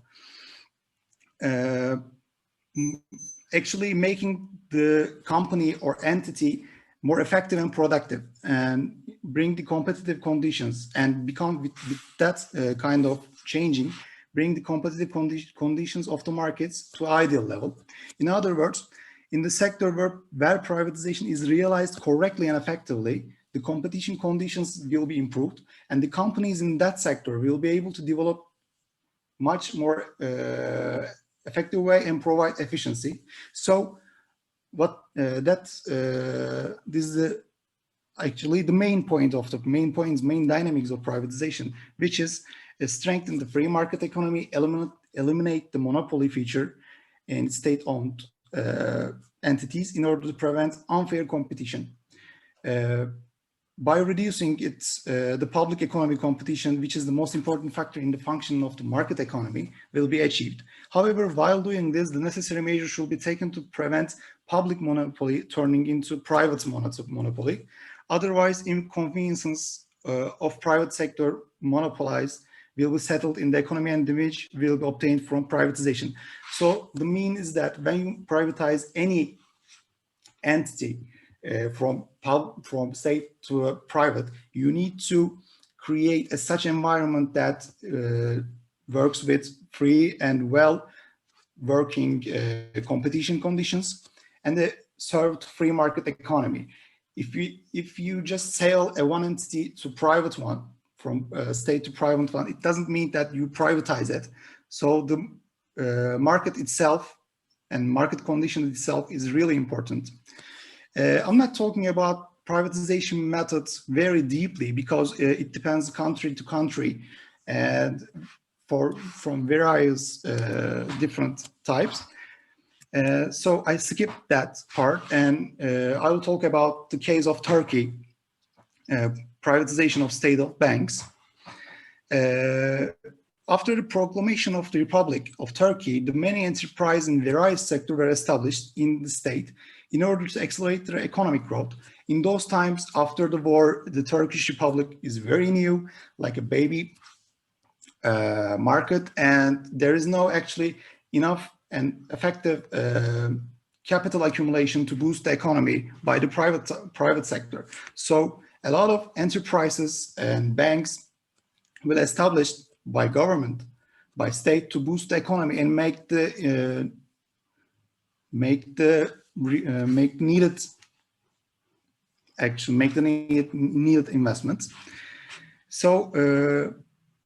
Actually making the company or entity more effective and productive, and bring the competitive conditions, and become with that kind of changing, bring the competitive conditions of the markets to ideal level. In other words, in the sector where privatization is realized correctly and effectively, the competition conditions will be improved, and the companies in that sector will be able to develop much more effective way and provide efficiency. So what this is actually the main point of the main dynamics of privatization, which is strengthen the free market economy, eliminate the monopoly feature in state-owned entities in order to prevent unfair competition. By reducing the public economy competition, which is the most important factor in the function of the market economy, will be achieved. However, while doing this, the necessary measures should be taken to prevent public monopoly turning into private monopoly. Otherwise, inconveniences of private sector monopolized will be settled in the economy, and which will be obtained from privatization. So the mean is that when you privatize any entity, from state to private, you need to create such environment that works with free and well working competition conditions and a served free market economy. If you just sell one entity to private one, from state to private one, it doesn't mean that you privatize it. So the market itself and market condition itself is really important. I'm not talking about privatization methods very deeply, because it depends country to country and from various different types. So I skipped that part, and I will talk about the case of Turkey, privatization of state-owned banks. After the proclamation of the Republic of Turkey, the many enterprises in various sectors were established in the state in order to accelerate their economic growth. In those times, after the war, the Turkish Republic is very new, like a baby market, and there is no actually enough and effective capital accumulation to boost the economy by the private sector. So a lot of enterprises and banks will establish by government, by state, to boost the economy and make the needed investments. So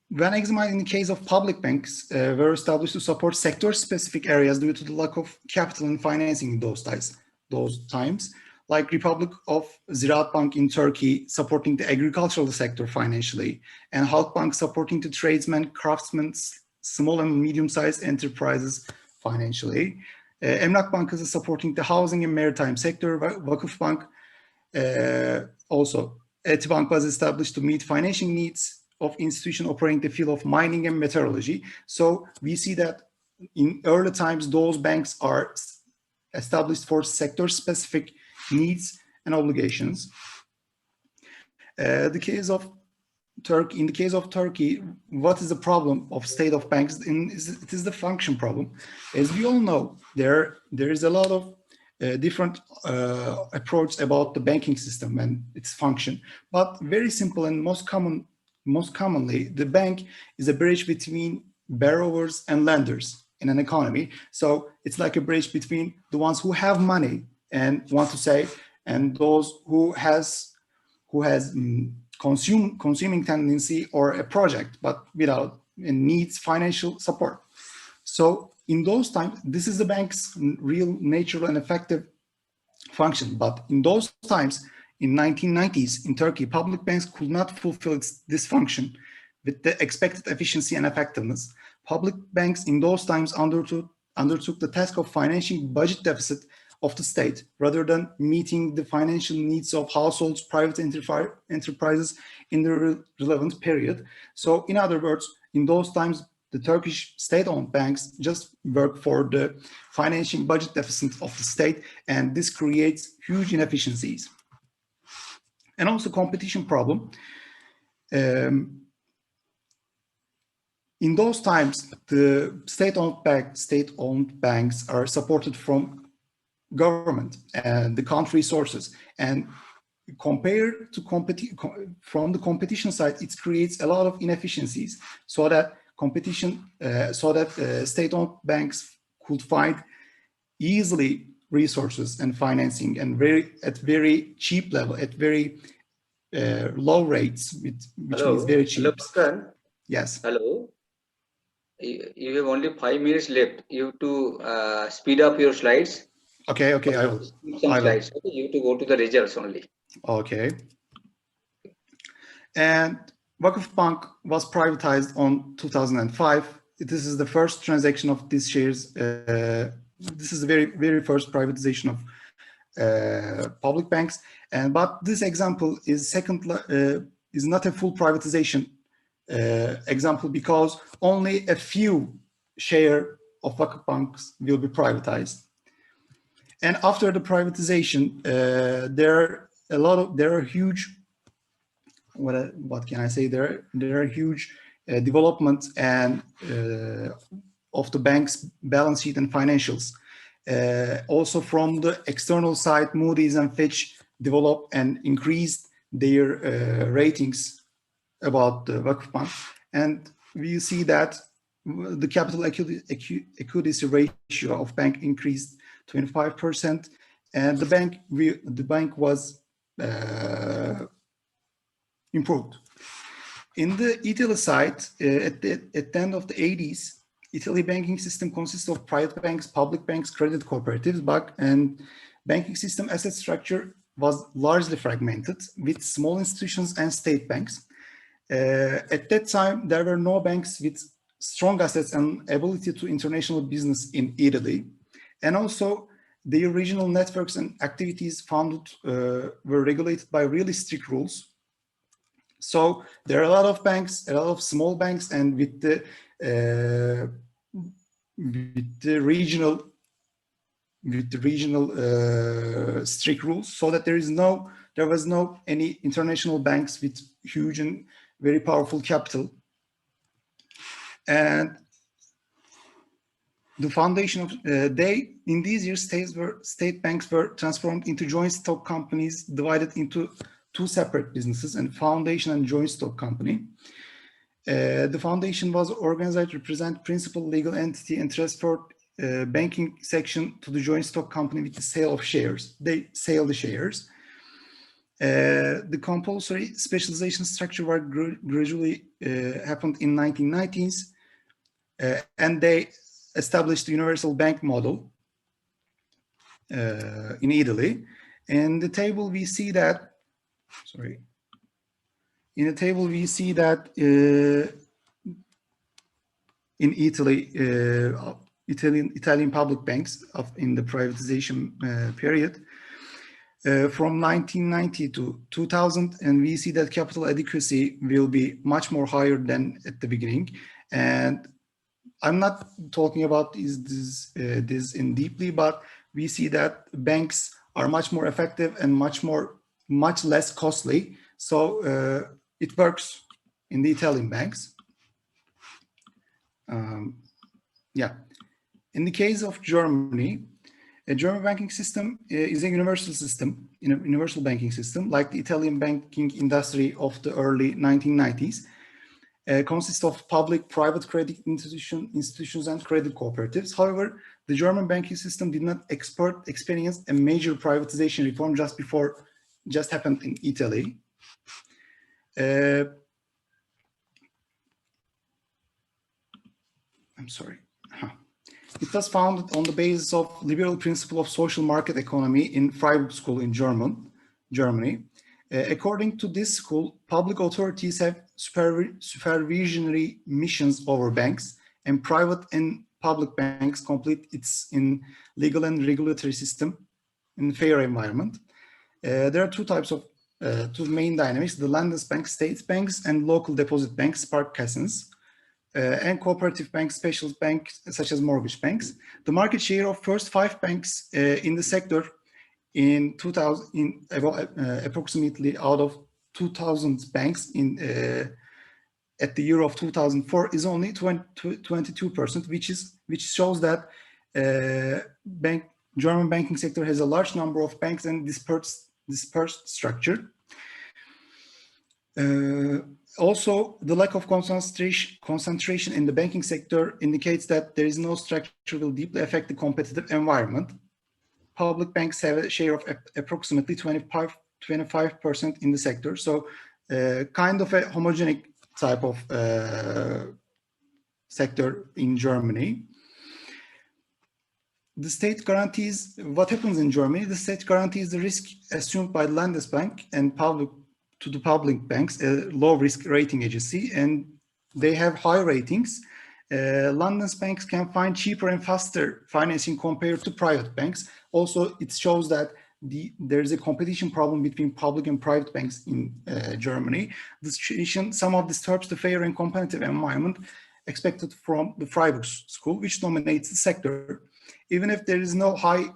when examined in the case of public banks, were established to support sector-specific areas due to the lack of capital and financing in those times, like Republic of Ziraat Bank in Turkey supporting the agricultural sector financially, and Halkbank supporting the tradesmen, craftsmen, small and medium-sized enterprises financially. Emlak Bank is supporting the housing and maritime sector. Vakıf Bank also. Etibank was established to meet financing needs of institutions operating the field of mining and metallurgy. So we see that in early times, those banks are established for sector-specific needs and obligations. In the case of Turkey, what is the problem of state of banks? It is the function problem. As we all know, there is a lot of different approach about the banking system and its function, but very simple and most commonly, the bank is a bridge between borrowers and lenders in an economy. So it's like a bridge between the ones who have money and want to save, and those who has consuming tendency or a project, but without and needs financial support. So in those times, this is the bank's real natural and effective function. But in those times, in 1990s in Turkey, public banks could not fulfill this function with the expected efficiency and effectiveness. Public banks in those times undertook the task of financing budget deficit of the state rather than meeting the financial needs of households, private enterprises, in the relevant period. So in other words, in those times, the Turkish state-owned banks just work for the financing budget deficit of the state, and this creates huge inefficiencies. And also competition problem. In those times, the state-owned banks are supported from government and the country resources, and compared to from the competition side, it creates a lot of inefficiencies, so that state-owned banks could find easily resources and financing, and at very cheap level, at very low rates, which means very cheap. Hello, Pascal. Yes. Hello. You have only 5 minutes left. You have to speed up your slides. Okay, I will. Some slides. Okay, you have to go to the results only. Okay. And Vakıfbank was privatized on 2005. This is the first transaction of these shares. This is the very first privatization of public banks. But this example is not a full privatization example, because only a few share of Vakıfbanks will be privatized. And after the privatization, there are huge. What can I say? There are huge developments and of the bank's balance sheet and financials. Also from the external side, Moody's and Fitch developed and increased their ratings about the Vakıfbank, and we see that the capital equity ratio of bank increased 25%, and the bank was improved. In the Italy side, at the end of the 80s, Italy banking system consists of private banks, public banks, credit cooperatives, and banking system asset structure was largely fragmented with small institutions and state banks. At that time, there were no banks with strong assets and ability to international business in Italy. And also, the regional networks and activities founded were regulated by really strict rules. So there are a lot of banks, a lot of small banks, and with the regional strict rules, so that there was no any international banks with huge and very powerful capital. And the foundation of in these years, state banks were transformed into joint stock companies, divided into two separate businesses, and foundation and joint stock company. The foundation was organized to represent principal legal entity and transferred banking section to the joint stock company with the sale of shares. They sell the shares. The compulsory specialization structure was gradually happened in 1990s, and they established the universal bank model in Italy. In the table we see that, in Italy, Italian public banks in the privatization period, from 1990 to 2000, and we see that capital adequacy will be much more higher than at the beginning. And I'm not talking about this in deeply, but we see that banks are much more effective and much less costly. So it works in the Italian banks. In the case of Germany, a German banking system is a universal system, universal banking system, like the Italian banking industry of the early 1990s. Consists of public, private credit institutions and credit cooperatives. However, the German banking system did not experience a major privatization reform just happened in Italy. It was founded on the basis of liberal principle of social market economy in Freiburg School in Germany. According to this school, public authorities have supervisory missions over banks, and private and public banks complete its in legal and regulatory system in fair environment. There are two types of two main dynamics: the Landesbank, state banks, and local deposit banks, Sparkassens, and cooperative banks, specialist banks such as mortgage banks. The market share of first 5 banks in the sector in 2000, approximately out of 2,000 banks at the year of 2004 is only 22%, which shows that German banking sector has a large number of banks and dispersed structure. Also, the lack of concentration in the banking sector indicates that there is no structure will deeply affect the competitive environment. Public banks have a share of approximately 25% in the sector, so kind of a homogenic type of sector in Germany. The state guarantees what happens in Germany. The state guarantees the risk assumed by the Landesbank and to the public banks, a low risk rating agency, and they have high ratings. Landesbanks can find cheaper and faster financing compared to private banks. Also, it shows that there's a competition problem between public and private banks in Germany. This situation somehow disturbs the fair and competitive environment expected from the Freiburg School, which dominates the sector. Even if there is no high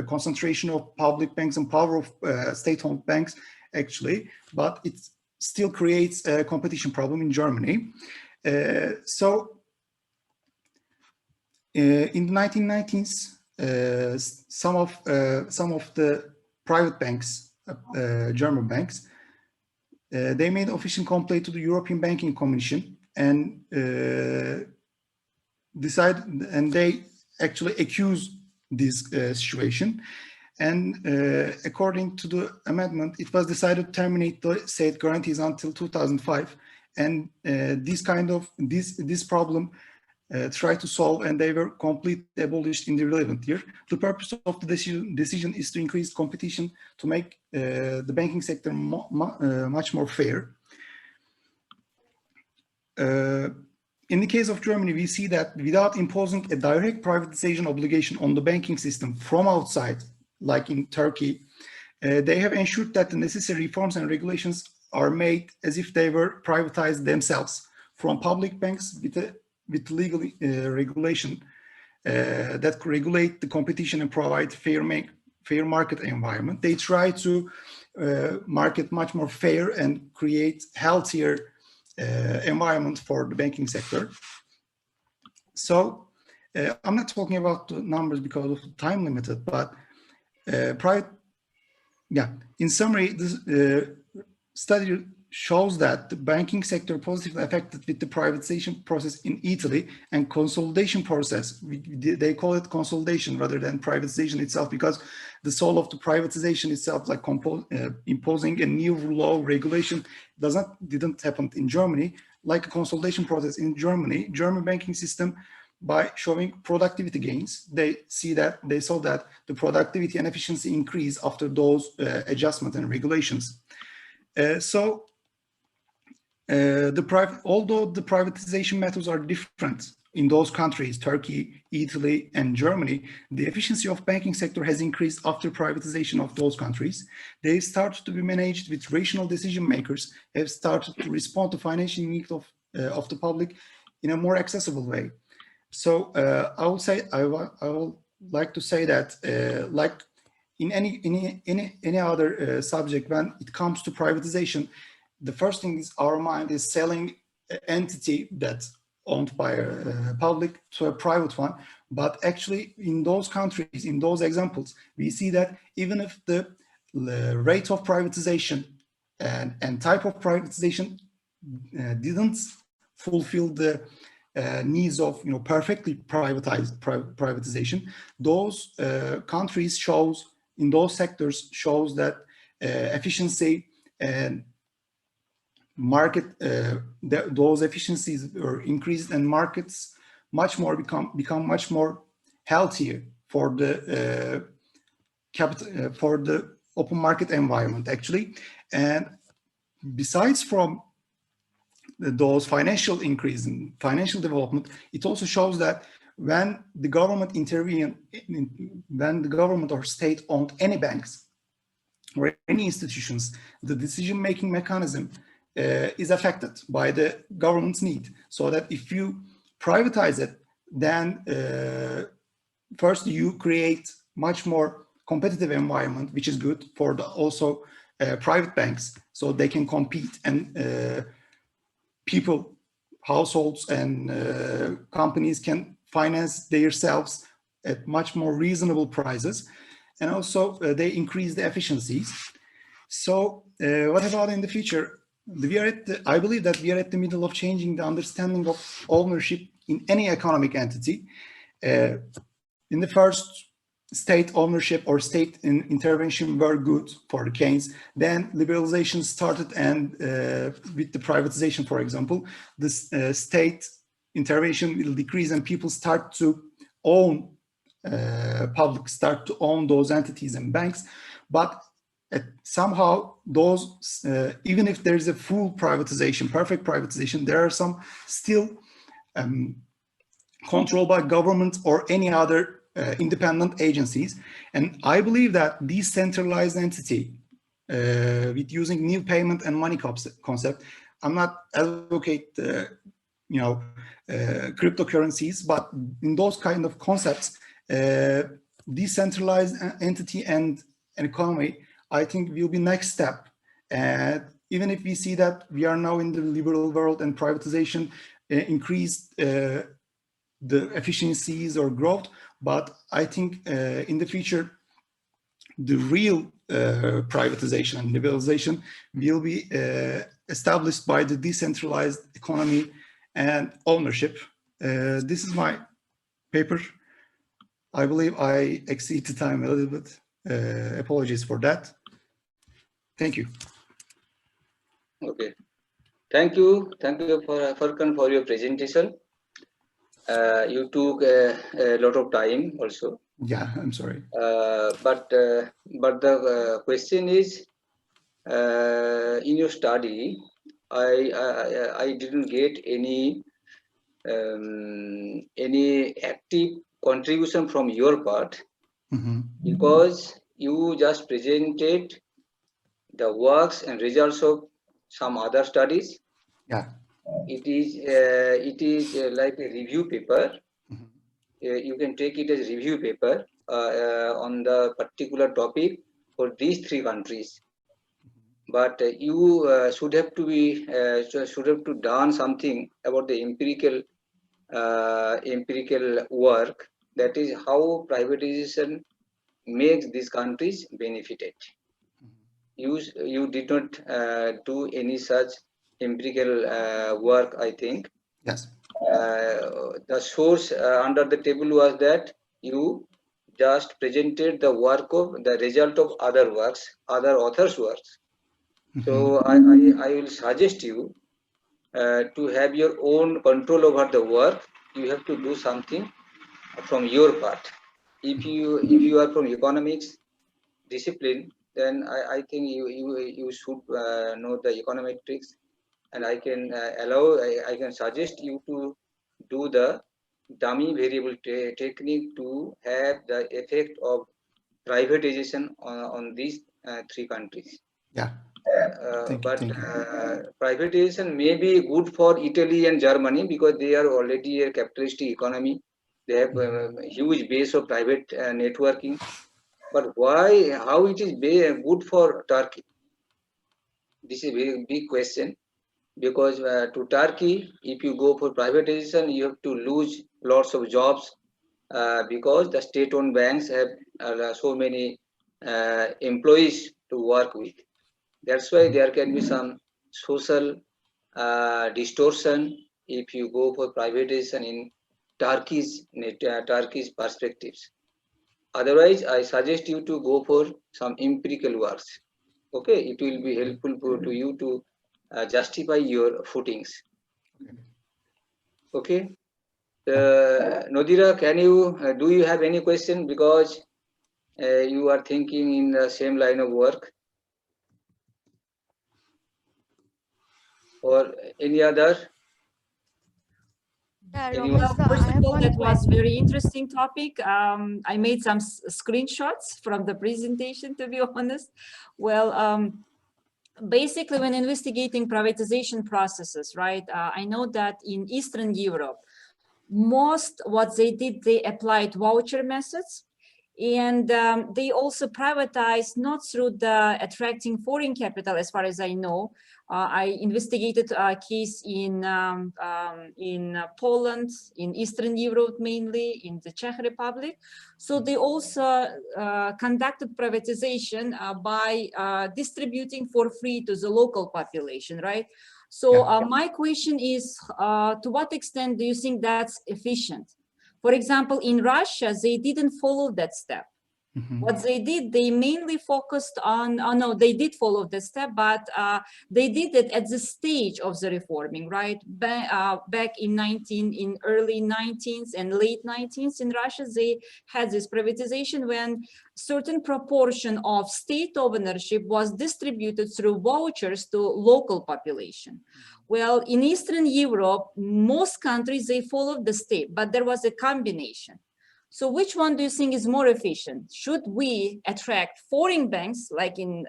concentration of public banks and power of state-owned banks, actually, but it still creates a competition problem in Germany. In the 1990s, some of the private banks, German banks, they made official complaint to the European Banking Commission and they actually accused this situation. And according to the amendment, it was decided to terminate the state guarantees until 2005. And this problem tried to solve, and they were completely abolished in the relevant year. The purpose of the decision is to increase competition to make the banking sector much more fair. In the case of Germany, we see that without imposing a direct privatization obligation on the banking system from outside, like in Turkey, they have ensured that the necessary reforms and regulations are made as if they were privatized themselves from public banks with legal regulation that regulate the competition and provide fair market environment. They try to market much more fair and create healthier environment for the banking sector. So I'm not talking about the numbers because of the time limited, but in summary, this study shows that the banking sector positively affected with the privatization process in Italy and consolidation process. They call it consolidation rather than privatization itself, because the soul of the privatization itself, like imposing a new law regulation, didn't happen in Germany. Like a consolidation process in Germany, German banking system, by showing productivity gains, they saw that the productivity and efficiency increase after those adjustments and regulations. Although the privatization methods are different in those countries, Turkey, Italy, and Germany, the efficiency of banking sector has increased after privatization of those countries. They started to be managed with rational decision makers, have started to respond to financial needs of the public in a more accessible way. So I would like to say that like in any other subject, when it comes to privatization, the first thing is our mind is selling an entity that's owned by a public to a private one. But actually in those countries, in those examples, we see that even if the rate of privatization and type of privatization didn't fulfill the needs of perfectly privatization, those countries in those sectors shows that efficiency and market, those efficiencies are increased and markets become much more healthier for the for the open market environment actually. And besides from those financial increase in financial development, it also shows that when the government intervene, when the government or state owned any banks, or any institutions, the decision-making mechanism is affected by the government's need. So that if you privatize it, then first you create much more competitive environment, which is good for the also private banks, so they can compete, and people, households, and companies can finance themselves at much more reasonable prices, and also they increase the efficiencies. So what about in the future? I believe that we are at the middle of changing the understanding of ownership in any economic entity. In the first, state ownership or state intervention were good for the Keynes. Then liberalization started, and with the privatization, for example, this state intervention will decrease and people start to own, public start to own those entities and banks. But somehow those, even if there is a full privatization, perfect privatization, there are some still controlled by government or any other independent agencies. And I believe that decentralized entity with using new payment and money concept, I'm not advocate cryptocurrencies, but in those kind of concepts, decentralized entity and an economy, I think will be next step. And even if we see that we are now in the liberal world and privatization increased the efficiencies or growth, but I think in the future, the real privatization and liberalization will be established by the decentralized economy and ownership. This is my paper. I believe I exceed the time a little bit. Apologies for that. Thank you. Okay. Thank you, Furkan, for your presentation. You took a lot of time also. Yeah, I'm sorry. But the question is, in your study, I didn't get any active contribution from your part, because you just presented the works and results of some other studies. Yeah. It is like a review paper. You can take it as review paper on the particular topic for these three countries. But you should have to done something about the empirical work. That is how privatization makes these countries benefited. You did not do any such empirical work, I think. Yes. The source under the table was that you just presented the work of the result of other works, other authors' works. So I will suggest you to have your own control over the work. You have to do something from your part. If you are from economics discipline, then I think you should know the econometrics, and I can I can suggest you to do the dummy variable technique to have the effect of privatization on these three countries. Yeah. But privatization may be good for Italy and Germany because they are already a capitalistic economy. They have a huge base of private networking. But how it is good for Turkey? This is a very big question, because to Turkey, if you go for privatization, you have to lose lots of jobs because the state-owned banks have so many employees to work with. That's why there can be some social distortion if you go for privatization in Turkey's perspectives. Otherwise, I suggest you to go for some empirical works. Okay, it will be helpful to you to justify your footings. Okay. Nodira, do you have any question, because you are thinking in the same line of work, or any other? Yeah, Anyone? Ramesh, Well, first I of have all, one that was question. very interesting topic. I made some screenshots from the presentation, to be honest. Well, basically, when investigating privatization processes, right, I know that in Eastern Europe, most what they did, they applied voucher methods. And they also privatized not through the attracting foreign capital, as far as I know. I investigated a case in Poland, in Eastern Europe mainly, in the Czech Republic. So they also conducted privatization by distributing for free to the local population, right? So my question is, to what extent do you think that's efficient? For example, in Russia, they didn't follow that step. What they did, they mainly focused on, no, they did follow the step, but they did it at the stage of the reforming, right? Back in early 19th and late 19th in Russia, they had this privatization when certain proportion of state ownership was distributed through vouchers to local population. Well, in Eastern Europe, most countries, they followed the state, but there was a combination. So which one do you think is more efficient? Should we attract foreign banks, like in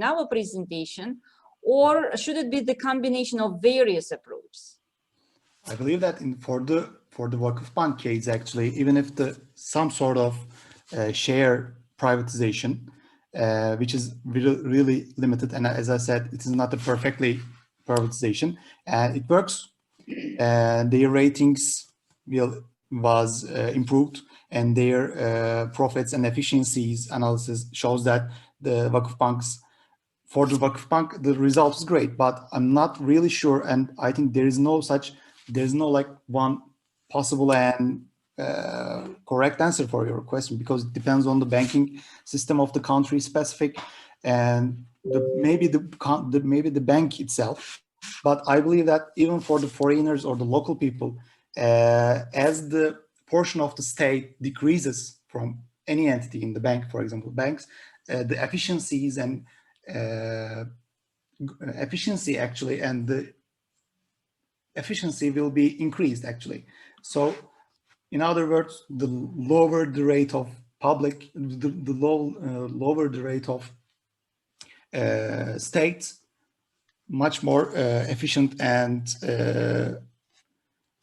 our presentation, or should it be the combination of various approaches? I believe that for the Vakıfbank case, actually, even if some sort of share privatization, which is really limited, and as I said, it is not a perfectly privatization, and it works. Their ratings was improved, and their profits and efficiencies analysis shows that the for the Vakıfbank, the result is great, but I'm not really sure, and I think there's no like one possible and correct answer for your question, because it depends on the banking system of the country specific, and maybe the bank itself. But I believe that even for the foreigners or the local people, as the portion of the state decreases from any entity in the bank, for example, banks, the efficiencies and efficiency actually, and the efficiency will be increased actually. So in other words, the lower the rate of public, lower the rate of states, much more efficient and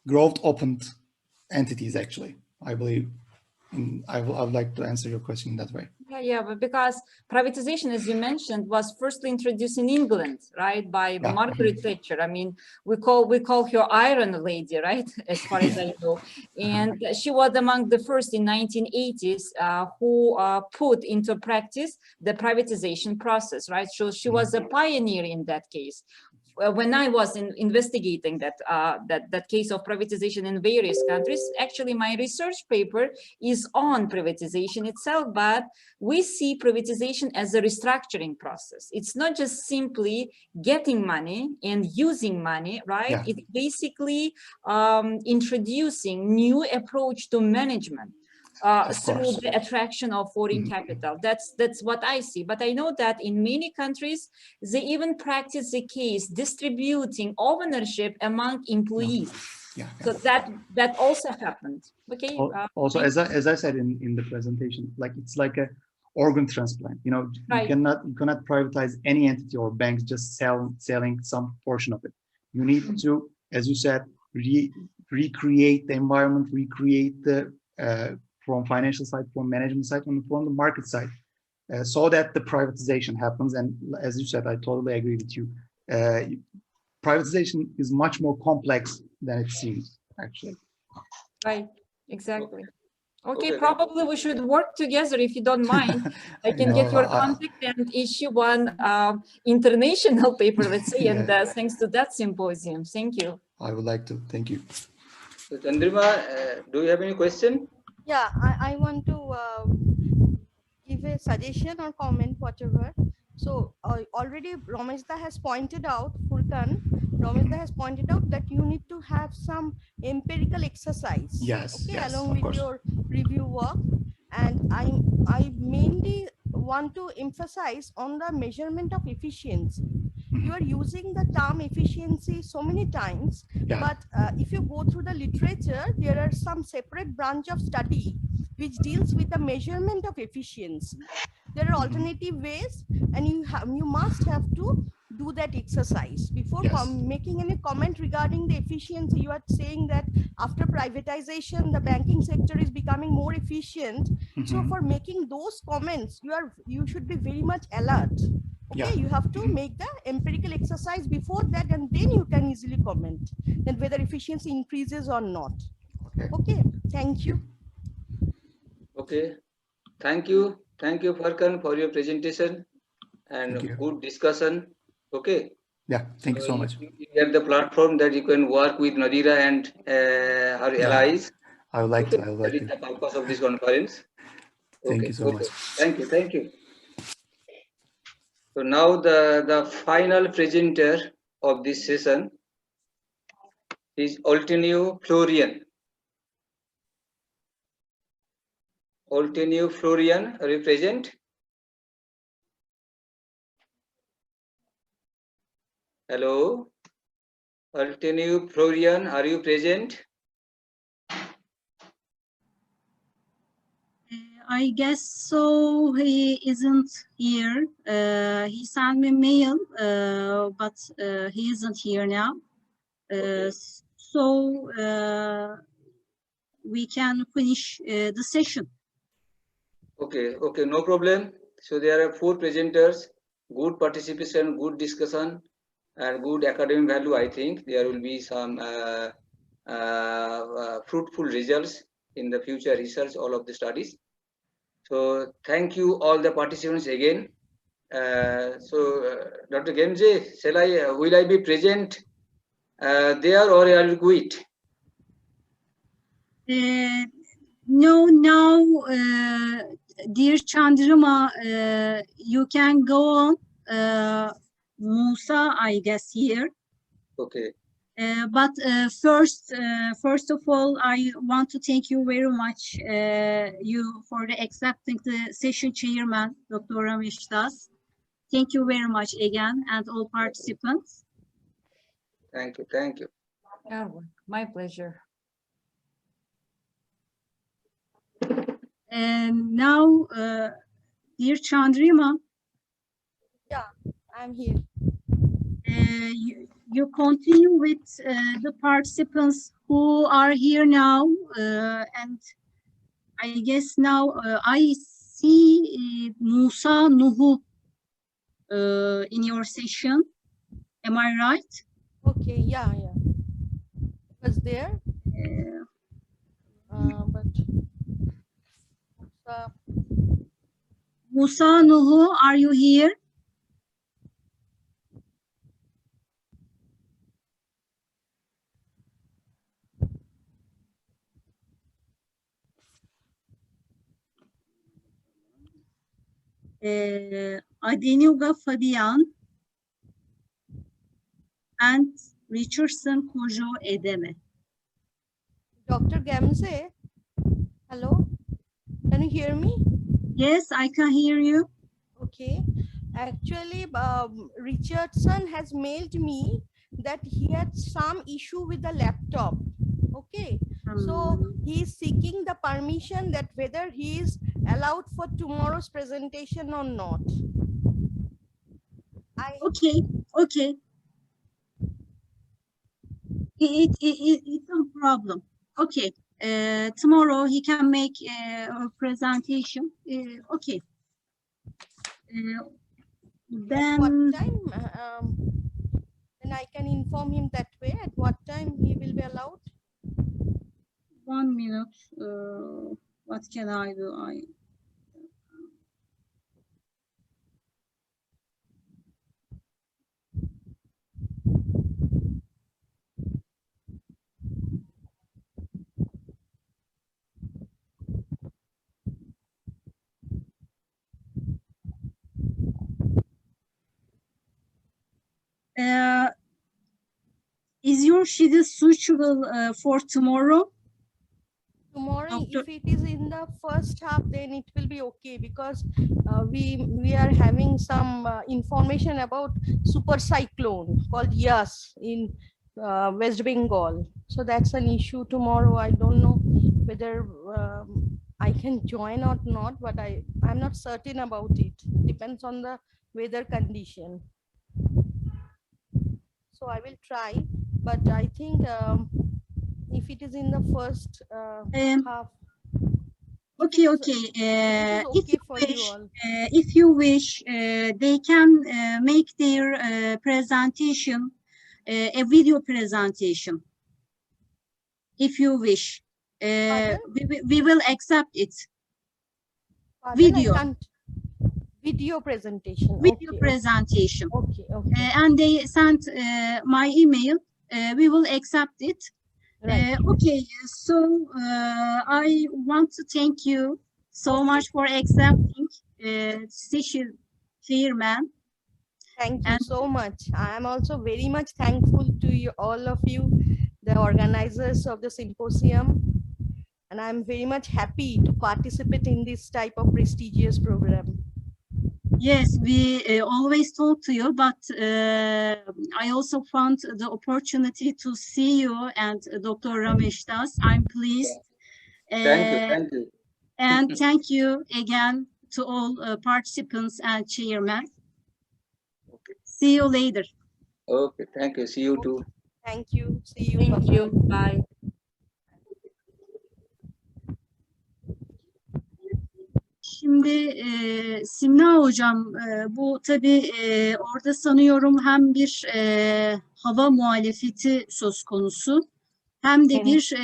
growth opened entities actually, I believe. I would like to answer your question in that way. Yeah, but because privatization, as you mentioned, was firstly introduced in England, right, by Margaret Thatcher. I mean, we call her Iron Lady, right, as far as I know. And she was among the first in 1980s who put into practice the privatization process, right? So she was a pioneer in that case. When I was investigating that case of privatization in various countries, actually my research paper is on privatization itself, but we see privatization as a restructuring process. It's not just simply getting money and using money, right? Yeah. It's basically introducing new approach to management. Through the attraction of foreign capital. That's what I see. But I know that in many countries, they even practice the case distributing ownership among employees. So that also happened. Okay. Also, as I said in the presentation, like it's like a organ transplant. You know, you cannot privatize any entity or banks just selling some portion of it. You need to, as you said, recreate the environment, recreate the from financial side, from management side, and from the market side, so that the privatization happens. And as you said, I totally agree with you. Privatization is much more complex than it seems, actually. Right, exactly. Okay, probably we should work together if you don't mind. I can get your contact and issue one international paper, let's say, and thanks to that symposium. Thank you. I would like to. Thank you. So, Chandrima, do you have any question? Yeah, I want to give a suggestion or comment, whatever. So already Rameshda has pointed out, Rameshda has pointed out that you need to have some empirical exercise. Yes. Okay, yes, along with your review work. And I mainly want to emphasize on the measurement of efficiency. you are using the term efficiency so many times, Yeah. but if you go through the literature, there are some separate branch of study which deals with the measurement of efficiency. There are alternative ways, and you must have to do that exercise before Yes. making any comment regarding the efficiency. You are saying that after privatization, the banking sector is becoming more efficient. So for making those comments, you should be very much alert. Okay, Yeah. you have to make the empirical exercise before that, and then you can easily comment then whether efficiency increases or not. Okay. Okay, thank you. Okay, thank you, Farkan, for your presentation and Thank you. good discussion. Okay. Yeah, thank you so much. You have the platform that you can work with Nadira and her allies. I would like Okay, to. I would that like is to. the purpose of this conference. Thank Okay, you so okay. much. Thank you. So now the final presenter of this session is Oltenio Florian. Oltenio Florian, are you present? Hello, Oltenio Florian, are you present? I guess so. He isn't here. He sent me mail, but he isn't here now. So we can finish the session. Okay, no problem. So there are 4 presenters, good participation, good discussion, and good academic value. I think there will be some fruitful results in the future research, all of the studies. So thank you all the participants again. Dr. Gemje, will I be present there or I will quit? No, now, dear Chandra, you can go on. Musa, I guess, here. Okay. But first of all, I want to thank you very much you for accepting the session chairman, Dr. Ramesh. Thank you very much again, and all participants. Thank you. Oh, my pleasure. And now, dear Chandrima, Yeah, I'm here. You continue with the participants who are here now, and I guess now I see Musa Nuhu in your session. Am I right? Okay, yeah. Was there? But Musa Nuhu, are you here? Adenuga Fabian and Richardson Kojo Edeme. Dr. Gamze, hello, can you hear me? Yes, I can hear you. Okay, actually, Richardson has mailed me that he had some issue with the laptop. Okay, so he is seeking the permission that whether he is allowed for tomorrow's presentation or not. Okay. It's no problem. Okay. Tomorrow he can make a presentation. Okay. Then what time? Then I can inform him that way. At what time he will be allowed? 1 minute. What can I do? Is your schedule suitable for tomorrow? Tomorrow, Doctor- if it is in the first half, then it will be okay because we are having some information about super cyclone called Yas in West Bengal. So that's an issue tomorrow. I don't know whether I can join or not, but I'm not certain about it. Depends on the weather condition. So I will try, but I think if it is in the first half. Okay, It okay. is If okay you for you wish, all. they can make their presentation a video presentation. If you wish, we will accept it. Pardon, Video. I can't. Video presentation. Video Okay, presentation. okay, okay. And they sent my email. We will accept it. Right. Okay, so I want to thank you so much for accepting session, chairman. Thank you so much. I am also very much thankful to you, all of you, the organizers of the symposium, and I'm very much happy to participate in this type of prestigious program. Yes, we always talk to you, but I also found the opportunity to see you and Dr. Ramesh Das. I'm pleased. Thank you. And thank you again to all participants and chairman. See you later. Okay, thank you. See you too. Thank you. See you. Thank you. Bye. Şimdi Simna Hocam, bu tabii orada sanıyorum hem bir hava muhalefeti söz konusu hem de bir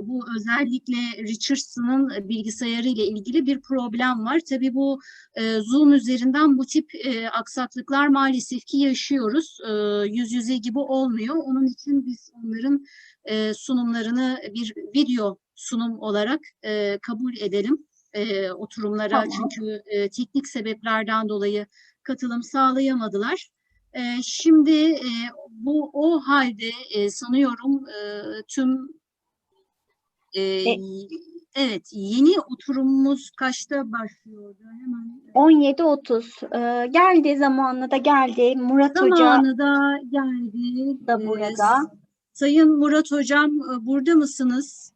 bu özellikle Richardson'ın bilgisayarı ile ilgili bir problem var. Tabii bu Zoom üzerinden bu tip aksaklıklar maalesef ki yaşıyoruz. Yüz yüze gibi olmuyor. Onun için biz onların sunumlarını bir video sunum olarak kabul edelim. Oturumlara Tamam. çünkü teknik sebeplerden dolayı katılım sağlayamadılar. Şimdi bu o halde sanıyorum tüm evet yeni oturumumuz kaçta başlıyordu? Hemen 17:30 geldi, zamanı da geldi. Murat Hoca zamanı da geldi. da burada. Sayın Murat Hocam burada mısınız?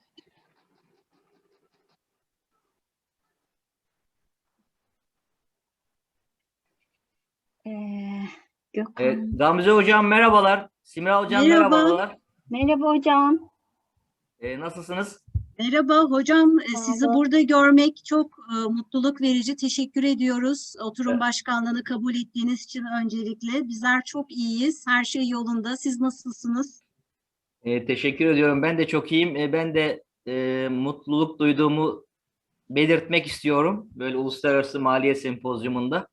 Gökhan. Gamze Hocam merhabalar. Simra Hocam Merhaba. merhabalar. Merhaba hocam. Nasılsınız? Merhaba hocam, sizi Merhaba. burada görmek çok mutluluk verici. Teşekkür ediyoruz. Oturum başkanlığını kabul ettiğiniz için öncelikle. Bizler çok iyiyiz. Her şey yolunda. Siz nasılsınız? Teşekkür ediyorum. Ben de çok iyiyim. Ben de mutluluk duyduğumu belirtmek istiyorum. Böyle Uluslararası Maliye Sempozyumunda.